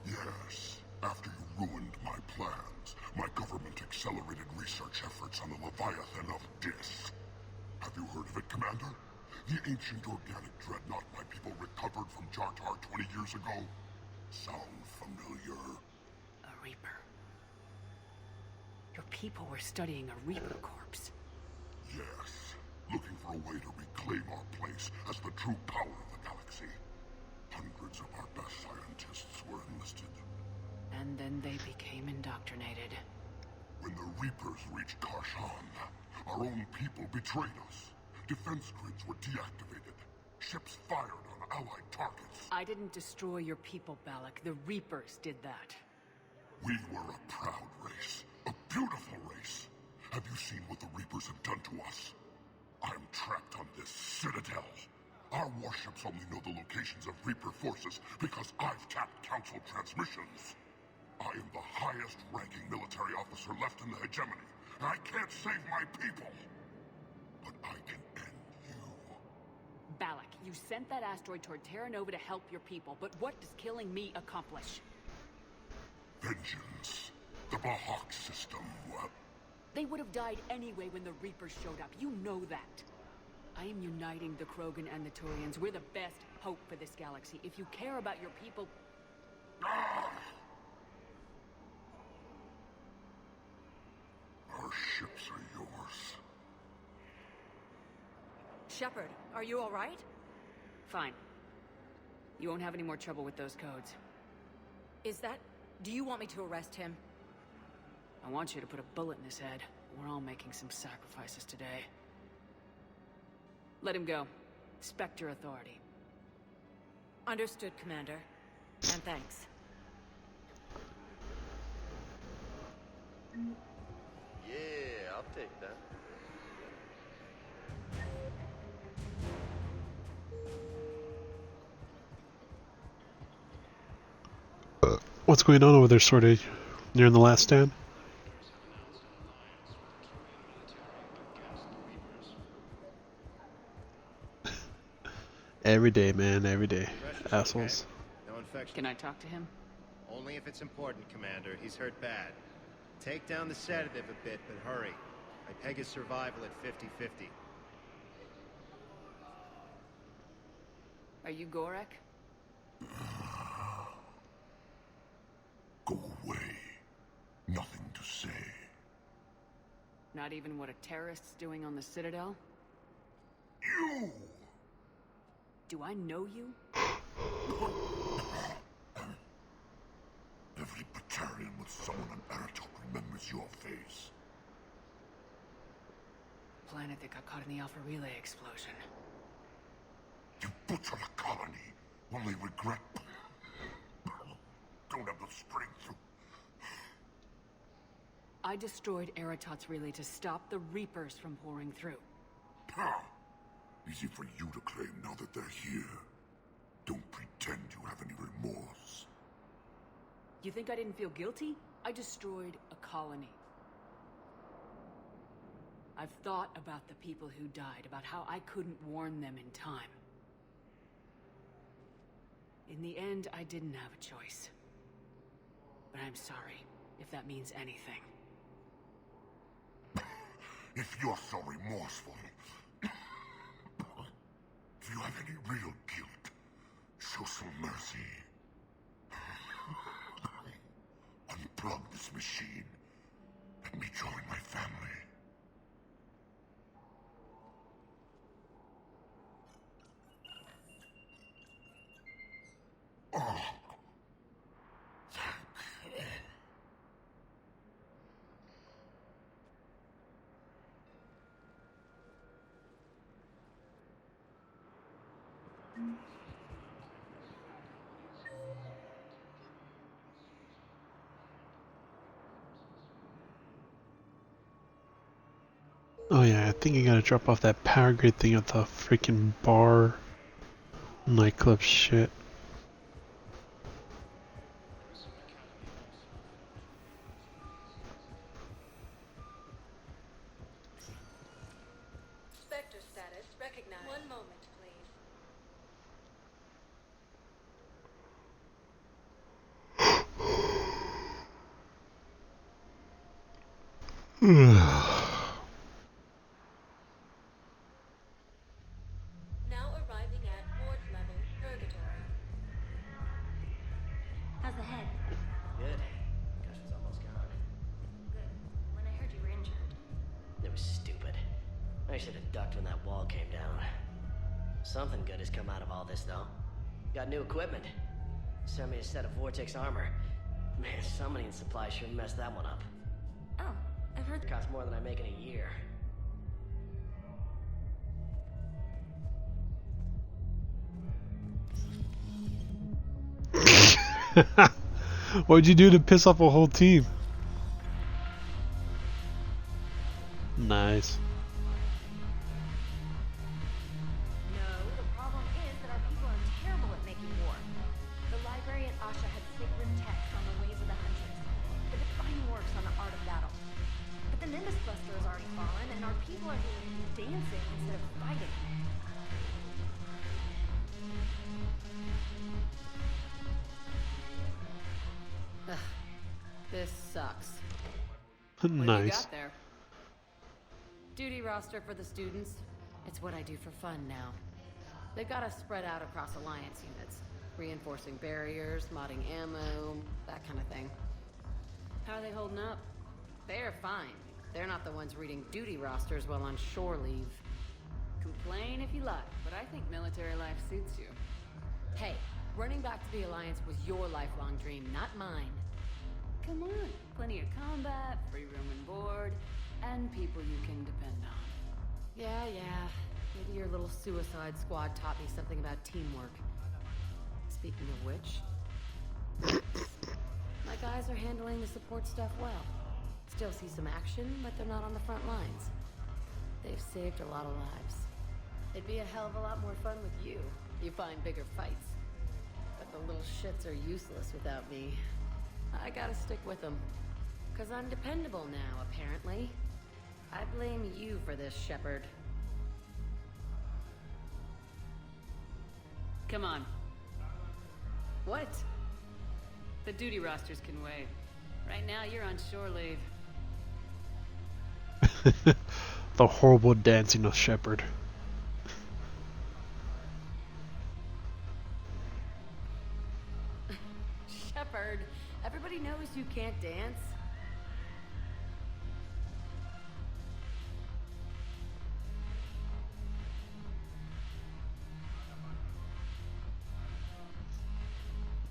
Yes. After you ruined my plans, my government accelerated research efforts on the Leviathan of Dis. Have you heard of it, Commander? The ancient organic dreadnought my people recovered from Jartar 20 years ago? Sound familiar? A Reaper. Your people were studying a Reaper corpse. Yes. Looking for a way to reclaim our place as the true power of the galaxy. Hundreds of our best scientists were enlisted. And then they became indoctrinated. When the Reapers reached Karshan, our own people betrayed us. Defense grids were deactivated. Ships fired on Allied targets. I didn't destroy your people, Balak. The Reapers did that. We were a proud race. A beautiful race. Have you seen what the Reapers have done to us? I'm trapped on this citadel. Our warships only know the locations of Reaper forces because I've tapped Council transmissions. I am the highest-ranking military officer left in the hegemony, and I can't save my people. But I can end you. Balak, you sent that asteroid toward Terra Nova to help your people, but what does killing me accomplish? Vengeance. The Bahak system, well... They would have died anyway when the Reapers showed up. You know that. I am uniting the Krogan and the Turians. We're the best hope for this galaxy. If you care about your people... Our ships are yours. Shepard, are you all right? Fine. You won't have any more trouble with those codes. Is that... Do you want me to arrest him? I want you to put a bullet in his head. We're all making some sacrifices today. Let him go. Spectre authority. Understood, Commander. And thanks. Yeah, I'll take that. What's going on over there, Sorted? Near the last stand? Every day, man, every day. Assholes. No infection. Can I talk to him? Only if it's important, Commander. He's hurt bad. Take down the sedative a bit, but hurry. I peg his survival at 50-50. Are you Gorek? Go away. Nothing to say. Not even what a terrorist's doing on the Citadel? You! Do I know you? Every Batarian with someone on Aratok remembers your face. Planet that got caught in the Alpha Relay explosion. You butchered a colony, only regret. Don't have the strength to... I destroyed Eratot's relay to stop the Reapers from pouring through. Easy for you to claim now that they're here. Don't pretend you have any remorse. You think I didn't feel guilty? I destroyed a colony. I've thought about the people who died, about how I couldn't warn them in time. In the end, I didn't have a choice. But I'm sorry, if that means anything. If you're so remorseful, if you have any real guilt, show some mercy. Unplug this machine. Let me join my family. Oh. Oh yeah, I think I gotta drop off that power grid thing at the freaking bar nightclub shit. Spectre status recognized. One moment, please. Now arriving at Ward's level, Purgatory. How's the head? Good. Concussion's almost gone. Good. When I heard you were injured. It was stupid. I should have ducked when that wall came down. Something good has come out of all this, though. Got new equipment. Sent me a set of Vortex armor. Man, summoning supply sure messed that one up. Oh, I've heard... It costs more than I make in a year. What'd you do to piss off a whole team? Nice. No, the problem is that our people are terrible at making war. The library at Asha had sacred texts on the ways of the Huntress. The divine works on the art of battle. But the Nimbus Cluster has already fallen, and our people are dancing instead of fighting. Ugh, this sucks. What do you Nice. got there? Duty roster for the students. It's what I do for fun now. They've got us spread out across Alliance units, reinforcing barriers, modding ammo, that kind of thing. How are they holding up? They're fine. They're not the ones reading duty rosters while on shore leave. Complain if you like, but I think military life suits you. Hey, running back to the Alliance was your lifelong dream, not mine. Come on, plenty of combat, free room and board, and people you can depend on. Yeah. Maybe your little suicide squad taught me something about teamwork. Speaking of which, my guys are handling the support stuff well. Still see some action, but they're not on the front lines. They've saved a lot of lives. It'd be a hell of a lot more fun with you. You find bigger fights. But the little shits are useless without me. I gotta stick with them. 'Cause I'm dependable now, apparently. I blame you for this, Shepard. Come on. What? The duty rosters can wait. Right now, you're on shore leave. The horrible dancing of Shepard. Shepard, everybody knows you can't dance.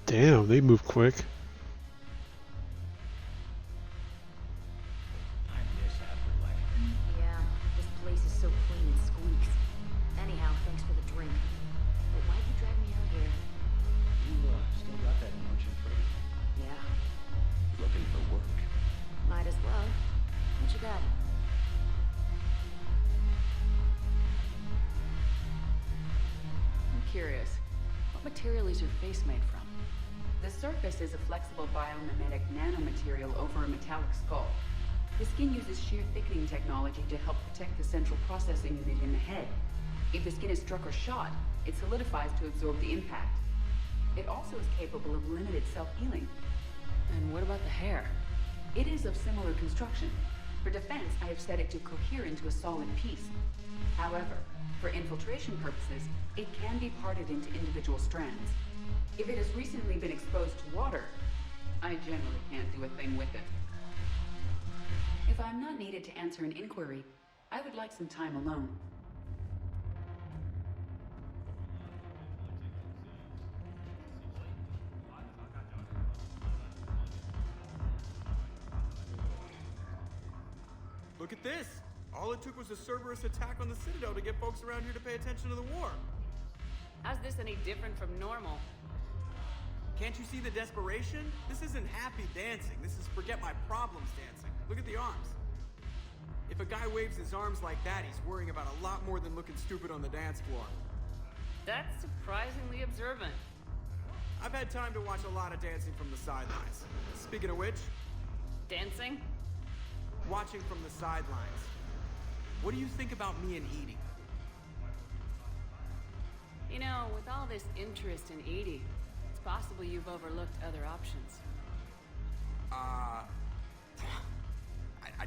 Damn, they move quick. Yeah, this place is so clean it squeaks. Anyhow, thanks for the drink. But why'd you drag me out here? You still got that emotion for me? Yeah, Looking for work. might as well. What you got? I'm curious. What material is your face made from? The surface is a flexible biomimetic nanomaterial over a metallic skull. The skin uses shear thickening technology to help protect the central processing unit in the head. If the skin is struck or shot, it solidifies to absorb the impact. It also is capable of limited self-healing. And what about the hair? It is of similar construction. For defense, I have set it to cohere into a solid piece. However, for infiltration purposes, it can be parted into individual strands. If it has recently been exposed to water, I generally can't do a thing with it. If I'm not needed to answer an inquiry, I would like some time alone. Look at this! All it took was a Cerberus attack on the Citadel to get folks around here to pay attention to the war. How's this any different from normal? Can't you see the desperation? This isn't happy dancing. This is forget my problems dancing. Look at the arms. If a guy waves his arms like that, he's worrying about a lot more than looking stupid on the dance floor. That's surprisingly observant. I've had time to watch a lot of dancing from the sidelines. Speaking of which... Dancing? Watching from the sidelines. What do you think about me and Edie? You know, with all this interest in Edie, it's possible you've overlooked other options. I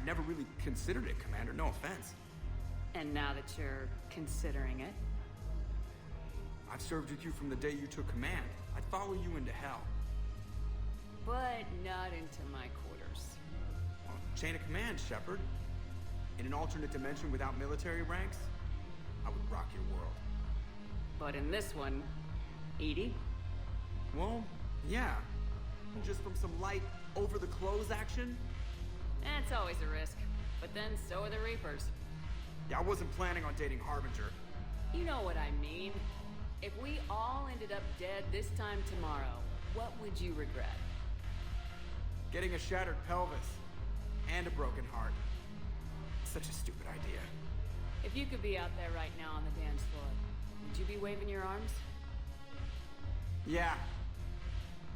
never really considered it, Commander. No offense. And now that you're considering it? I've served with you from the day you took command. I'd follow you into hell. But not into my quarters. Well, chain of command, Shepard. In an alternate dimension without military ranks, I would rock your world. But in this one, Edie? Well, yeah. Just from some light over-the-clothes action? That's always a risk. But then so are the Reapers. Yeah, I wasn't planning on dating Harbinger. You know what I mean. If we all ended up dead this time tomorrow, what would you regret? Getting a shattered pelvis. And a broken heart. Such a stupid idea. If you could be out there right now on the dance floor, would you be waving your arms? Yeah.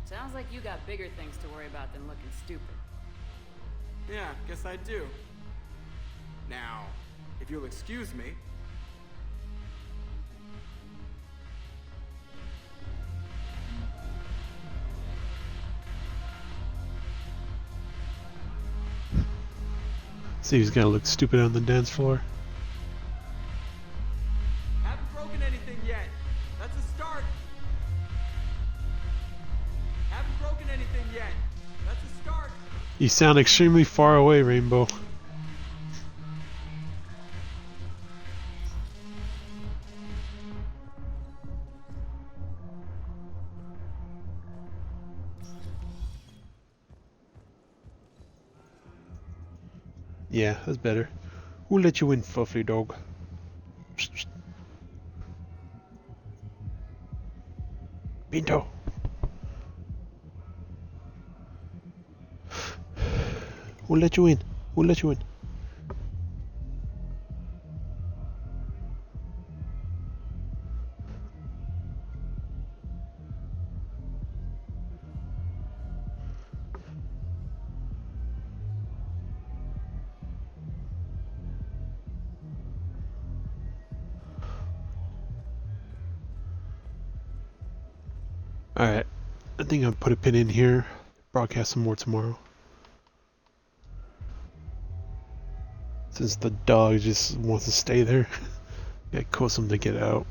Sounds like you got bigger things to worry about than looking stupid. Yeah, guess I do. Now, if you'll excuse me... See who's gonna look stupid on the dance floor. yet. That's a start. You sound extremely far away, Rainbow. Yeah, that's better. We'll let you in, fluffy dog. Pinto. We'll let you in. We'll let you in. Alright, I think I'll put a pin in here, broadcast some more tomorrow. Since the dog just wants to stay there, gotta coax him to get out.